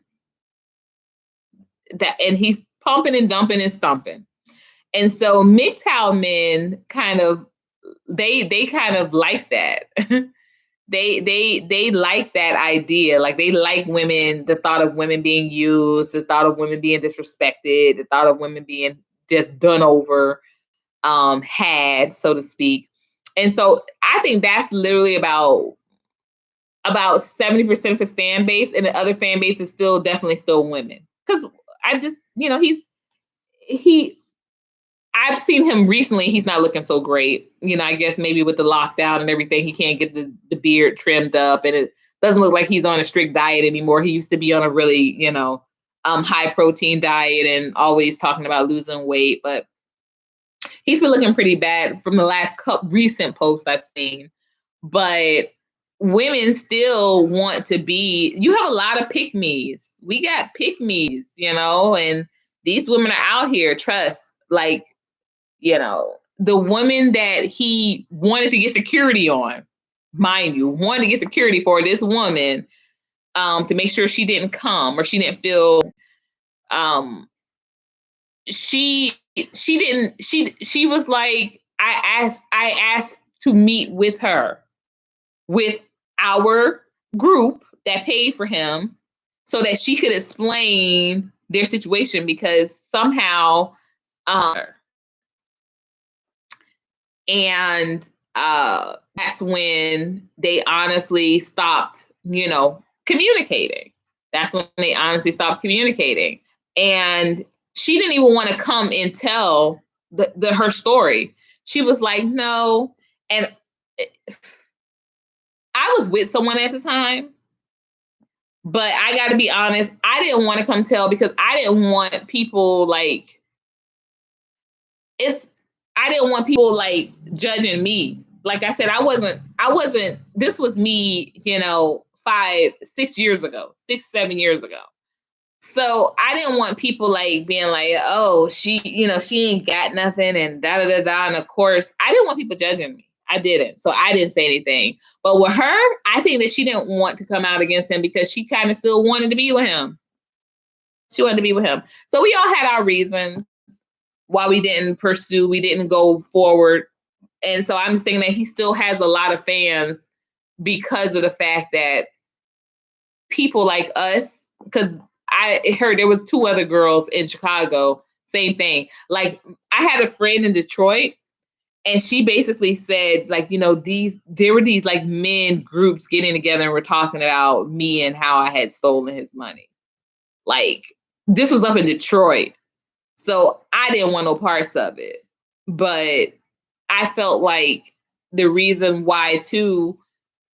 And he's pumping and dumping and stumping. And so MGTOW men kind of they kind of like that. they like that idea. Like they like women, the thought of women being used, the thought of women being disrespected, the thought of women being just done over, had, so to speak. And so I think that's literally about 70% of his fan base, and the other fan base is definitely still women. Because I just, I've seen him recently. He's not looking so great. I guess maybe with the lockdown and everything, he can't get the beard trimmed up, and it doesn't look like he's on a strict diet anymore. He used to be on a really, high protein diet and always talking about losing weight, but he's been looking pretty bad from the last recent posts I've seen. But women still want to be, you have a lot of pick-me's. We got pick-me's, and these women are out here, trust, like, the woman that he wanted to get security on, mind you, wanted to get security for this woman, to make sure she didn't come or she didn't feel, she was like, I asked to meet with her, with our group that paid for him, so that she could explain their situation, because somehow, and that's when they honestly stopped, communicating. That's when they honestly stopped communicating. And she didn't even want to come and tell her story. She was like, no. And I was with someone at the time, but I got to be honest, I didn't want to come tell, because I didn't want people like, I didn't want people like judging me. Like I said, I wasn't, this was me, 6 years ago, 6, 7 years ago. So I didn't want people like being like, oh, she ain't got nothing and da da da da. And of course, I didn't want people judging me. I didn't. So I didn't say anything. But with her, I think that she didn't want to come out against him, because she kind of still wanted to be with him. She wanted to be with him. So we all had our reasons why we didn't go forward. And so I'm just thinking that he still has a lot of fans because of the fact that people like us, because I heard there was 2 other girls in Chicago, same thing. Like I had a friend in Detroit, and she basically said, like, there were these like men groups getting together and were talking about me and how I had stolen his money. Like this was up in Detroit. So I didn't want no parts of it. But I felt like the reason why too,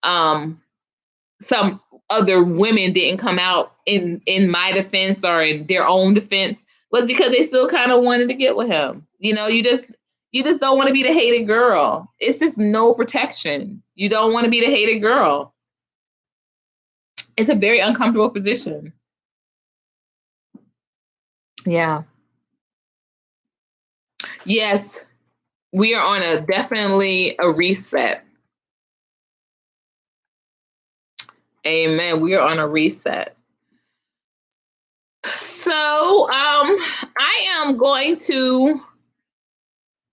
some other women didn't come out in my defense or in their own defense, was because they still kind of wanted to get with him. You just don't want to be the hated girl. It's just no protection. You don't want to be the hated girl. It's a very uncomfortable position. Yeah. Yes, we are on definitely a reset. Amen. We are on a reset. So I am going to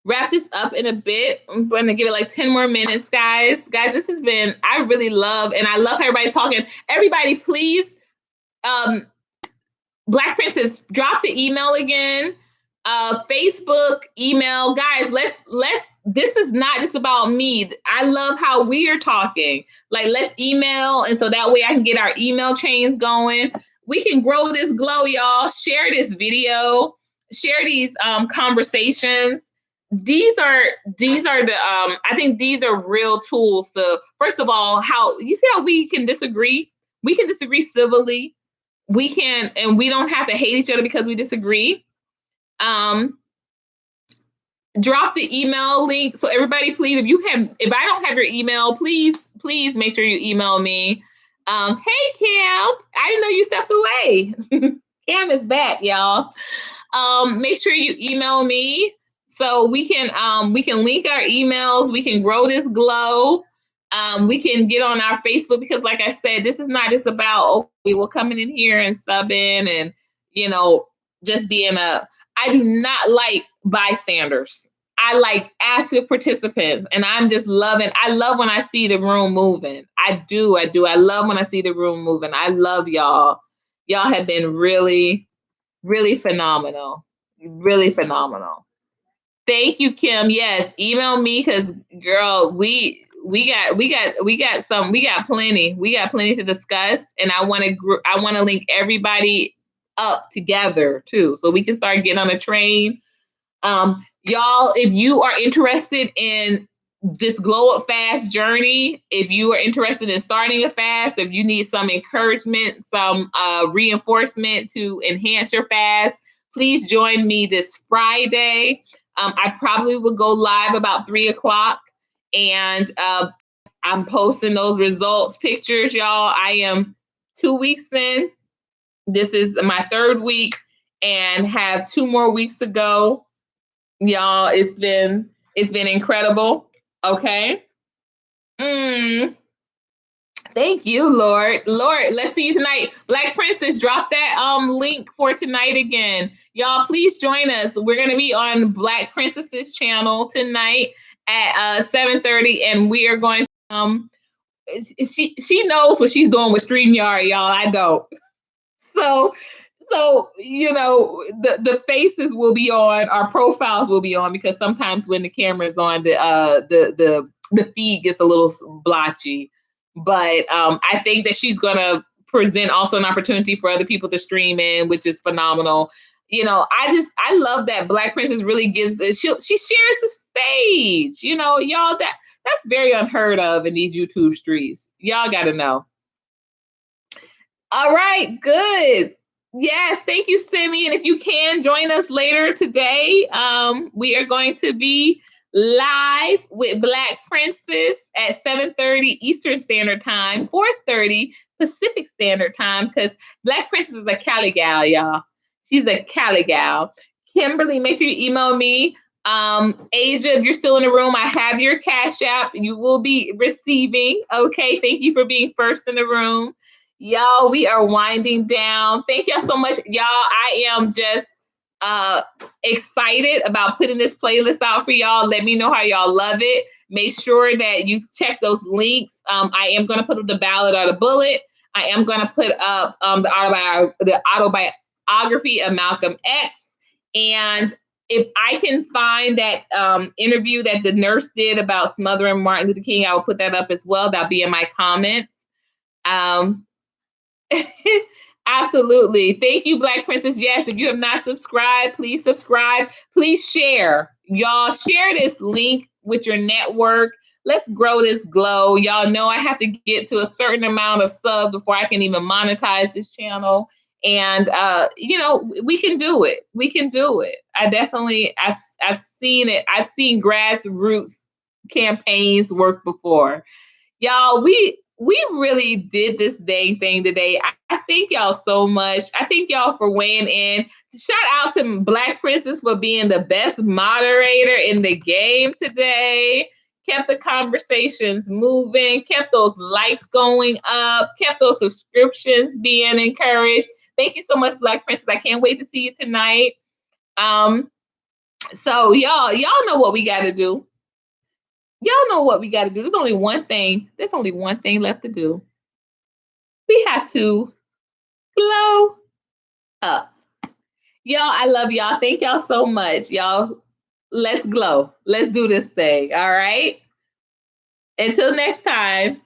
wrap this up in a bit. I'm going to give it like 10 more minutes, guys. Guys, this has been, I really love, and I love how everybody's talking. Everybody, please, Black Princess, drop the email again. Facebook, email. Guys, let's this is not just about me. I love how we are talking. Like, let's email, and so that way I can get our email chains going. We can grow this glow, y'all. Share this video. Share these conversations. These are the I think these are real tools to, first of all, how you see how we can disagree. We can disagree civilly. we can, and we don't have to hate each other because we disagree. Drop the email link. So everybody, please, if I don't have your email, please make sure you email me. Hey Cam, I didn't know you stepped away. Cam is back, y'all. Make sure you email me so we can link our emails. We can grow this glow. We can get on our Facebook, because like I said, this is not just about, okay, well, coming in here and subbing and, just being I do not like bystanders. I like active participants, and I'm just I love when I see the room moving. I do. I love when I see the room moving. I love y'all. Y'all have been really, really phenomenal. Really phenomenal. Thank you, Kim. Yes, email me, because girl, we got plenty. We got plenty to discuss, and I want to link everybody up together too, so we can start getting on a train. Y'all, if you are interested in this Glow Up Fast journey, if you are interested in starting a fast, if you need some encouragement, some reinforcement to enhance your fast, please join me this Friday. I probably will go live about 3:00, and I'm posting those results pictures, y'all. I am 2 weeks in. This is my 3rd week and have 2 more weeks to go. Y'all, it's been incredible. Okay. Thank you, Lord. Let's see you tonight. Black Princess, drop that link for tonight again. Y'all, please join us. We're gonna be on Black Princess's channel tonight at 7:30, and we are going she knows what she's doing with StreamYard, y'all. I don't. So the faces will be on, our profiles will be on, because sometimes when the camera's on, the feed gets a little blotchy. But I think that she's gonna present also an opportunity for other people to stream in, which is phenomenal. I love that Black Princess really gives she shares the stage. Y'all, that's very unheard of in these YouTube streets. Y'all got to know. All right, good. Yes, thank you, Simi. And if you can join us later today, we are going to be live with Black Princess at 7:30 Eastern Standard Time, 4:30 Pacific Standard Time, because Black Princess is a Cali gal, y'all. She's a Cali gal. Kimberly, make sure you email me. Asia, if you're still in the room, I have your Cash App. You will be receiving. Okay, thank you for being first in the room. Y'all, we are winding down. Thank y'all so much. Y'all, I am just excited about putting this playlist out for y'all. Let me know how y'all love it. Make sure that you check those links. I am going to put up the ballad or the bullet. I am going to put up the autobiography of Malcolm X. And if I can find that interview that the nurse did about smothering Martin Luther King, I will put that up as well. That'll be in my comments. Absolutely. Thank you, Black Princess. Yes, if you have not subscribed, please subscribe. Please share. Y'all, share this link with your network. Let's grow this glow. Y'all know I have to get to a certain amount of subs before I can even monetize this channel. And we can do it. We can do it. I've seen it. I've seen grassroots campaigns work before. Y'all, we really did this dang thing today. I thank y'all so much. I thank y'all for weighing in. Shout out to Black Princess for being the best moderator in the game today. Kept the conversations moving, kept those likes going up, kept those subscriptions being encouraged. Thank you so much, Black Princess. I can't wait to see you tonight. So y'all know what we got to do. Y'all know what we got to do. There's only one thing left to do. We have to glow up. Y'all, I love y'all. Thank y'all so much. Y'all, let's glow. Let's do this thing. All right. Until next time.